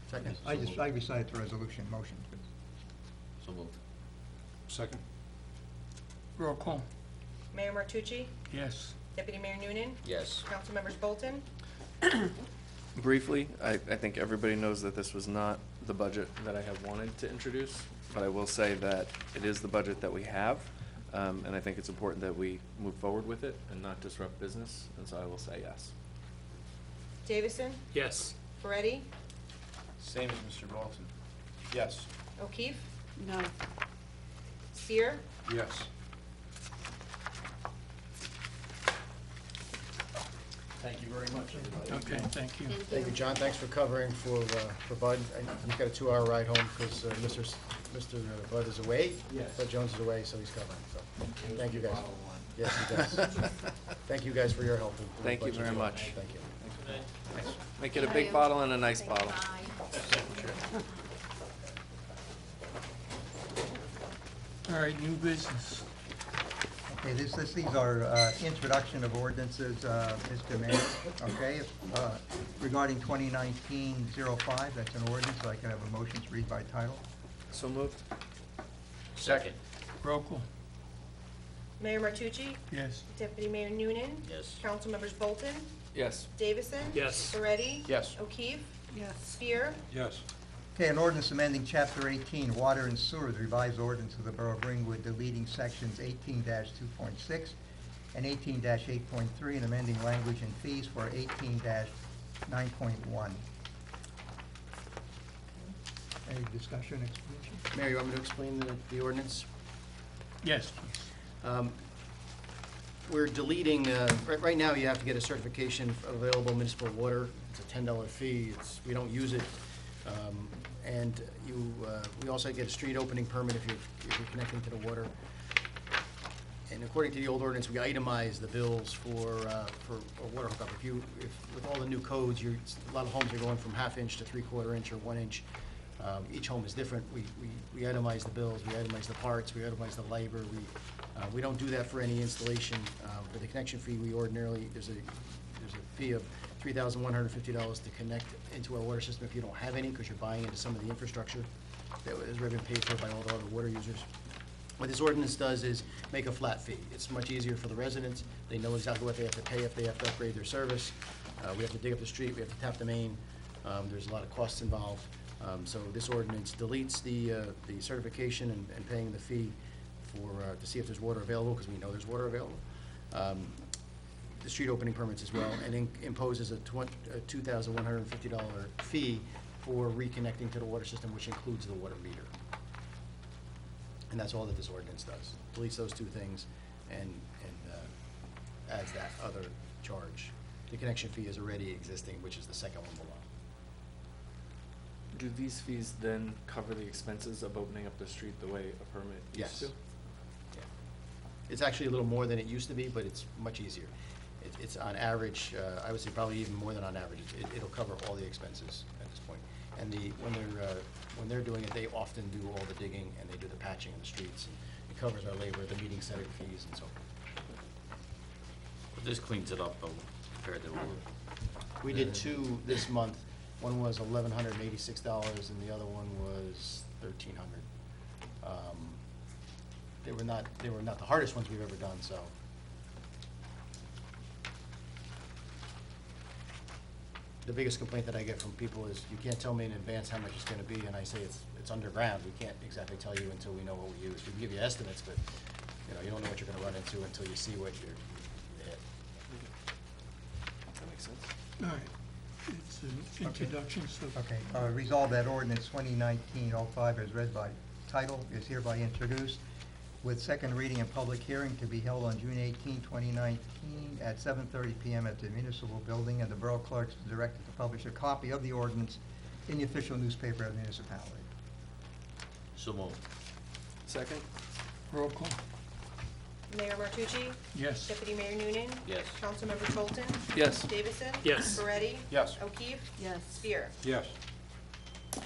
Second. I recited the resolution, motion, please. So moved. Second. Roll call. Mayor Martucci? Yes. Deputy Mayor Noonan? Yes. Councilmembers Bolton? Briefly, I think everybody knows that this was not the budget that I have wanted to introduce, but I will say that it is the budget that we have, and I think it's important that we move forward with it and not disrupt business, and so I will say yes. Davison? Yes. Moretti? Same as Mr. Bolton. Yes. O'Keefe? No. Spear? Yes. Thank you very much, everybody. Okay, thank you. Thank you, John. Thanks for covering for Bud. He's got a 2-hour ride home because Mr. Bud is away. Yes. Bud Jones is away, so he's covering. So, thank you, guys. Yes, he does. Thank you guys for your help. with Thank you budget very as well. much. Thank you. Make it a big bottle and a nice bottle. All right, new business. Okay, these are introduction of ordinances, Mr. Mayor, okay? Regarding 2019-05, that's an ordinance, so I can have a motion to read by title. So moved. Second. Roll call. Mayor Martucci? Yes. Deputy Mayor Noonan? Yes. Council members Bolton? Yes. Davison? Yes. Moretti? Yes. O'Keefe? Yes. Spear? Yes. Okay, an ordinance amending Chapter 18, Water and Sewers, revised ordinance of the Borough of Ringwood, deleting sections 18-2.6 and 18-8.3, and amending language and fees for 18-9.1. Any discussion, explanation? Mayor, you want me to explain the ordinance? Yes, please. We're deleting, right now you have to get a certification of available municipal water. It's a $10 fee. We don't use it. And we also get a street opening permit if you're connecting to the water. And according to the old ordinance, we itemize the bills for a water hookup. With all the new codes, a lot of homes are going from 1/2 inch to 3/4 inch or 1 inch. Each home is different. We itemize the bills, we itemize the parts, we itemize the labor. We don't do that for any installation. For the connection fee, we ordinarily, there's a fee of $3,150 to connect into our water system if you don't have any, because you're buying into some of the infrastructure that has already been paid for by all the other water users. What this ordinance does is make a flat fee. It's much easier for the residents. They know exactly what they have to pay if they have to upgrade their service. We have to dig up the street, we have to tap the main. There's a lot of costs involved. So this ordinance deletes the certification and paying the fee to see if there's water available, because we know there's water available. The street opening permits as well, and imposes a $2,150 fee for reconnecting to the water system, which includes the water meter. And that's all that this ordinance does. Deletes those two things and adds that other charge. The connection fee is already existing, which is the second one below. Do these fees then cover the expenses of opening up the street the way a permit used Yes. to? Yeah. It's actually a little more than it used to be, but it's much easier. It's on average, I would say probably even more than on average. It'll cover all the expenses at this point. And when they're doing it, they often do all the digging and they do the patching of the streets. And it covers our labor, the meeting setting fees and so forth. But this cleans it up though, compared to what We did two this month. One was $1,186 and the other one was $1,300. They were not the hardest ones we've ever done, so. The biggest complaint that I get from people is, you can't tell me in advance how much it's gonna be, and I say it's underground. We can't exactly tell you until we know what we use. We can give you estimates, but, you don't know what you're gonna run into until you see what you're. That makes sense. All right. It's an introduction, so. Okay, resolve that ordinance 2019-05 as read by title is hereby introduced with second reading and public hearing to be held on June 18, 2019 at 7:30 PM at the municipal building, and the borough clerk is directed to publish a copy of the ordinance in the official newspaper of the municipality. So moved. Second? Roll call. Mayor Martucci? Yes. Deputy Mayor Noonan? Yes. Councilmembers Bolton? Yes. Davison? Yes. Moretti? Yes. O'Keefe? Yes. Spear? Yes. Okay,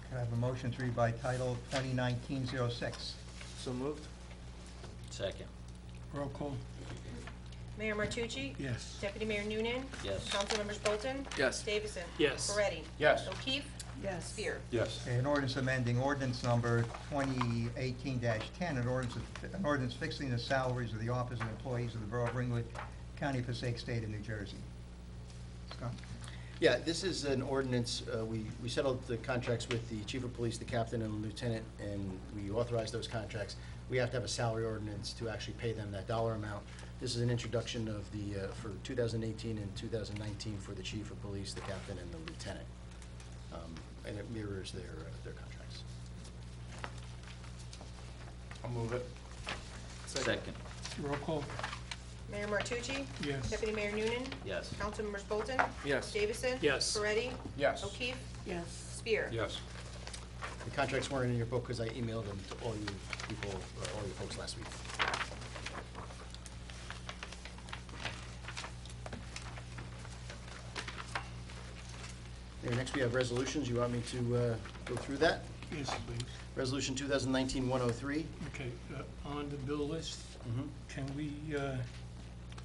can I have a motion to read by title 2019-06? So moved? Second. Roll call. Mayor Martucci? Yes. Deputy Mayor Noonan? Yes. Councilmembers Bolton? Yes. Davison? Yes. Moretti? Yes. O'Keefe? Yes. Spear? Yes. Okay, an ordinance amending ordinance number 2018-10, an ordinance fixing the salaries of the officers and employees of the Borough of Ringwood, County of Passaic, State of New Jersey. Scott? Yeah, this is an ordinance, we settled the contracts with the chief of police, the captain, and the lieutenant, and we authorized those contracts. We have to have a salary ordinance to actually pay them that dollar amount. This is an introduction of for 2018 and 2019 for the chief of police, the captain, and the lieutenant. And it mirrors their contracts. I'll move it. Second. Roll call. Mayor Martucci? Yes. Deputy Mayor Noonan? Yes. Councilmembers Bolton? Yes. Davison? Yes. Moretti? Yes. O'Keefe? Yes. Spear? Yes. The contracts weren't in your book because I emailed them to all you people, all you folks last week. Mayor, next we have resolutions. You want me to go through that? Yes, please. Resolution 2019-103. Okay, on the bill list, Mhm. can we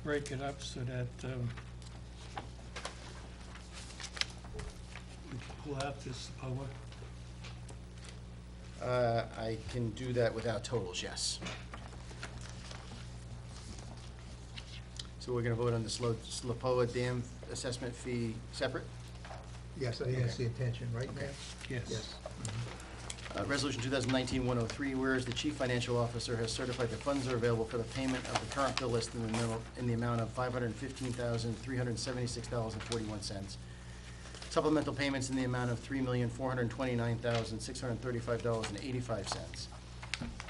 break it up so that we can pull out this POA? I can do that without totals, yes. So we're gonna vote on the Slapoa Dam assessment fee separate? Yes, I asked the attention, right, Mayor? Yes. Yes. Resolution 2019-103, whereas the chief financial officer has certified that funds are available for the payment of the current bill list in the amount of $515,376.41. Supplemental payments in the amount of $3,429,635.85,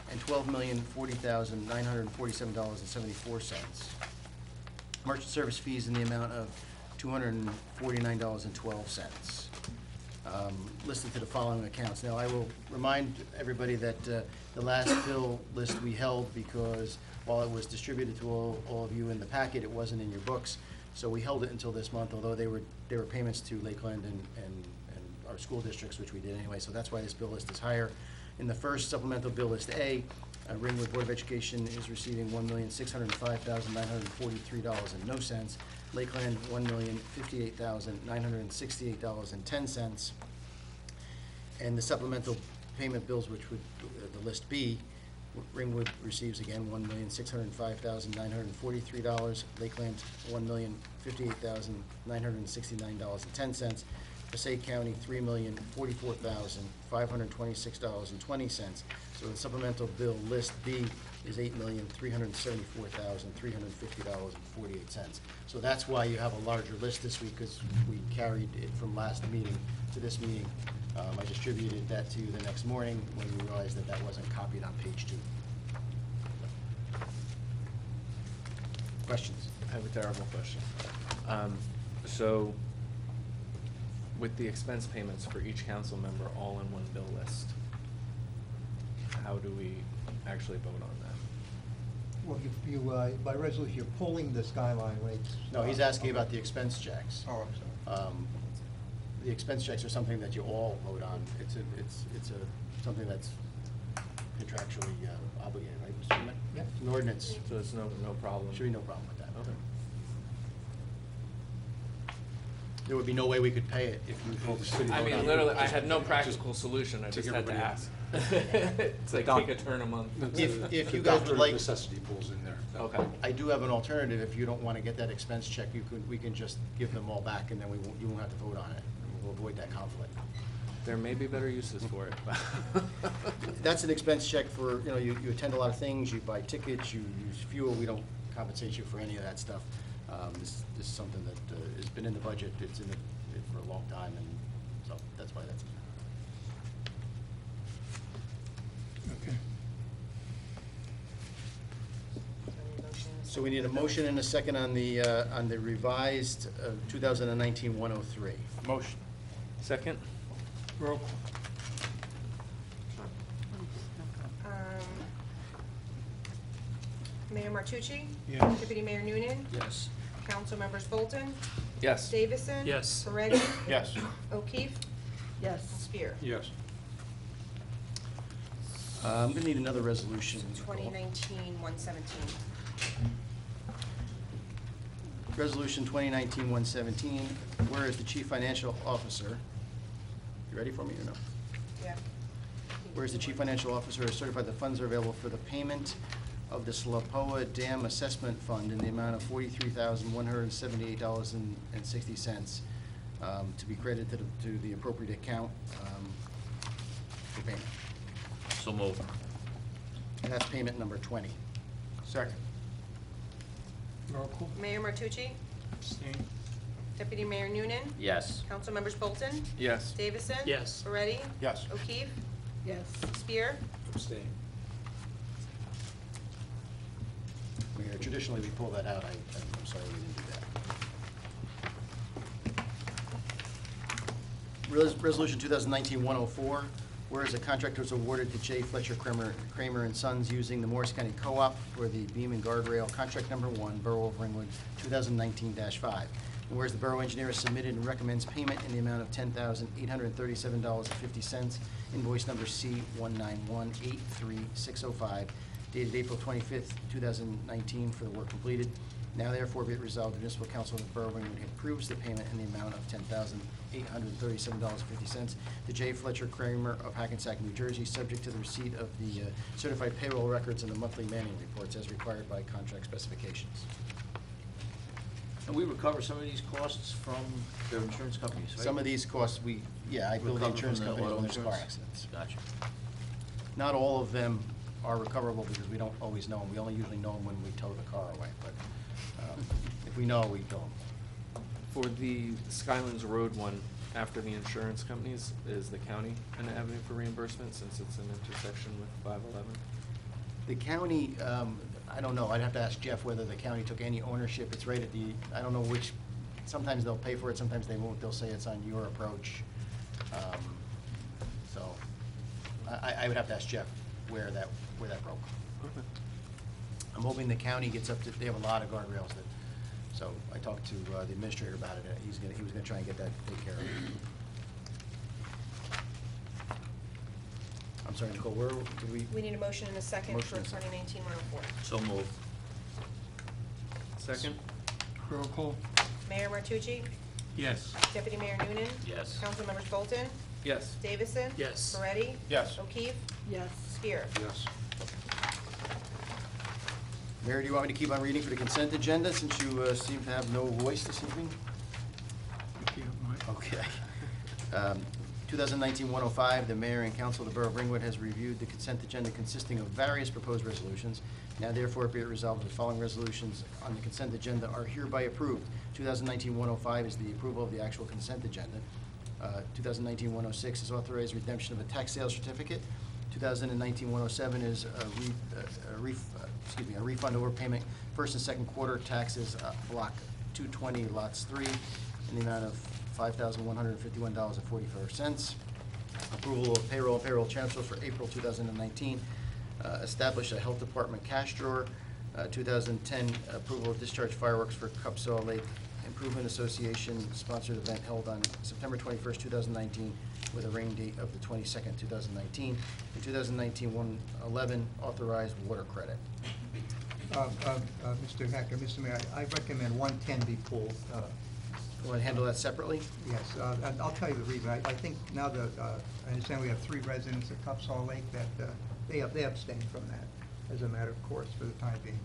and $12,040,947.74. Merchant service fees in the amount of $249.12. Listed to the following accounts. Now, I will remind everybody that the last bill list we held, because while it was distributed to all of you in the packet, it wasn't in your books. So we held it until this month, although they were payments to Lakeland and our school districts, which we did anyway. So that's why this bill list is higher. In the first supplemental bill list A, Ringwood Board of Education is receiving $1,605,943.00. Lakeland, $1,058,968.10. And the supplemental payment bills, which would, the list B, Ringwood receives again $1,605,943. Lakeland, $1,058,969.10. Passaic County, $3,044,526.20. So the supplemental bill list B is $8,374,350.48. So that's why you have a larger list this week, because we carried it from last meeting to this meeting. I distributed that to you the next morning when we realized that that wasn't copied on page 2. Questions? I have a terrible question. So, with the expense payments for each council member all in one bill list, how do we actually vote on that? Well, you, by resolution, you're pulling the Skyline rates. No, he's asking about the expense checks. Oh, I'm sorry. The expense checks are something that you all vote on. It's something that's contractually obligated, right, Mr. Chairman? Yeah. It's an ordinance. So there's no problem? Should be no problem with that. Okay. There would be no way we could pay it if you folks couldn't I vote on mean, it. literally, I had no practical solution, I just had to ask. It's like take a turn a month. If you guys would like. Necessity pulls in there. Okay. I do have an alternative. If you don't want to get that expense check, we can just give them all back, and then you won't have to vote on it. We'll avoid that conflict. There may be better uses for it. That's an expense check for, you attend a lot of things, you buy tickets, you use fuel. We don't compensate you for any of that stuff. This is something that has been in the budget. It's in it for a long time, and so that's why that's. Okay. So we need a motion and a second on the revised 2019-103. Motion. Second? Roll call. Mayor Martucci? Yes. Deputy Mayor Noonan? Yes. Councilmembers Bolton? Yes. Davison? Yes. Moretti? Yes. O'Keefe? Yes. Spear? Yes. I'm going to need another resolution. 2019-117. Resolution 2019-117, whereas the Chief Financial Officer, you ready for me or no? Yeah. Whereas the Chief Financial Officer has certified the funds are available for the payment of the Slapoa Dam Assessment Fund in the amount of $43,178.60 to be credited to the appropriate account for payment. So moved. And that's payment number 20. Second. Roll call. Mayor Martucci? Abstain. Deputy Mayor Noonan? Yes. Councilmembers Bolton? Yes. Davison? Yes. Moretti? Yes. O'Keefe? Yes. Spear? Abstain. Where traditionally we pull that out, I'm sorry we didn't do that. Resolution 2019-104, whereas a contract was awarded to J. Fletcher Kramer and Sons using the Morris County Co-op for the beam and guardrail, contract number 1, Borough of Ringwood, 2019-5. And whereas the Borough Engineer has submitted and recommends payment in the amount of $10,837.50, invoice number C19183605, dated April 25th, 2019, for the work completed. Now therefore be it resolved, the Municipal Council of the Borough of Ringwood approves the payment in the amount of $10,837.50 to J. Fletcher Kramer of Hackensack, New Jersey, subject to the receipt of the certified payroll records and the monthly manning reports as required by contract specifications. And we recover some of these costs from their insurance companies, right? Some of these costs, I bill the Recover insurance from the companies auto when there's car insurance? accidents. Gotcha. Not all of them are recoverable because we don't always know them. We only usually know them when we tow the car away, but if we know, we bill them. For the Skylands Road one, after the insurance companies, is the county an avenue for reimbursement since it's an intersection with 511? The county, I don't know, I'd have to ask Jeff whether the county took any ownership. It's right at the, I don't know which, sometimes they'll pay for it, sometimes they won't. They'll say it's on your approach. So, I would have to ask Jeff where that broke. Okay. I'm hoping the county gets up to, they have a lot of guardrails that, so I talked to the administrator about it. He was gonna try and get that taken care of. I'm sorry, Nicole, where do we? We need a motion and a second Motion for and a second. 2019-104. So moved. Second? Roll call. Mayor Martucci? Yes. Deputy Mayor Noonan? Yes. Councilmembers Bolton? Yes. Davison? Yes. Moretti? Yes. O'Keefe? Yes. Spear? Yes. Mayor, do you want me to keep on reading for the consent agenda since you seem to have no voice this evening? If you don't mind. Okay. 2019-105, the mayor and council of the Borough of Ringwood has reviewed the consent agenda consisting of various proposed resolutions. Now therefore be it resolved that the following resolutions on the consent agenda are hereby approved. 2019-105 is the approval of the actual consent agenda. 2019-106 is authorized redemption of a tax sale certificate. 2019-107 is a refund overpayment, first and second quarter taxes, block 220, lots 3, in the amount of $5,151.44. Approval of payroll transfers for April 2019. Establish a health department cash drawer. 2010, approval of discharge fireworks for Cupsaw Lake Improvement Association sponsored event held on September 21st, 2019, with a rain date of the 22nd, 2019. In 2019-111, authorized water credit. Mr. Hacker, Mr. Mayor, I recommend 110 be pulled. You want to handle that separately? Yes, and I'll tell you the reason. I think now that, I understand we have 3 residents at Cupsaw Lake that they abstain from that as a matter of course for the time being.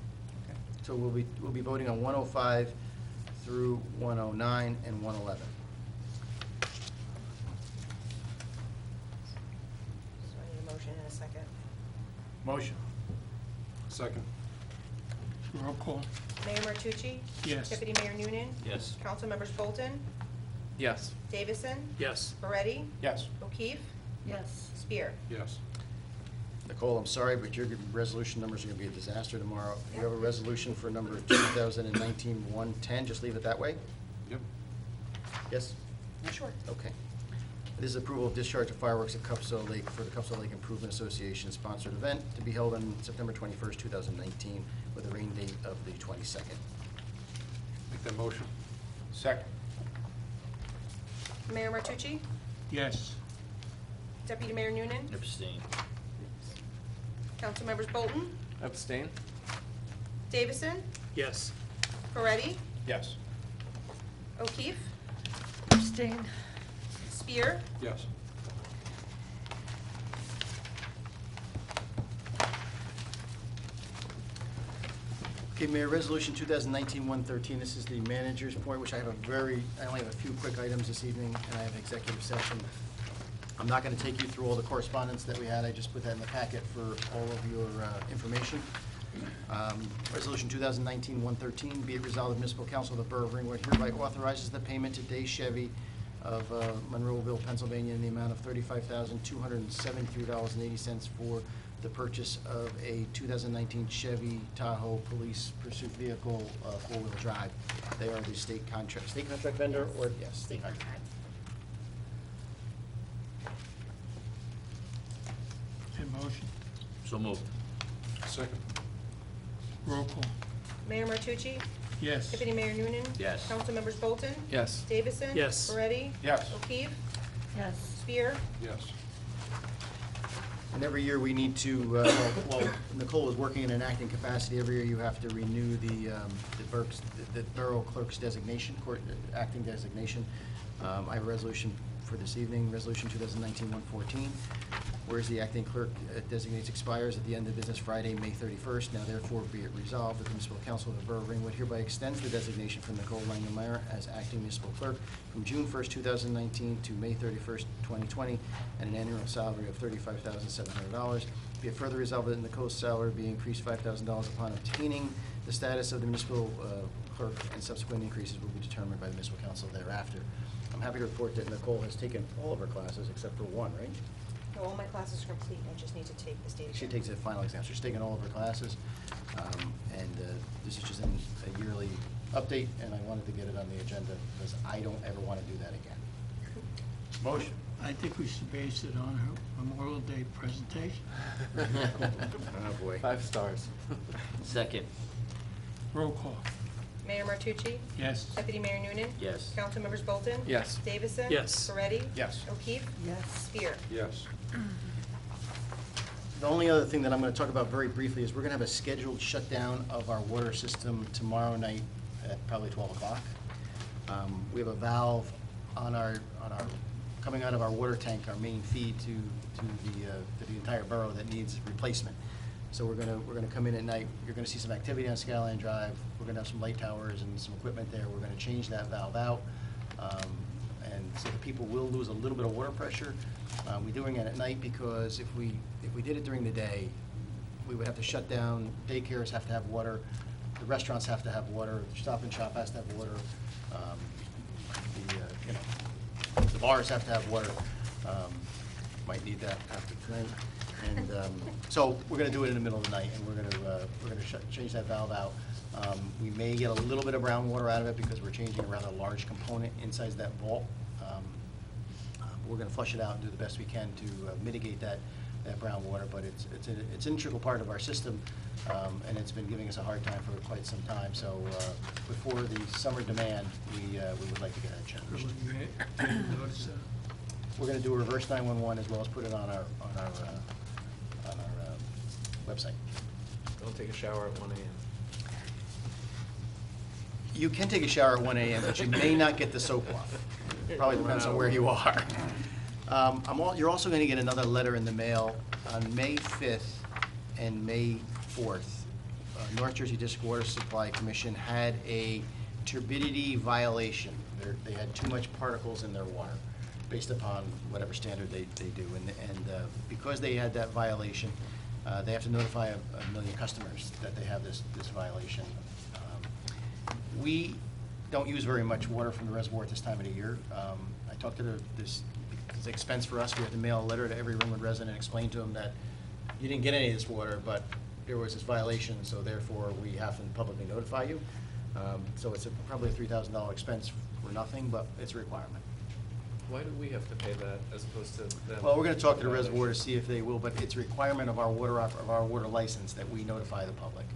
Okay. So we'll be voting on 105 through 109 and 111. So I need a motion and a second. Motion. Second. Roll call. Mayor Martucci? Yes. Deputy Mayor Noonan? Yes. Councilmembers Bolton? Yes. Davison? Yes. Moretti? Yes. O'Keefe? Yes. Spear? Yes. Nicole, I'm sorry, but your resolution numbers are going to be a disaster tomorrow. You have a resolution for number 2019-110, just leave it that way? Yep. Yes? Sure. Okay. This is approval of discharge of fireworks at Cupsaw Lake for the Cupsaw Lake Improvement Association sponsored event to be held on September 21st, 2019, with a rain date of the 22nd. Make that motion. Second. Mayor Martucci? Yes. Deputy Mayor Noonan? Abstain. Councilmembers Bolton? Abstain? Davison? Yes. Moretti? Yes. O'Keefe? Abstain. Spear? Yes. Okay, Mayor, Resolution 2019-113, this is the manager's point, which I only have a few quick items this evening, and I have executive session. I'm not going to take you through all the correspondence that we had. I just put that in the packet for all of your information. Resolution 2019-113, be it resolved, the Municipal Council of the Borough of Ringwood hereby authorizes the payment to Day Chevy of Monroeville, Pennsylvania, in the amount of $35,273.80 for the purchase of a 2019 Chevy Tahoe Police Pursuit Vehicle, four-wheel drive. They are the state contract vendor, or, yes, state contract. Is there a motion? So moved. Second. Roll call. Mayor Martucci? Yes. Deputy Mayor Noonan? Yes. Councilmembers Bolton? Yes. Davison? Yes. Moretti? Yes. O'Keefe? Yes. Spear? Yes. And every year we need to, well, Nicole is working in an acting capacity. Every year you have to renew the borough clerk's designation, acting designation. I have a resolution for this evening, Resolution 2019-114. Whereas the acting clerk designates expires at the end of business Friday, May 31st. Now therefore be it resolved that the municipal council of the borough of Ringwood hereby extends the designation for Nicole Langenmeyer as acting municipal clerk from June 1st, 2019 to May 31st, 2020, at an annual salary of $35,700. Be it further resolved that Nicole's salary be increased $5,000 upon obtaining the status of the municipal clerk, and subsequent increases will be determined by the municipal council thereafter. I'm happy to report that Nicole has taken all of her classes except for one, right? No, all my classes are complete, I just need to take the state exam. She takes the final exam. She's taken all of her classes. This is just a yearly update, and I wanted to get it on the agenda because I don't ever want to do that again. Motion. I think we should base it on her Memorial Day presentation. Oh, boy. 5 stars. Second. Roll call. Mayor Martucci? Yes. Deputy Mayor Noonan? Yes. Councilmembers Bolton? Yes. Davison? Yes. Moretti? Yes. O'Keefe? Yes. Spear? Yes. The only other thing that I'm going to talk about very briefly is we're going to have a scheduled shutdown of our water system tomorrow night at probably 12 o'clock. We have a valve on our coming out of our water tank, our main feed to the entire borough that needs replacement. So we're gonna come in at night. You're gonna see some activity on Skyline Drive. We're gonna have some light towers and some equipment there. We're gonna change that valve out, and so the people will lose a little bit of water pressure. We're doing it at night because if we did it during the day, we would have to shut down. Daycares have to have water. The restaurants have to have water. Stop and Shop has to have water. The bars have to have water. Might need that after tonight. And so we're going to do it in the middle of the night, and we're going to change that valve out. We may get a little bit of brown water out of it because we're changing a rather large component inside that vault. We're going to flush it out and do the best we can to mitigate that brown water, but it's an integral part of our system, and it's been giving us a hard time for quite some time. So before the summer demand, we would like to get that changed. We're going to do a reverse 911 as well as put it on our website. Don't take a shower at 1 a.m. You can take a shower at 1 a.m., but you may not get the soap off. Probably depends on where you are. You're also going to get another letter in the mail on May 5th and May 4th. North Jersey District Water Supply Commission had a turbidity violation. They had too much particles in their water, based upon whatever standard they do. And because they had that violation, they have to notify a million customers that they have this violation. We don't use very much water from the reservoir at this time of the year. I talked to this expense for us. We have to mail a letter to every Ringwood resident and explain to them that you didn't get any of this water, but there was this violation, so therefore we have to publicly notify you. So it's probably a $3,000 expense for nothing, but it's a requirement. Why do we have to pay that as opposed to them? Well, we're going to talk to the reservoir to see if they will, but it's a requirement of our water license that we notify the public.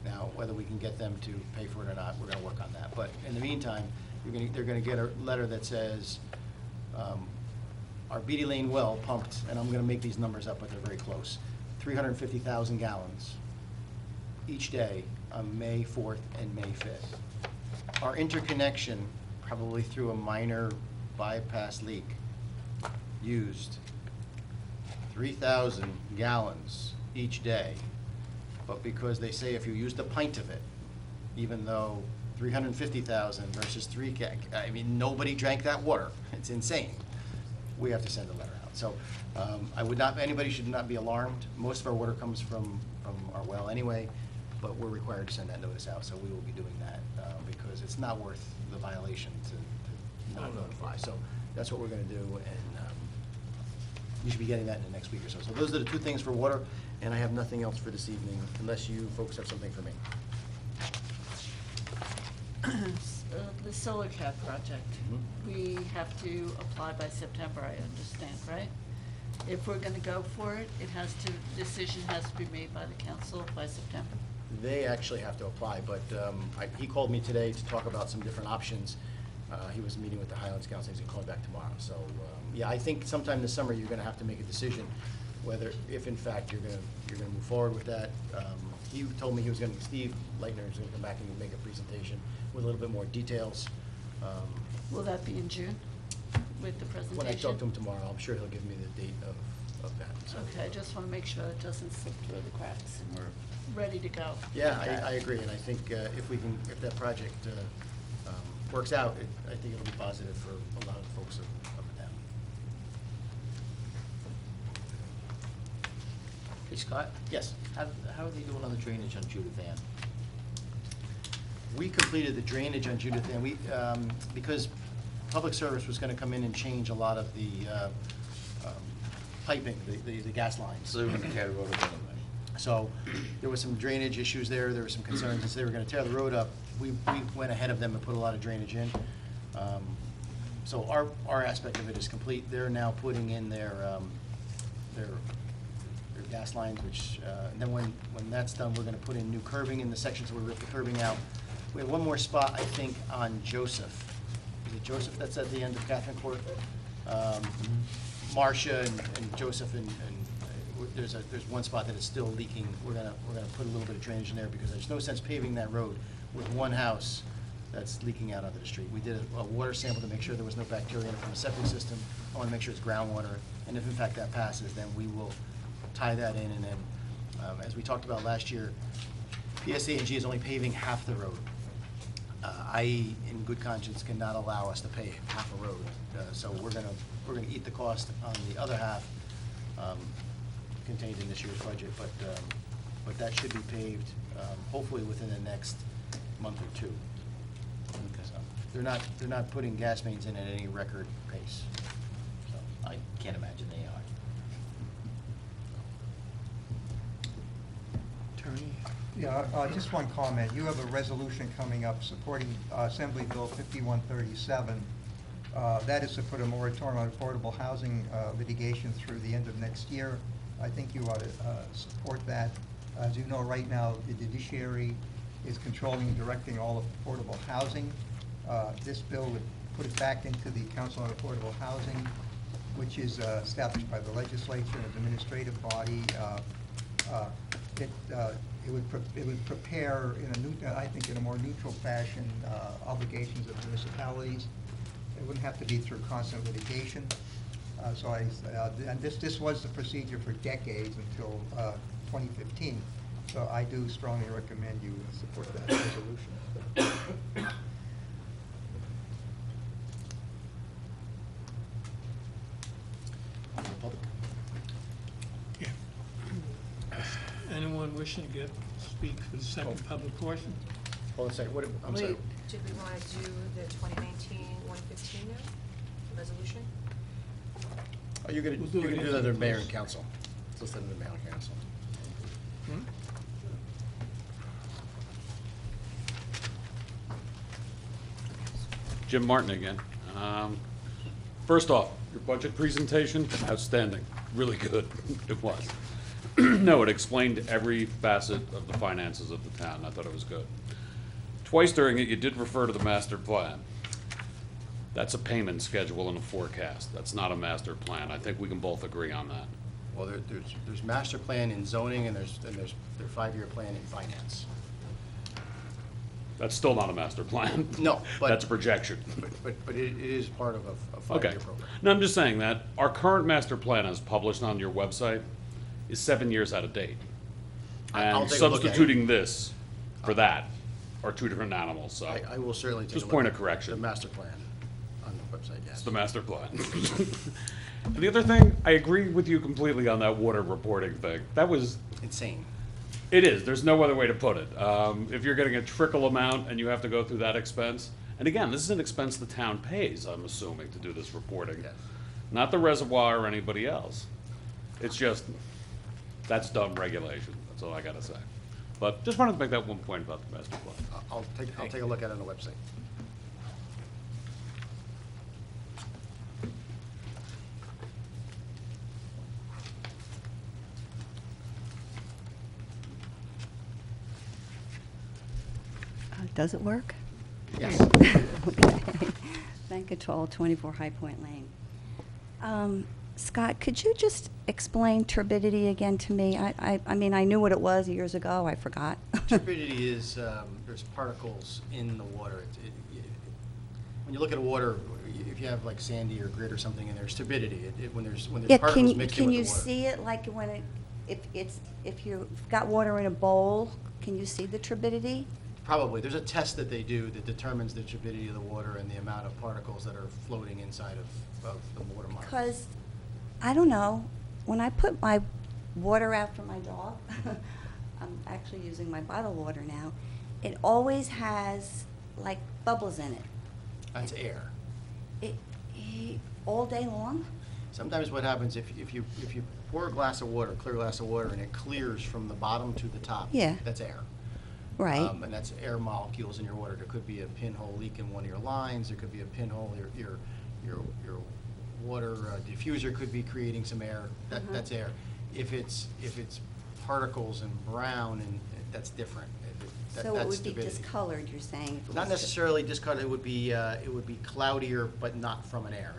Now, whether we can get them to pay for it or not, we're going to work on that. But in the meantime, they're going to get a letter that says, our Beatty Lane well pumped, and I'm going to make these numbers up, but they're very close, 350,000 gallons each day on May 4th and May 5th. Our interconnection, probably through a minor bypass leak, used 3,000 gallons each day. But because they say if you used a pint of it, even though 350,000 versus I mean, nobody drank that water. It's insane. We have to send a letter out. So anybody should not be alarmed. Most of our water comes from our well anyway, but we're required to send that notice out. So we will be doing that because it's not worth the violation to not notify. So that's what we're going to do. And you should be getting that in the next week or so. So those are the two things for water, and I have nothing else for this evening, unless you folks have something for me. The solar cap project, we have to apply by September, I understand, right? If we're gonna go for it, decision has to be made by the council by September. They actually have to apply, but he called me today to talk about some different options. He was meeting with the Highlands Council, he's gonna call back tomorrow. So, yeah, I think sometime this summer, you're gonna have to make a decision whether, if in fact, you're gonna move forward with that. He told me Steve Leitner is gonna come back and make a presentation with a little bit more details. Will that be in June with the presentation? When I talk to him tomorrow, I'm sure he'll give me the date of that. So, Okay, I just wanna make sure it doesn't slip through the cracks and we're ready to go. yeah, I agree, and I think if that project works out, I think it'll be positive for a lot of the folks of the town. Hey, Scott? Yes. How are they doing on the drainage on Judith Ann? We completed the drainage on Judith, and because Public Service was gonna come in and change a lot of the piping, the gas lines. So they were gonna tear the road up anyway. So there was some drainage issues there were some concerns, and so they were gonna tear the road up. We went ahead of them and put a lot of drainage in. So our aspect of it is complete. They're now putting in their gas lines, which, and then when that's done, we're gonna put in new curbing in the sections where we ripped the curbing out. We have one more spot, I think, on Joseph. Is it Joseph that's at the end of Catherine Court? Marcia and Joseph and there's one spot that is still leaking. We're gonna put a little bit of drainage in there because there's no sense paving that road with one house that's leaking out onto the street. We did a water sample to make sure there was no bacteria in it from the septic system. I wanna make sure it's groundwater, and if in fact that passes, then we will tie that in, and then, as we talked about last year, PSA&G is only paving half the road. I, in good conscience, cannot allow us to pay half a road, so we're gonna eat the cost on the other half, contained in this year's budget, but that should be paved, hopefully within the next month or two. So, they're not putting gas mains in at any record pace, so. I can't imagine they are. Attorney? Yeah, just one comment. You have a resolution coming up supporting Assembly Bill 5137. That is to put a moratorium on affordable housing litigation through the end of next year. I think you ought to support that. As you know, right now, the judiciary is controlling and directing all of affordable housing. This bill would put it back into the Council on Affordable Housing, which is established by the legislature as an administrative body. It would prepare I think in a more neutral fashion, obligations of municipalities. It wouldn't have to be through constant litigation. And this was the procedure for decades until 2015. So I do strongly recommend you support that resolution. Yeah. Anyone wishing to speak for the second public portion? Hold on a second, I'm sorry. Did we want to do the 2019-115 now, resolution? Oh, you're gonna We'll do it do that after under the mayor close. and council. It's listed under mayor and council. Jim Martin again. First off, your budget presentation, outstanding, really good, it was. No, it explained every facet of the finances of the town, I thought it was good. Twice during it, you did refer to the master plan. That's a payment schedule and a forecast, that's not a master plan, I think we can both agree on that. Well, there's master plan in zoning, and there's their 5-year plan in finance. That's still not a master plan. No, but. That's a projection. But it is part of a 5-year Okay. program. No, I'm just saying that our current master plan as published on your website is 7 years out of date. I'll And take a look at it. substituting this for that are two different animals, so. I will certainly take a Just look point at of correction. the master plan on the website, yes. It's the master plan. And the other thing, I agree with you completely on that water reporting thing. That was. Insane. It is, there's no other way to put it. If you're getting a trickle amount and you have to go through that expense, and again, this is an expense the town pays, I'm assuming, to do this reporting. Yes. not the reservoir or anybody else. It's just, that's dumb regulation, that's all I gotta say. But just wanted to make that one point about the master plan. I'll take a look at it on the website. Does it work? Yes. Okay. Bank Control, 24 High Point Lane. Scott, could you just explain turbidity again to me? I mean, I knew what it was years ago, I forgot. Turbidity is, there's particles in the water. When you look at water, if you have like sandy or grit or something, and there's turbidity, when there's Yeah, particles mixed in can with you the water. see it, like when if you've got water in a bowl, can you see the turbidity? Probably. There's a test that they do that determines the turbidity of the water and the amount of particles that are floating inside of the water molecule. Because, I don't know, when I put my water out for my dog, I'm actually using my bottled water now, it always has like bubbles in it. That's air. All day long? Sometimes what happens, if you pour a glass of water, clear glass of water, and it clears from the bottom to the top, Yeah. that's air. Right. And that's air molecules in your water. There could be a pinhole leak in one of your lines. There could be a pinhole. Your water diffuser could be creating some air. That's air. If it's particles and brown, and that's different. So it that's would be turbidity. discolored, you're saying? if it Not was necessarily discolored. It would be cloudier, but not from an air.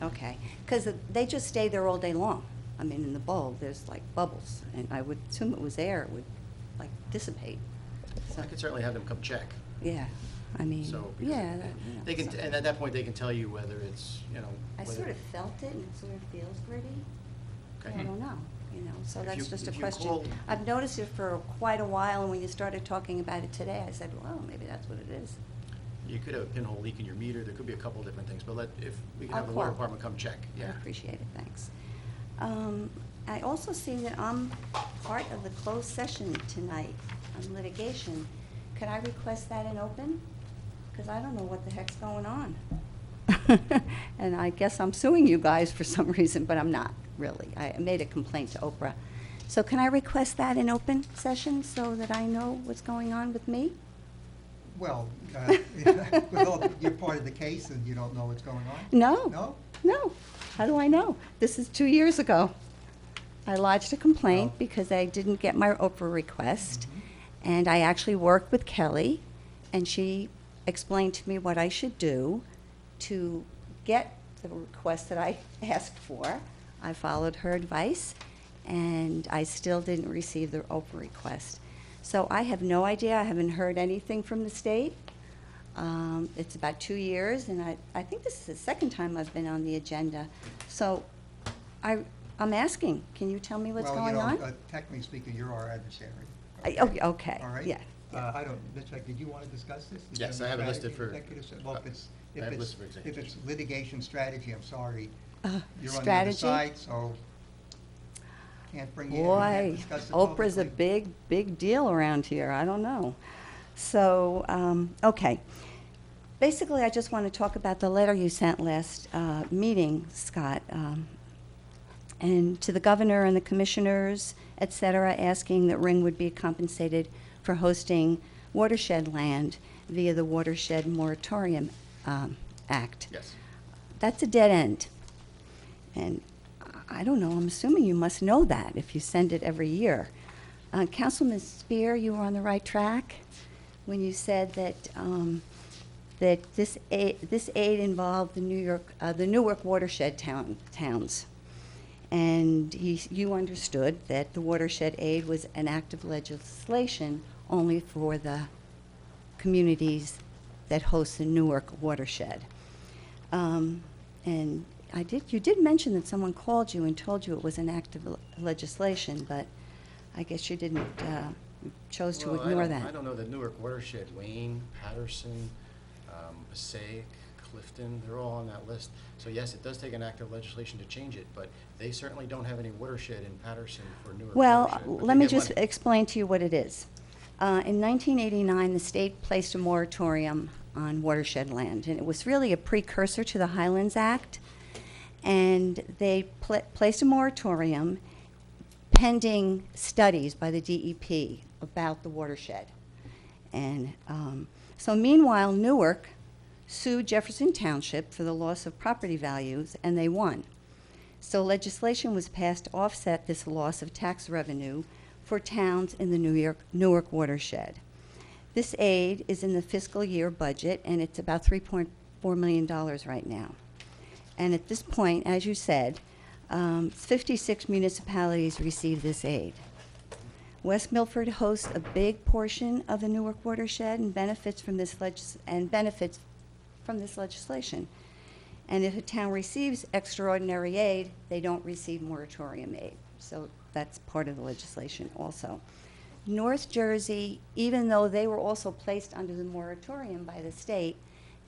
Okay, because they just stay there all day long. I mean, in the bowl, there's like bubbles, and I would assume it was air, it would like dissipate. So, I could certainly have them come check. yeah, I mean, So, because yeah. They can, and at that point, they can tell you whether it's, I whether- sort of felt it, and it sort of feels gritty. Okay. I don't know, so If that's you- just a if you question. call- I've noticed it for quite a while, and when you started talking about it today, I said, well, maybe that's what it is. You could have a pinhole leak in your meter. There could be a couple of different things, but if we can I'll have the water call. department come check, I yeah. appreciate it, thanks. I also see that I'm part of the closed session tonight on litigation. Could I request that in open? Because I don't know what the heck's going on. And I guess I'm suing you guys for some reason, but I'm not, really. I made a complaint to Oprah. So can I request that in open session so that I know what's going on with me? Well, you're part of the case and you don't know what's going on? No. No? No. How do I know? This is 2 years ago. I lodged a complaint because I didn't get my Oprah request. And I actually worked with Kelly, and she explained to me what I should do to get the request that I asked for. I followed her advice, and I still didn't receive the Oprah request. So I have no idea. I haven't heard anything from the state. It's about 2 years, and I think this is the second time I've been on the agenda. So I'm asking, can you tell me what's going on? Well, technically speaking, you're our adversary. Okay, All right? yeah. I don't, Mr. Eck, did you want to discuss this? Is Yes, there I have it any listed for- executive se- Well, I if have it it's, listed for executive if it's litigation strategy, I'm sorry. You're on the other strategy? side, so can't bring you in Boy, and discuss it Oprah's a publicly. big deal around here. I don't know. So, okay. Basically, I just want to talk about the letter you sent last meeting, Scott, and to the governor and the commissioners, et cetera, asking that Ringwood be compensated for hosting watershed land via the Watershed Moratorium Act. Yes. That's a dead end. And I don't know, I'm assuming you must know that if you send it every year. Councilman Spear, you were on the right track when you said that that this aid involved the Newark watershed towns. And you understood that the watershed aid was an act of legislation only for the communities that host the Newark watershed. And you did mention that someone called you and told you it was an act of legislation, but I guess you didn't, chose to Well, ignore that. I don't know, the Newark watershed, Wayne, Patterson, Passaic, Clifton, they're all on that list. So yes, it does take an act of legislation to change it, but they certainly don't have any watershed in Patterson for Newark Well, watershed, but let they me get just money. explain to you what it is. In 1989, the state placed a moratorium on watershed land, and it was really a precursor to the Highlands Act. And they placed a moratorium pending studies by the DEP about the watershed. And so meanwhile, Newark sued Jefferson Township for the loss of property values, and they won. So legislation was passed to offset this loss of tax revenue for towns in the Newark watershed. This aid is in the fiscal year budget, and it's about $3.4 million right now. And at this point, as you said, 56 municipalities receive this aid. West Milford hosts a big portion of the Newark watershed and benefits from this legislation. And if a town receives extraordinary aid, they don't receive moratorium aid. So that's part of the legislation also. North Jersey, even though they were also placed under the moratorium by the state,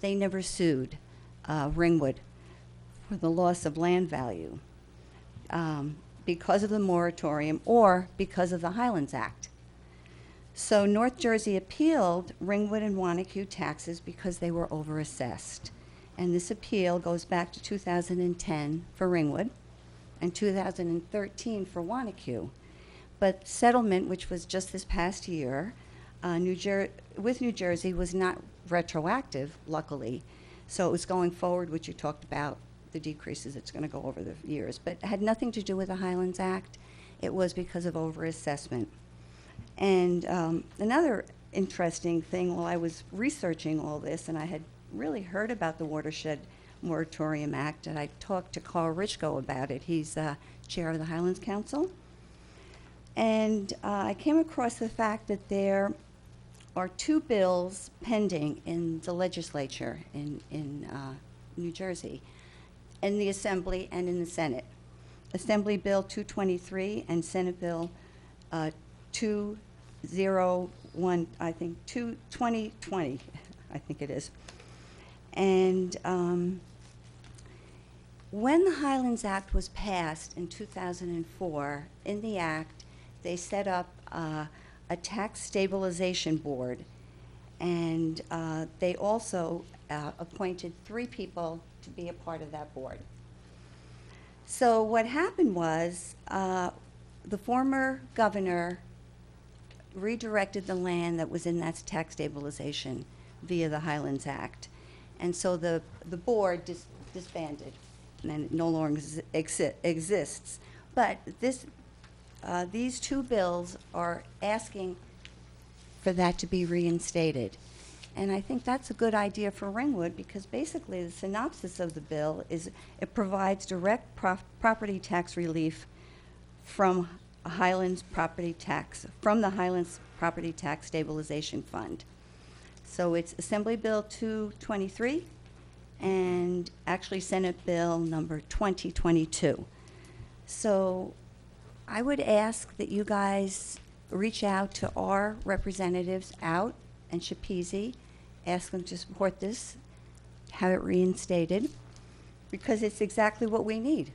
they never sued Ringwood for the loss of land value because of the moratorium or because of the Highlands Act. So North Jersey appealed Ringwood and Wanacue taxes because they were overassessed. And this appeal goes back to 2010 for Ringwood and 2013 for Wanacue. But settlement, which was just this past year, with New Jersey was not retroactive, luckily. So it was going forward, which you talked about, the decreases it's going to go over the years. But it had nothing to do with the Highlands Act. It was because of overassessment. And another interesting thing, while I was researching all this, and I had really heard about the Watershed Moratorium Act, and I talked to Carl Richko about it. He's chair of the Highlands Council. And I came across the fact that there are 2 bills pending in the legislature in New Jersey, in the Assembly and in the Senate. Assembly Bill 223 and Senate Bill 201, I think, 2020, I think it is. And when the Highlands Act was passed in 2004, in the act, they set up a tax stabilization board, and they also appointed 3 people to be a part of that board. So what happened was the former governor redirected the land that was in that tax stabilization via the Highlands Act. And so the board disbanded, and it no longer exists. But these 2 bills are asking for that to be reinstated. And I think that's a good idea for Ringwood, because basically the synopsis of the bill is it provides direct property tax relief from the Highlands Property Tax Stabilization Fund. So it's Assembly Bill 223 and actually Senate Bill number 2022. So I would ask that you guys reach out to our representatives out in Shapizi, ask them to support this, have it reinstated, because it's exactly what we need.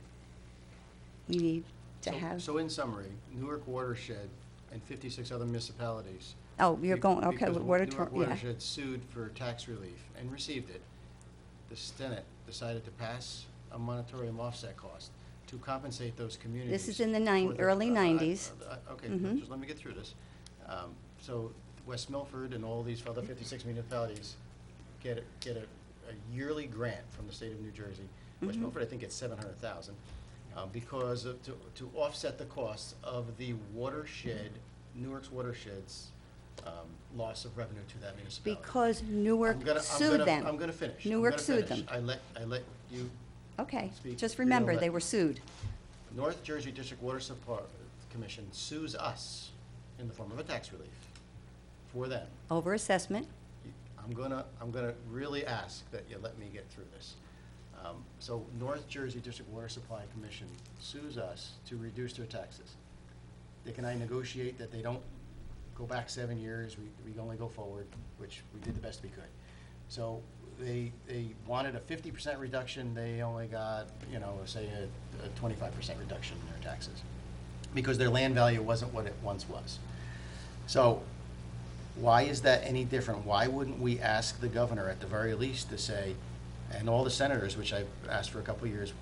We need to have. So in summary, Newark Watershed and 56 other municipalities. Oh, you're going, okay, because with Newark Watershed, yeah. Watershed sued for tax relief and received it. The Senate decided to pass a moratorium offset cost to compensate those communities. This is in the early 90s. Okay, Mhm. just let me get through this. So West Milford and all these other 56 municipalities get a yearly grant from the state of New Jersey. West Mhm. Milford, I think, gets $700,000 because to offset the costs of the watershed, Newark's watershed's loss of revenue to that municipality. Because Newark sued them. I'm gonna finish. Newark sued them. I let you Okay, speak. just You're remember, gonna they let- were sued. North Jersey District Water Supply Commission sues us in the form of a tax relief for them. Overassessment. I'm gonna really ask that you let me get through this. So North Jersey District Water Supply Commission sues us to reduce their taxes. Dick and I negotiate that they don't go back 7 years, we only go forward, which we did the best we could. So they wanted a 50% reduction, they only got, say a 25% reduction in their taxes, because their land value wasn't what it once was. So why is that any different? Why wouldn't we ask the governor at the very least to say, and all the senators, which I've asked for a couple of years,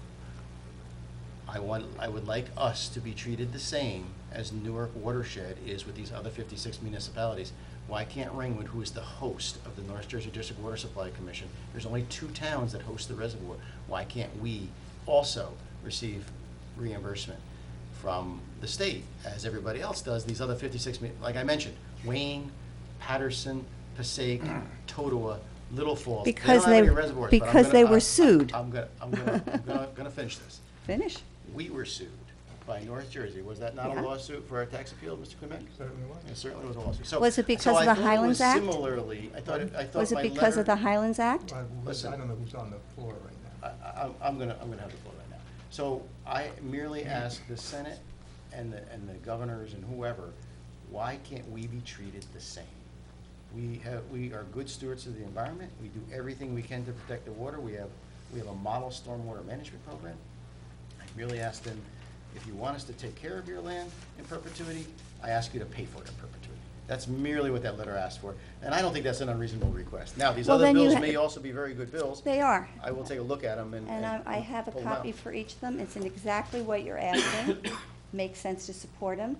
I would like us to be treated the same as Newark Watershed is with these other 56 municipalities. Why can't Ringwood, who is the host of the North Jersey District Water Supply Commission, there's only 2 towns that host the reservoir, why can't we also receive reimbursement from the state, as everybody else does, these other 56, like I mentioned, Wayne, Patterson, Passaic, Totowa, Little Falls. Because they don't have they- any reservoirs, but I'm because gonna- they were sued. I'm gonna finish this. Finish. We were sued by North Jersey. Was that not Yeah. a lawsuit for our tax appeal, Mr. Clement? Certainly was. It certainly was a lawsuit. So- Was it because so of I the thought it Highlands was Act? Similarly, I thought Was it my because of letter- the Highlands Act? Listen. I don't know who's on the floor right now. I'm gonna have the floor right now. So I merely ask the Senate and the governors and whoever, why can't we be treated the same? We are good stewards of the environment. We do everything we can to protect the water. We have a model stormwater management program. I merely ask them, if you want us to take care of your land in perpetuity, I ask you to pay for it in perpetuity. That's merely what that letter asked for, and I don't think that's an unreasonable request. Now, these Well, other then you bills ha- may also be very good bills. They are. I will take a look at them And I have a pull 'em out. copy for each of them. It's in exactly what you're asking. Makes sense to support them.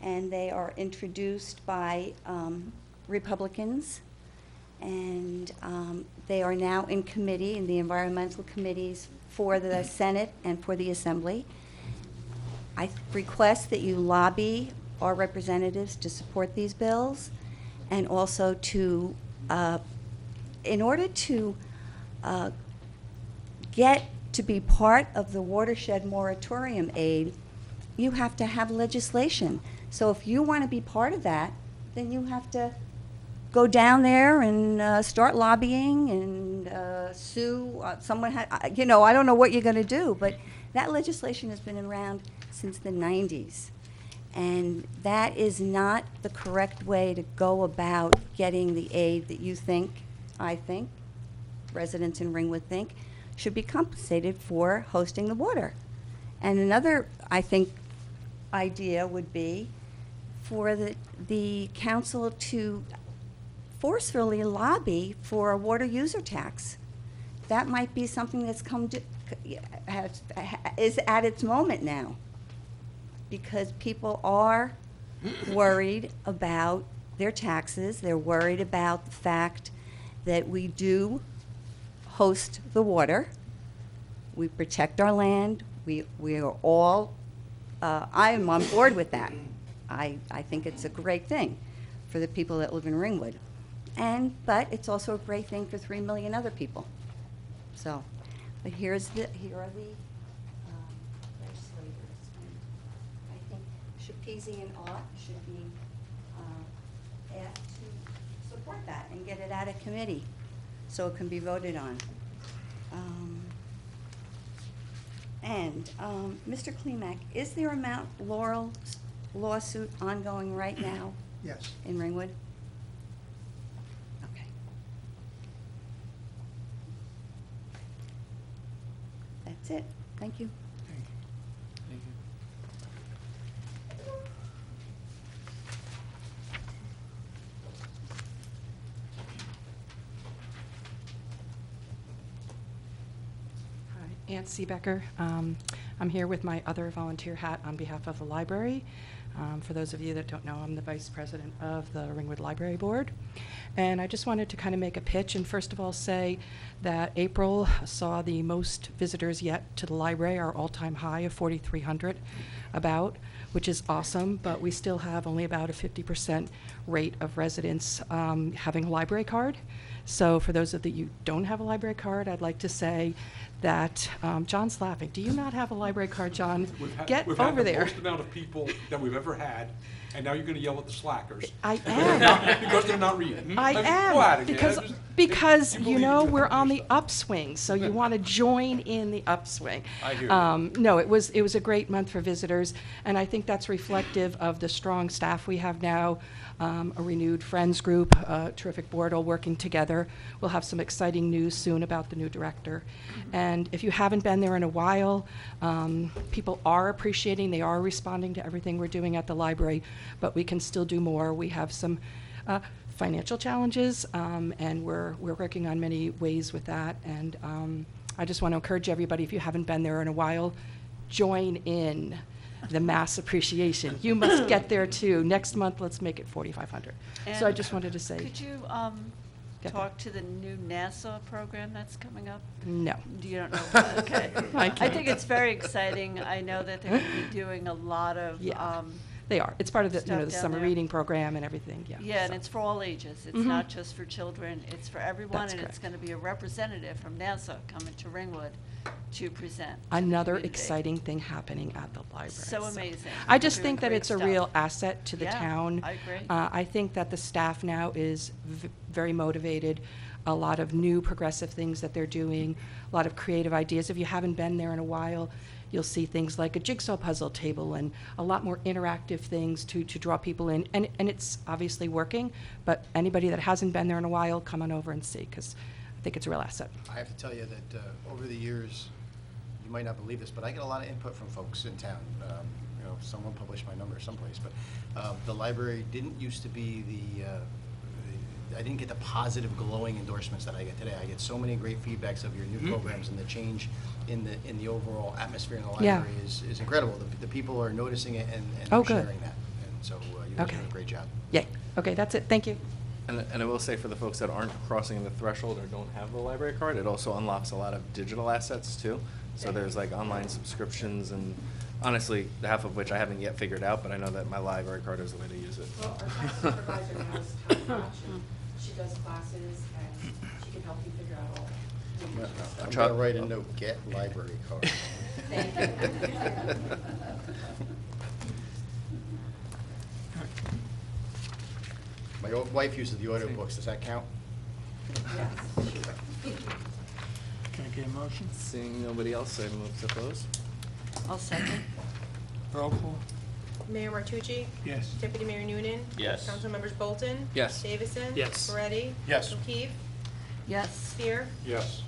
And they are introduced by Republicans. And they are now in committee, in the environmental committees for the Senate and for the Assembly. I request that you lobby our representatives to support these bills and also to, in order to get to be part of the watershed moratorium aid, you have to have legislation. So if you want to be part of that, then you have to go down there and start lobbying and sue someone. I don't know what you're going to do, but that legislation has been around since the 90s. And that is not the correct way to go about getting the aid that you think, I think, residents in Ringwood think, should be compensated for hosting the water. And another, I think, idea would be for the council to forcefully lobby for a water user tax. That might be something that's is at its moment now, because people are worried about their taxes. They're worried about the fact that we do host the water. We protect our land. We are all, I am on board with that. I think it's a great thing for the people that live in Ringwood. But it's also a great thing for 3 million other people. So, but here are the legislators. I think Shapezi and Ott should be asked to support that and get it out of committee so it can be voted on. Mr. Klimek, is there a Mount Laurel lawsuit ongoing right now? Yes. In Ringwood? Okay. That's it. Thank you. Thank you. Hi, Ann Seebecker. I'm here with my other volunteer hat on behalf of the library. For those of you that don't know, I'm the vice president of the Ringwood Library Board. And I just wanted to kind of make a pitch and first of all say that April saw the most visitors yet to the library, our all-time high of 4,300 about, which is awesome, but we still have only about a 50% rate of residents having a library card. So for those of you who don't have a library card, I'd like to say that, John's laughing. Do you not have a library card, John? Get We've over had the there. most amount of people that we've ever had, and now you're gonna yell at the slackers. I am. Because they're not reading. I mean, go at am, it, because, yeah, because, you you believe know, in we're on the upswing, so you want to join in the upswing. I hear you. No, it was a great month for visitors, and I think that's reflective of the strong staff we have now, a renewed Friends group, a terrific board all working together. We'll have some exciting news soon about the new director. And if you haven't been there in a while, people are appreciating, they are responding to everything we're doing at the library, but we can still do more. We have some financial challenges, and we're working on many ways with that. And I just want to encourage everybody, if you haven't been there in a while, join in the mass appreciation. You must get there too. Next month, let's make it 4,500. So I And just wanted to say. Could you Get talk to the new NASA program that's coming up? No. You don't know? Okay. I I can't. think it's very exciting. I know that they're going to be doing a lot of. Yeah. They are. It's part of the, stuff the down summer there. reading program and everything, yeah. Yeah, and so. it's for all ages. It's Mhm. not just for children. It's for everyone, That's and it's correct. going to be a representative from NASA coming to Ringwood to present. to the Another community. exciting thing happening at the library. So amazing. I just Doing think that great it's a stuff. real asset to the Yeah, town. I agree. I think that the staff now is very motivated. A lot of new progressive things that they're doing, a lot of creative ideas. If you haven't been there in a while, you'll see things like a jigsaw puzzle table and a lot more interactive things to draw people in. And it's obviously working, but anybody that hasn't been there in a while, come on over and see, because I think it's a real asset. I have to tell you that over the years, you might not believe this, but I get a lot of input from folks in town. You know, someone published my number someplace, but the library didn't used to be I didn't get the positive, glowing endorsements that I get today. I get so many great feedbacks of your new programs, and the change in the overall atmosphere in the Yeah. library is incredible. The people are noticing it and Oh, they're good. sharing that. And so you guys are Okay. doing a great job. Yay. Okay, that's it. Thank you. And I will say for the folks that aren't crossing the threshold or don't have the library card, it also unlocks a lot of digital assets too. So there's like online subscriptions and honestly, half of which I haven't yet figured out, but I know that my library card is the way to use it. Well, our class supervisor now is Tom Hodgson. She does classes and she can help you figure out all that. I'm going to write a note, get library card. Thank you. My old wife uses the audiobooks. Does that count? Can I get a motion? Seeing nobody else, I move to close. I'll second. Roll call. Mayor Martucci? Yes. Deputy Mayor Noonan? Yes. Councilmembers Bolton? Yes. Davison? Yes. Moretti? Yes. O'Keefe? Yes. Spear? Yes.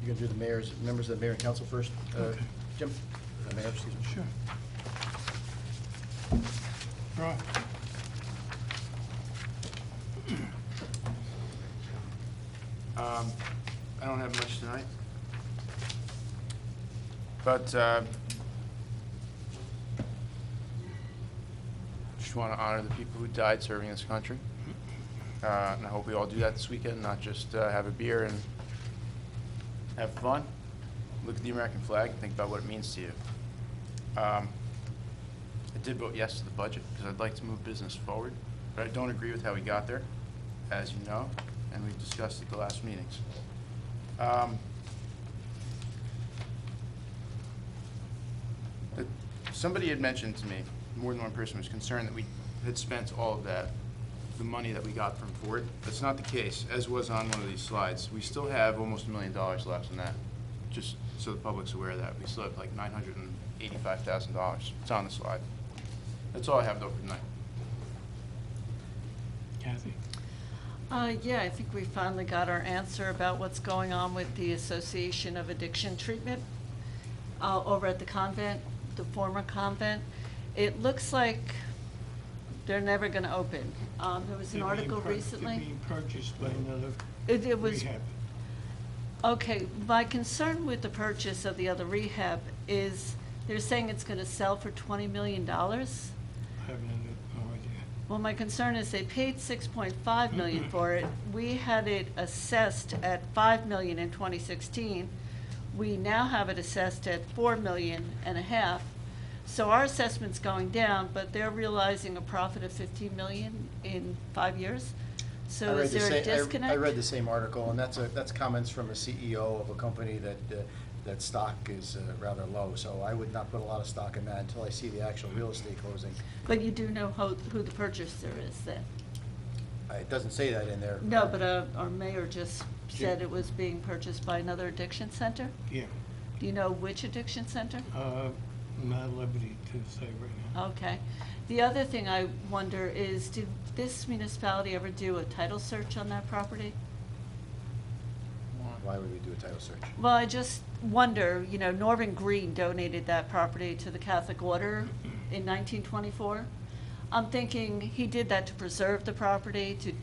You're going to do the members of the mayor and council first? Okay. Jim? Mayor, excuse me. Sure. Right. I don't have much tonight. But just want to honor the people who died serving this country. And I hope we all do that this weekend, not just have a beer and have fun. Look at the American flag and think about what it means to you. I did vote yes to the budget because I'd like to move business forward, but I don't agree with how we got there, as you know, and we've discussed at the last meetings. Somebody had mentioned to me, more than one person was concerned that we had spent all of that, the money that we got from Ford. That's not the case, as was on one of these slides. We still have almost $1 million left in that, just so the public's aware of that. We still have like $985,000. It's on the slide. That's all I have though for tonight. Kathy? Yeah, I think we finally got our answer about what's going on with the Association of Addiction Treatment over at the convent, the former convent. It looks like they're never going to open. There was an They're being article They're recently. being purchased by another It was. rehab. Okay, my concern with the purchase of the other rehab is they're saying it's going to sell for $20 million. I have no idea. Well, my concern is they paid $6.5 million for it. We had it assessed at $5 million in 2016. We now have it assessed at $4.5 million. So our assessment's going down, but they're realizing a profit of $15 million in 5 years. So I read is the there a same- disconnect? I read the same article, and that's comments from a CEO of a company that stock is rather low. So I would not put a lot of stock in that until I see the actual real estate closing. But you do know who the purchaser is then? It doesn't say that in there. No, but our mayor just said it was being purchased by another addiction center? Yeah. Do you know which addiction center? Not at liberty to say right now. Okay. The other thing I wonder is, did this municipality ever do a title search on that property? Why would we do a title search? Well, I just wonder, Norman Green donated that property to the Catholic Order in 1924. I'm thinking he did that to preserve the property, to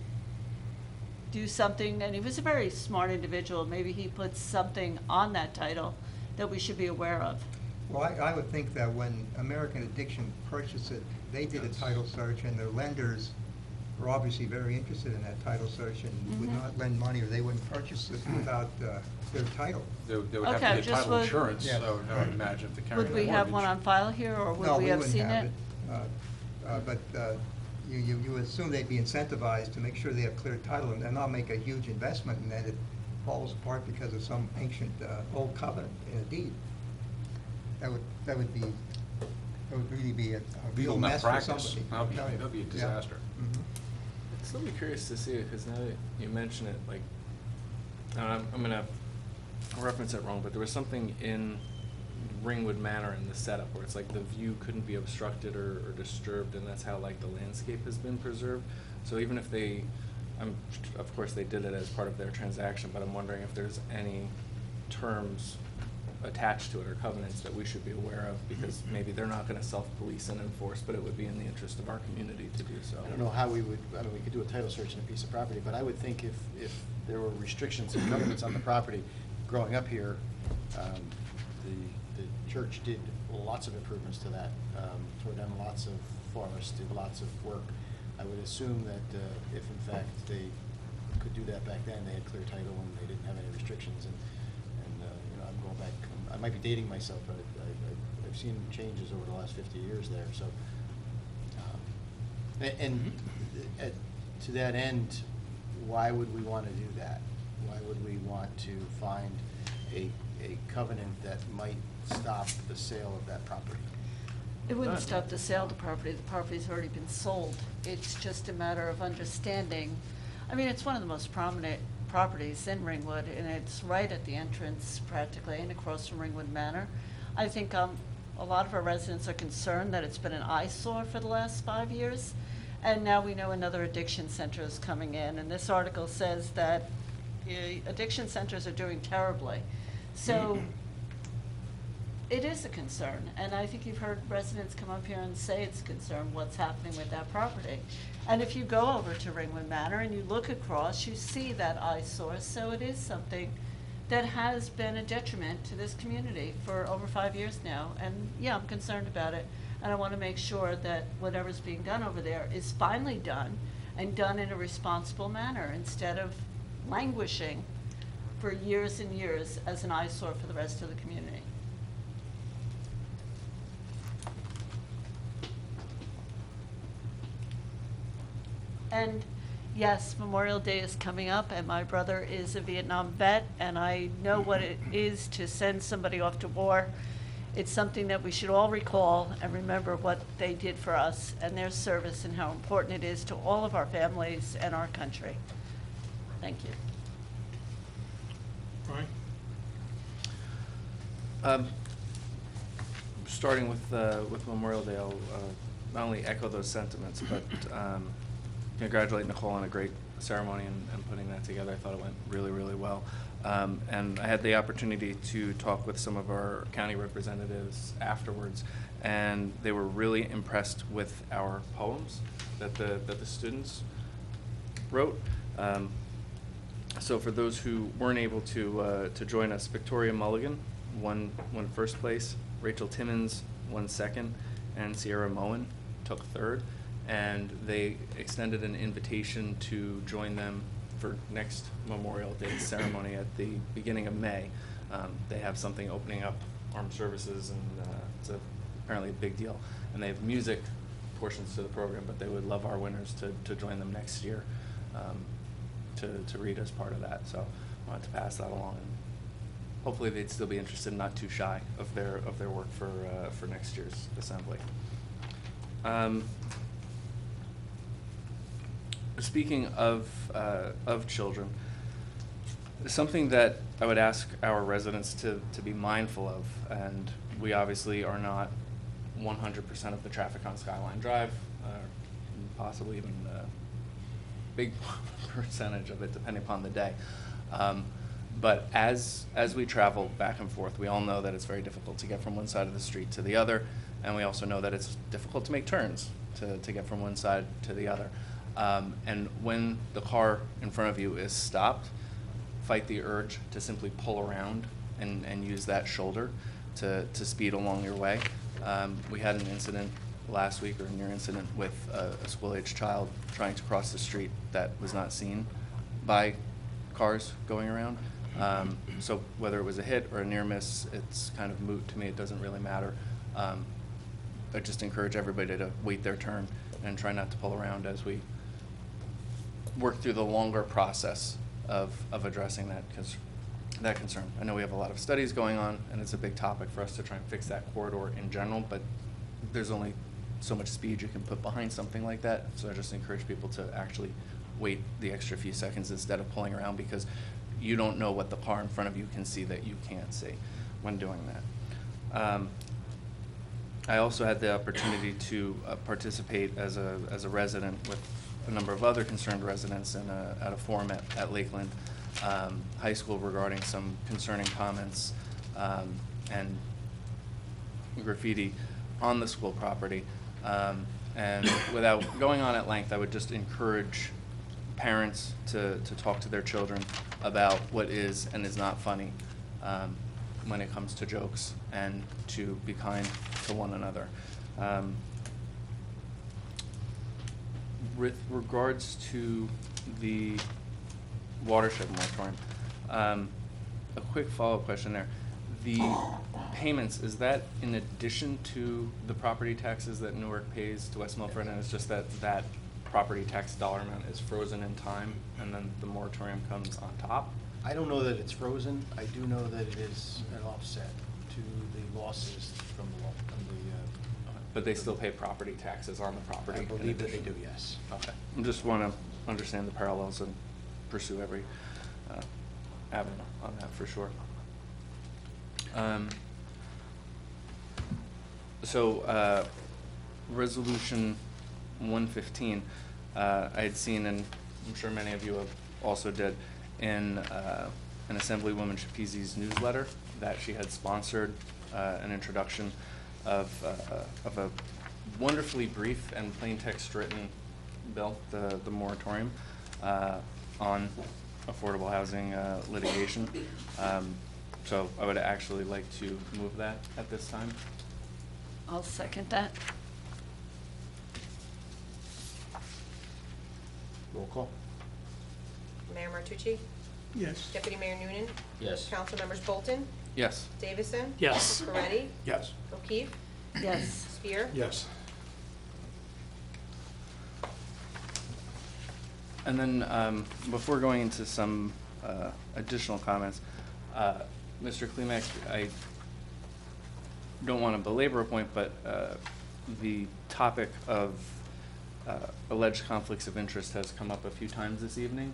do something, and he was a very smart individual. Maybe he put something on that title that we should be aware of. Well, I would think that when American Addiction purchased it, they did a title search, and their lenders were obviously very interested in that title search and would not lend money, or they wouldn't purchase it without their title. They would have Okay, to get just title would- insurance, Yeah. so I would imagine if they carried a Would mortgage. we have one on file here, or would No, we have wouldn't seen have it? But you assume they'd be incentivized to make sure they have clear title and not make a huge investment, and then it falls apart because of some ancient old covenant in a deed. That would really be a real Legal mess for malpractice. somebody. That'd be a Yeah. disaster. Mhm. I'd still be curious to see it, because now that you mention it, like, I'm gonna reference it wrong, but there was something in Ringwood Manor in the setup where it's like the view couldn't be obstructed or disturbed, and that's how like the landscape has been preserved. So even if they, of course they did it as part of their transaction, but I'm wondering if there's any terms attached to it or covenants that we should be aware of, because maybe they're not gonna self-police and enforce, but it would be in the interest of our community to do so. I don't know how we would, I mean, we could do a title search on a piece of property, but I would think if there were restrictions and covenants on the property, growing up here, the church did lots of improvements to that, tore down lots of forests, did lots of work. I would assume that if in fact they could do that back then, they had clear title and they didn't have any restrictions, and I'm going back, I might be dating myself, but I've seen changes over the last 50 years there, so. To that end, why would we want to do that? Why would we want to find a covenant that might stop the sale of that property? It wouldn't stop the sale of the property. The property's already been sold. It's just a matter of understanding. I mean, it's one of the most prominent properties in Ringwood, and it's right at the entrance practically, and across from Ringwood Manor. I think a lot of our residents are concerned that it's been an eyesore for the last 5 years, and now we know another addiction center is coming in, and this article says that addiction centers are doing terribly. So it is a concern, and I think you've heard residents come up here and say it's a concern what's happening with that property. And if you go over to Ringwood Manor and you look across, you see that eyesore, so it is something that has been a detriment to this community for over 5 years now. And yeah, I'm concerned about it, and I want to make sure that whatever's being done over there is finally done, and done in a responsible manner, instead of languishing for years and years as an eyesore for the rest of the community. And yes, Memorial Day is coming up, and my brother is a Vietnam vet, and I know what it is to send somebody off to war. It's something that we should all recall and remember what they did for us and their service, and how important it is to all of our families and our country. Thank you. Brian? Starting with Memorial Day, I'll not only echo those sentiments, but congratulate Nicole on a great ceremony and putting that together. I thought it went really, really well. And I had the opportunity to talk with some of our county representatives afterwards, and they were really impressed with our poems that the students wrote. So for those who weren't able to join us, Victoria Mulligan won first place, Rachel Timmons won second, and Sierra Moen took third. And they extended an invitation to join them for next Memorial Day ceremony at the beginning of May. They have something opening up armed services, and it's apparently a big deal. And they have music portions to the program, but they would love our winners to join them next year to read as part of that. So I wanted to pass that along, and hopefully they'd still be interested, not too shy of their work for next year's assembly. Speaking of children, something that I would ask our residents to be mindful of, and we obviously are not 100% of the traffic on Skyline Drive, possibly even a big percentage of it, depending upon the day. But as we travel back and forth, we all know that it's very difficult to get from one side of the street to the other, And we also know that it's difficult to make turns to get from one side to the other. And when the car in front of you is stopped, fight the urge to simply pull around and use that shoulder to speed along your way. We had an incident last week, or a near incident, with a school-aged child trying to cross the street that was not seen by cars going around. So whether it was a hit or a near miss, it's kind of moot to me. It doesn't really matter. I just encourage everybody to wait their turn and try not to pull around as we work through the longer process of addressing that concern. I know we have a lot of studies going on, and it's a big topic for us to try and fix that corridor in general, but there's only so much speed you can put behind something like that. So I just encourage people to actually wait the extra few seconds instead of pulling around, because you don't know what the car in front of you can see that you can't see when doing that. I also had the opportunity to participate as a resident with a number of other concerned residents at a forum at Lakeland High School regarding some concerning comments and graffiti on the school property. And without going on at length, I would just encourage parents to talk to their children about what is and is not funny when it comes to jokes, and to be kind to one another. With regards to the watershed moratorium, a quick follow-up question there. The payments, is that in addition to the property taxes that Newark pays to West Milford, and it's just that that property tax dollar amount is frozen in time and then the moratorium comes on top? I don't know that it's frozen. I do know that it is an offset to the losses from the But they still pay property taxes on the property? I believe that they do, yes. Okay. I just want to understand the parallels and pursue every avenue on that for sure. So Resolution 115, I had seen, and I'm sure many of you have also did, in an Assemblywoman Shapizi's newsletter, that she had sponsored an introduction of a wonderfully brief and plain text written bill, the moratorium on affordable housing litigation. So I would actually like to move that at this time. I'll second that. Roll call. Mayor Martucci? Yes. Deputy Mayor Noonan? Yes. Council members Bolton? Yes. Davison? Yes. Peretti? Yes. O'Keefe? Yes. Spear? Yes. And then before going into some additional comments, Mr. Klimek, I don't want to belabor a point, but the topic of alleged conflicts of interest has come up a few times this evening,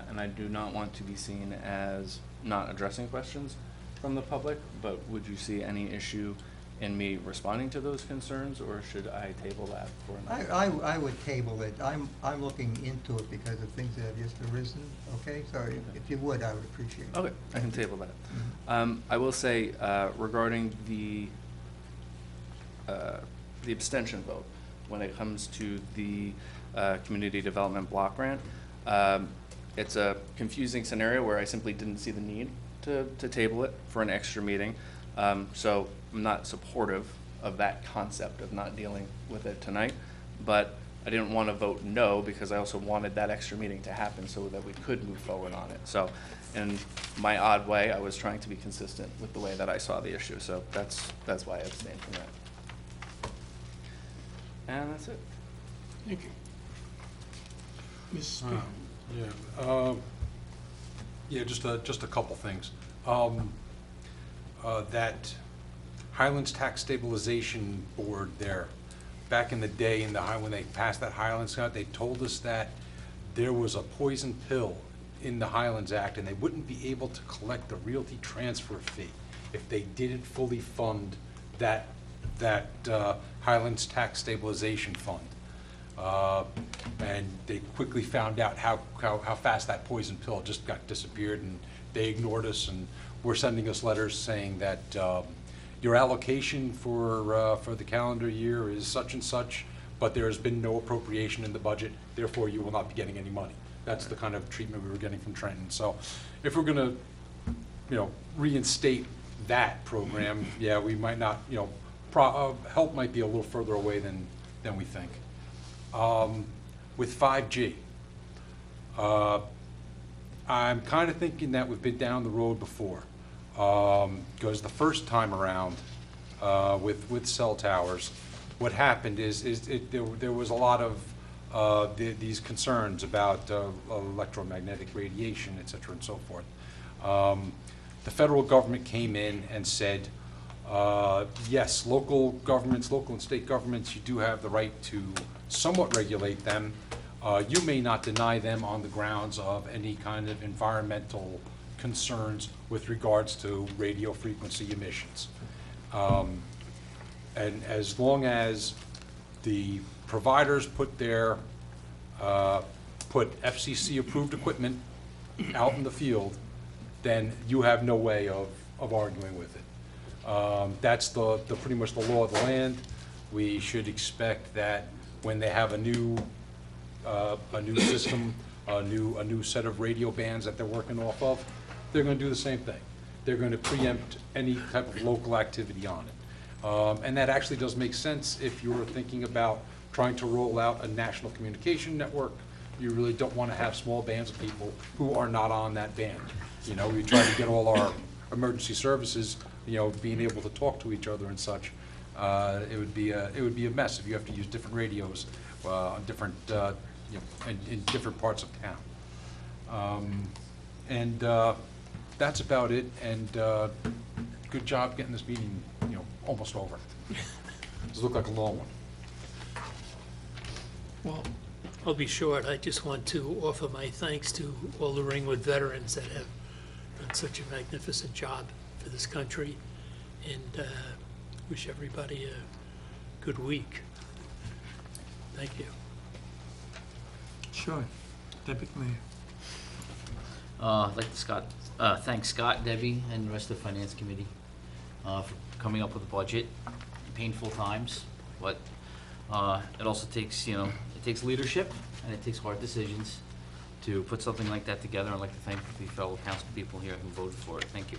and I do not want to be seen as not addressing questions from the public, but would you see any issue in me responding to those concerns, or should I table that for another? I would table it. I'm looking into it because of things that have just arisen, okay? So if you would, I would appreciate it. Okay, I can table that. I will say, regarding the abstention vote, when it comes to the community development block grant, it's a confusing scenario where I simply didn't see the need to table it for an extra meeting. So I'm not supportive of that concept of not dealing with it tonight, but I didn't want to vote no because I also wanted that extra meeting to happen so that we could move forward on it. So in my odd way, I was trying to be consistent with the way that I saw the issue. So that's why I abstained from that. And that's it. Thank you. Mrs. Spear? Yeah, just a couple things. That Highlands Tax Stabilization Board there, back in the day when they passed that Highlands Act, they told us that there was a poison pill in the Highlands Act and they wouldn't be able to collect the realty transfer fee if they didn't fully fund that Highlands Tax Stabilization Fund. And they quickly found out how fast that poison pill just got disappeared, and they ignored us and were sending us letters saying that your allocation for the calendar year is such and such, but there has been no appropriation in the budget, therefore you will not be getting any money. That's the kind of treatment we were getting from Trenton. So if we're gonna, reinstate that program, yeah, we might not, help might be a little further away than we think. With 5G, I'm kind of thinking that we've been down the road before. Because the first time around with cell towers, what happened is there was a lot of these concerns about electromagnetic radiation, et cetera, and so forth. The federal government came in and said, yes, local governments, local and state governments, you do have the right to somewhat regulate them. You may not deny them on the grounds of any kind of environmental concerns with regards to radio frequency emissions. And as long as the providers put FCC approved equipment out in the field, then you have no way of arguing with it. That's pretty much the law of the land. We should expect that when they have a new system, a new set of radio bands that they're working off of, they're going to do the same thing. They're going to preempt any type of local activity on it. And that actually does make sense if you're thinking about trying to roll out a national communication network. You really don't want to have small bands of people who are not on that band. We try to get all our emergency services, being able to talk to each other and such. It would be a mess if you have to use different radios on different, in different parts of town. And that's about it. And good job getting this meeting, almost over. Does look like a long one. Well, I'll be short. I just want to offer my thanks to all the Ringwood veterans that have done such a magnificent job for this country, and wish everybody a good week. Thank you. Sure. Deputy Mayor. I'd like to thank Scott, Debbie, and the rest of the Finance Committee for coming up with a budget. Painful times, but it also takes, it takes leadership and it takes hard decisions to put something like that together. I'd like to thank the fellow council people here who voted for it. Thank you.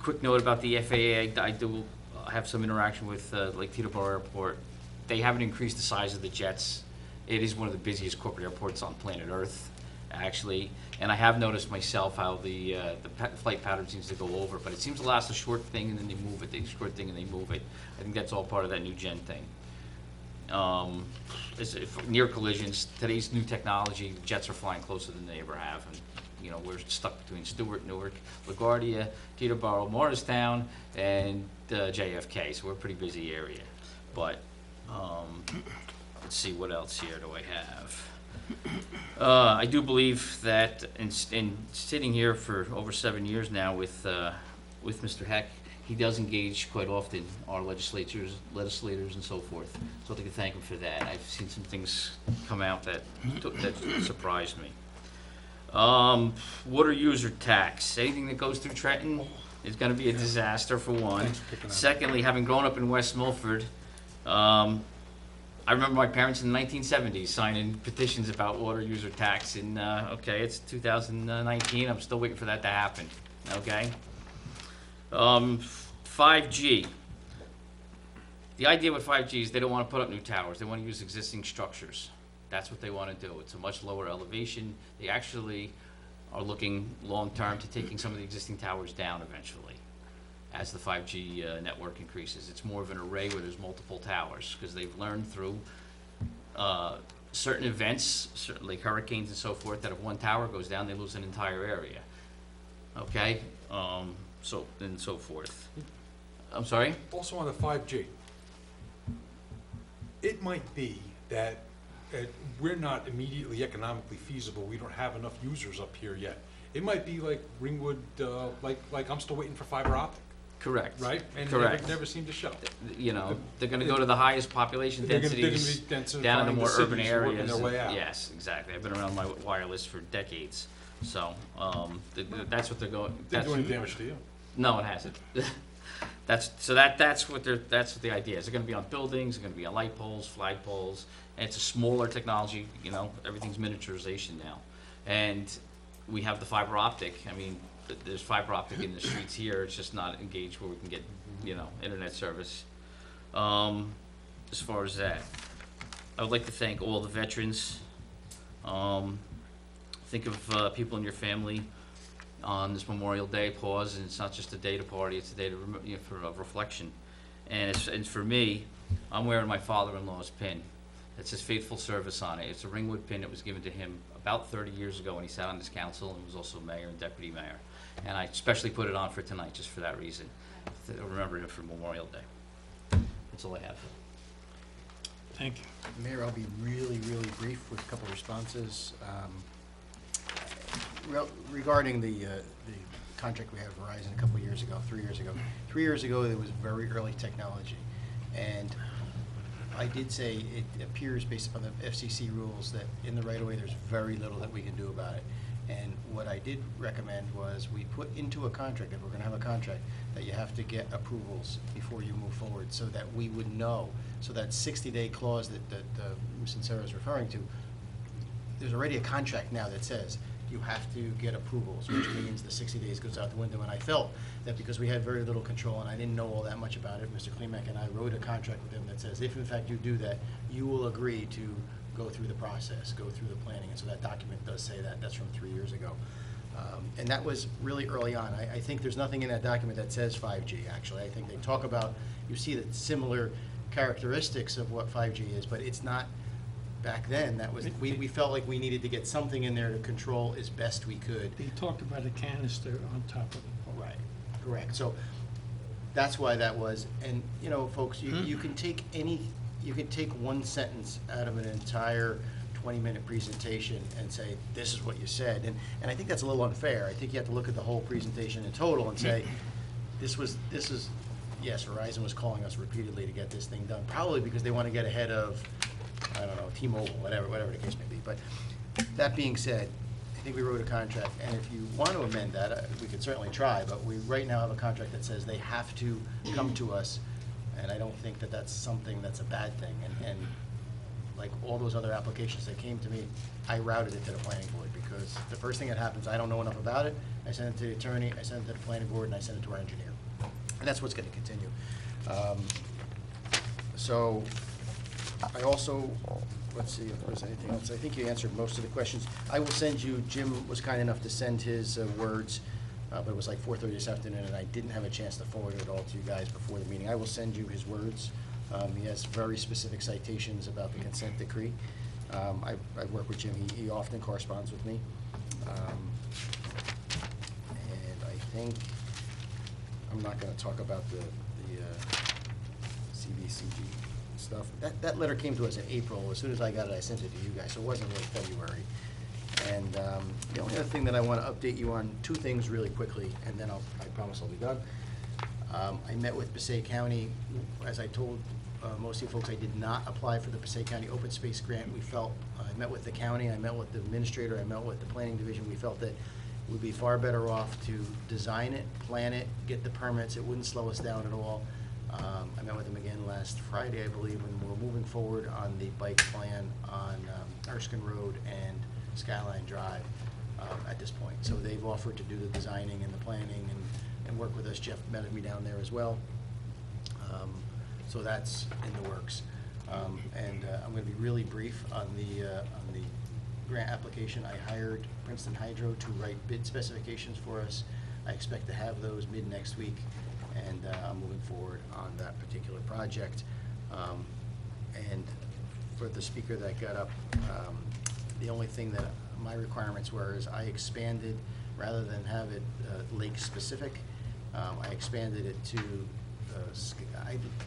Quick note about the FAA. I do have some interaction with Lake Teterboro Airport. They haven't increased the size of the jets. It is one of the busiest corporate airports on planet Earth, actually. And I have noticed myself how the flight pattern seems to go over, but it seems to last a short thing and then they move it. They short thing and they move it. I think that's all part of that new gen thing. Near collisions, today's new technology, jets are flying closer than they ever have. And, we're stuck between Stewart, Newark, LaGuardia, Teterboro, Morristown, and JFK, so we're a pretty busy area. But let's see, what else here do I have? I do believe that in sitting here for over 7 years now with Mr. Heck, he does engage quite often our legislators and so forth. So I'd like to thank him for that. I've seen some things come out that surprised me. Water user tax. Anything that goes through Trenton is going to be a disaster, for one. Secondly, having grown up in West Milford, I remember my parents in the 1970s signing petitions about water user tax. And okay, it's 2019. I'm still waiting for that to happen. Okay. 5G. The idea with 5G is they don't want to put up new towers. They want to use existing structures. That's what they want to do. It's a much lower elevation. They actually are looking long-term to taking some of the existing towers down eventually as the 5G network increases. It's more of an array where there's multiple towers because they've learned through certain events, like hurricanes and so forth, that if one tower goes down, they lose an entire area. Okay? So and so forth. I'm sorry? Also on the 5G, it might be that we're not immediately economically feasible. We don't have enough users up here yet. It might be like Ringwood, like I'm still waiting for fiber optic. Correct. Right? And correct. Never seem to show. They're going to go to the highest population densities down in the more urban areas. Their way out. Yes, exactly. I've been around my wireless for decades. So that's what they're going. Didn't do any damage to you. No, it hasn't. That's what the idea is. They're gonna be on buildings, they're gonna be on light poles, flag poles, and it's a smaller technology, you know, everything's miniaturization now. And we have the fiber optic. I mean, there's fiber optic in the streets here, it's just not engaged where we can get, you know, internet service. As far as that, I would like to thank all the veterans. Think of people in your family on this Memorial Day. Pause, and it's not just a day to party; it's a day to for reflection. And it's for me, I'm wearing my father-in-law's pin. It says "Faithful Service" on it. It's a Ringwood pin that was given to him about 30 years ago when he sat on this council and was also mayor and deputy mayor. And I especially put it on for tonight, just for that reason, to remember him for Memorial Day. That's all I have. Thank you. Mayor, I'll be really, really brief with a couple responses. Regarding the contract we had with Verizon a couple years ago, 3 years ago. 3 years ago, there was very early technology. And I did say it appears, based upon the FCC rules, that in the right-of-way, there's very little that we can do about it. And what I did recommend was we put into a contract, if we're gonna have a contract, that you have to get approvals before you move forward, so that we would know. So that 60-day clause that Ms. Sincero is referring to, there's already a contract now that says you have to get approvals, which means the 60 days goes out the window. And I felt that because we had very little control and I didn't know all that much about it, Mr. Klimek and I wrote a contract with him that says if in fact you do that, you will agree to go through the process, go through the planning. And so that document does say that. That's from 3 years ago. And that was really early on. I think there's nothing in that document that says 5G, actually. I think they talk about, you see the similar characteristics of what 5G is, but it's not. Back then, that was, we felt like we needed to get something in there to control as best we could. They talked about a canister on top of the pole. Right, correct. So that's why that was, and you know, folks, you can take one sentence out of an entire 20-minute presentation and say, this is what you said. And I think that's a little unfair. I think you have to look at the whole presentation in total and say, this is, yes, Verizon was calling us repeatedly to get this thing done, probably because they want to get ahead of, I don't know, T-Mobile, whatever the case may be. But that being said, I think we wrote a contract, and if you want to amend that, we could certainly try, but we right now have a contract that says they have to come to us, and I don't think that that's something that's a bad thing. And like all those other applications that came to me, I routed it to the planning board, because the first thing that happens, I don't know enough about it, I send it to the attorney, I send it to the planning board, and I send it to our engineer. And that's what's going to continue. So I also, let's see if there's anything else. I think you answered most of the questions. I will send you, Jim was kind enough to send his words, but it was like 4:30 this afternoon, and I didn't have a chance to forward it all to you guys before the meeting. I will send you his words. He has very specific citations about the consent decree. I work with Jim. He often corresponds with me. And I think, I'm not going to talk about the CBCG stuff. That letter came to us in April. As soon as I got it, I sent it to you guys, so it wasn't really February. And the only other thing that I want to update you on, two things really quickly, and then I promise I'll be done. I met with Passaic County. As I told most of you folks, I did not apply for the Passaic County Open Space Grant. We felt, I met with the county, I met with the administrator, I met with the planning division. We felt that we'd be far better off to design it, plan it, get the permits. It wouldn't slow us down at all. I met with them again last Friday, I believe, and we're moving forward on the bike plan on Erskine Road and Skyline Drive at this point. So they've offered to do the designing and the planning and work with us. Jeff met me down there as well. So that's in the works. And I'm going to be really brief on the grant application. I hired Princeton Hydro to write bid specifications for us. I expect to have those mid next week, and I'm moving forward on that particular project. And for the speaker that got up, the only thing that my requirements were is I expanded, rather than have it lake specific, I expanded it to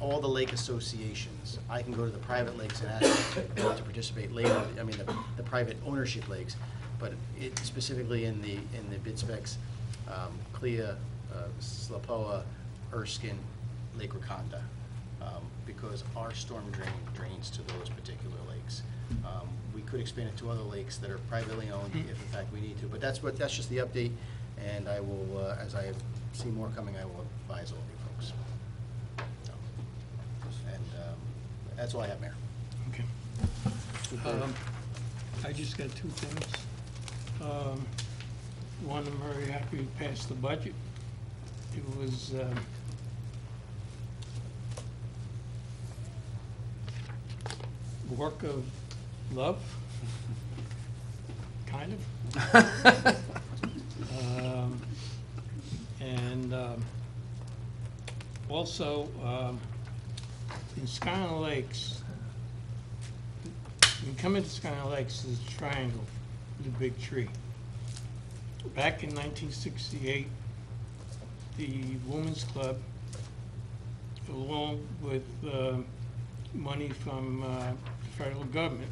all the lake associations. I can go to the private lakes and ask them to participate later. I mean, the private ownership lakes, but it specifically in the bid specs, Clea, Slapoa, Erskine, Lake Raconda, because our storm drain drains to those particular lakes. We could expand it to other lakes that are privately owned if in fact we need to, but that's just the update, and I will, as I have see more coming, I will advise all of you folks. So, and that's all I have, Mayor. Okay. I just got two things. One, I'm very happy we passed the budget. It was, work of love, kind of. And also, in Skyline Lakes, when you come into Skyline Lakes, there's a triangle with a big tree. Back in 1968, the Women's Club, along with money from the federal government,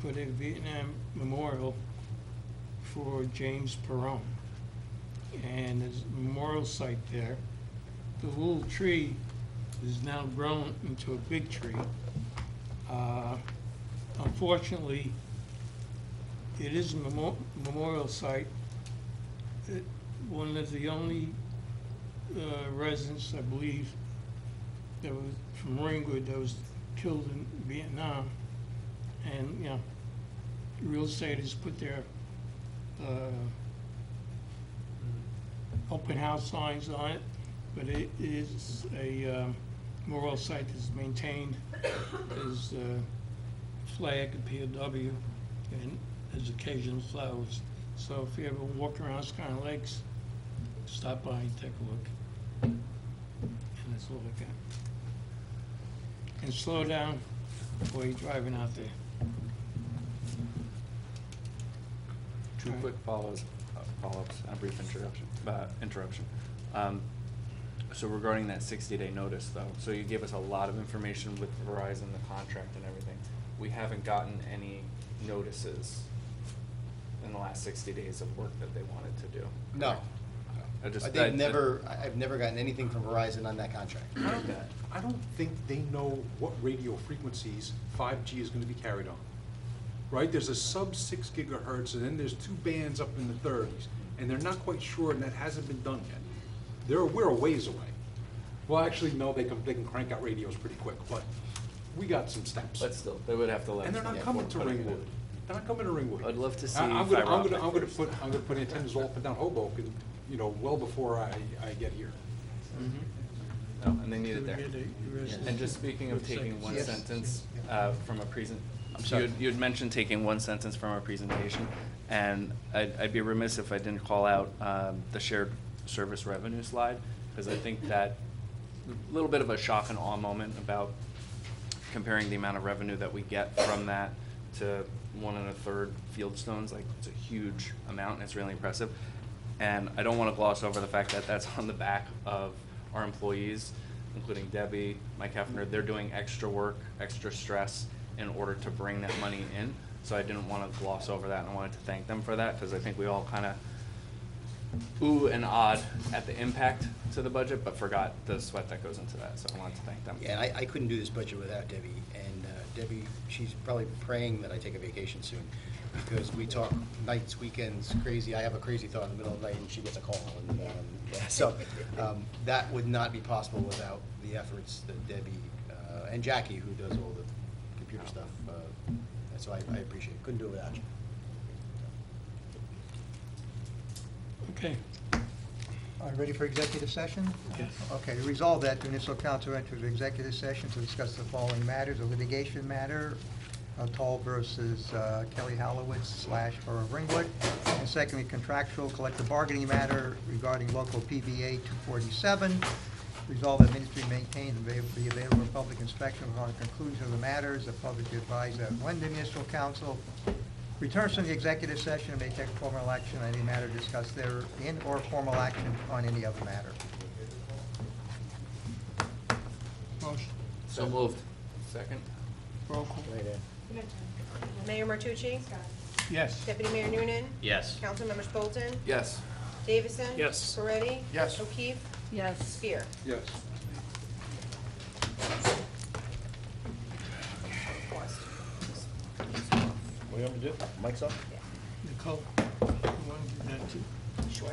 put a Vietnam memorial for James Perron. And there's a memorial site there. The little tree is now grown into a big tree. Unfortunately, it is a memorial site. One of the only residents, I believe, that was from Ringwood that was killed in Vietnam. And, you know, real estate has put their open house signs on it, but it is a memorial site that's maintained as flag, a POW, and there's occasional flowers. So if you ever walk around Skyline Lakes, stop by and take a look. And that's all I got. And slow down while you're driving out there. Two quick follows, follow-ups, a brief interruption. So regarding that 60-day notice, though, so you gave us a lot of information with Verizon, the contract and everything. We haven't gotten any notices in the last 60 days of work that they wanted to do. No. I've never gotten anything from Verizon on that contract. I don't think they know what radio frequencies 5G is gonna be carried on. Right, there's a sub 6 gigahertz, and then there's 2 bands up in the 30s, and they're not quite sure, and that hasn't been done yet. We're a ways away. Well, actually, no, they can crank out radios pretty quick, but we got some steps. But still, they would have to let And us they're know not coming to before putting it in. Ringwood. They're not coming to Ringwood. I'd love to see I'm fiber optic gonna first. put antennas all up and down Hoboken, you know, well before I get here. No, and they need it there. Yes. And just speaking of taking one Yes. sentence from a I'm sorry. you had mentioned taking one sentence from our presentation, and I'd be remiss if I didn't call out the shared service revenue slide, because I think that a little bit of a shock and awe moment about comparing the amount of revenue that we get from that to 1 1/3 Fieldstones, like it's a huge amount and it's really impressive. And I don't want to gloss over the fact that that's on the back of our employees, including Debbie, Mike Hefner. They're doing extra work, extra stress in order to bring that money in. So I didn't want to gloss over that, and I wanted to thank them for that, because I think we all kind of ooh and odd at the impact to the budget, but forgot the sweat that goes into that. So I wanted to thank them. Yeah, and I couldn't do this budget without Debbie. And Debbie, she's probably praying that I take a vacation soon, because we talk nights, weekends, crazy. I have a crazy thought in the middle of the night, and she gets a call. And yeah, so that would not be possible without the efforts that Debbie and Jackie, who does all the computer stuff. So I appreciate it. Couldn't do it without you. Okay. All right, ready for executive session? Yes. Okay, resolve that the municipal council enter into executive session to discuss the following matters: a litigation matter, Toll versus Kelly Halowitz / Borough of Ringwood, and secondly, contractual collective bargaining matter regarding local PBA 247. Resolve that ministry maintain and be available for public inspection upon the conclusion of the matters. The public is advised that when the municipal council returns from the executive session, may take formal action on any matter discussed therein, or formal action on any other matter. Motion. So moved. Second? Roll call. Mayor Martucci? Yes. Deputy Mayor Noonan? Yes. Councilmembers Bolton? Yes. Davison? Yes. Moretti? Yes. O'Keefe? Yes. Spear? Yes. What do you want me to do? Mike's up? Nicole, you want to do that too? Sure.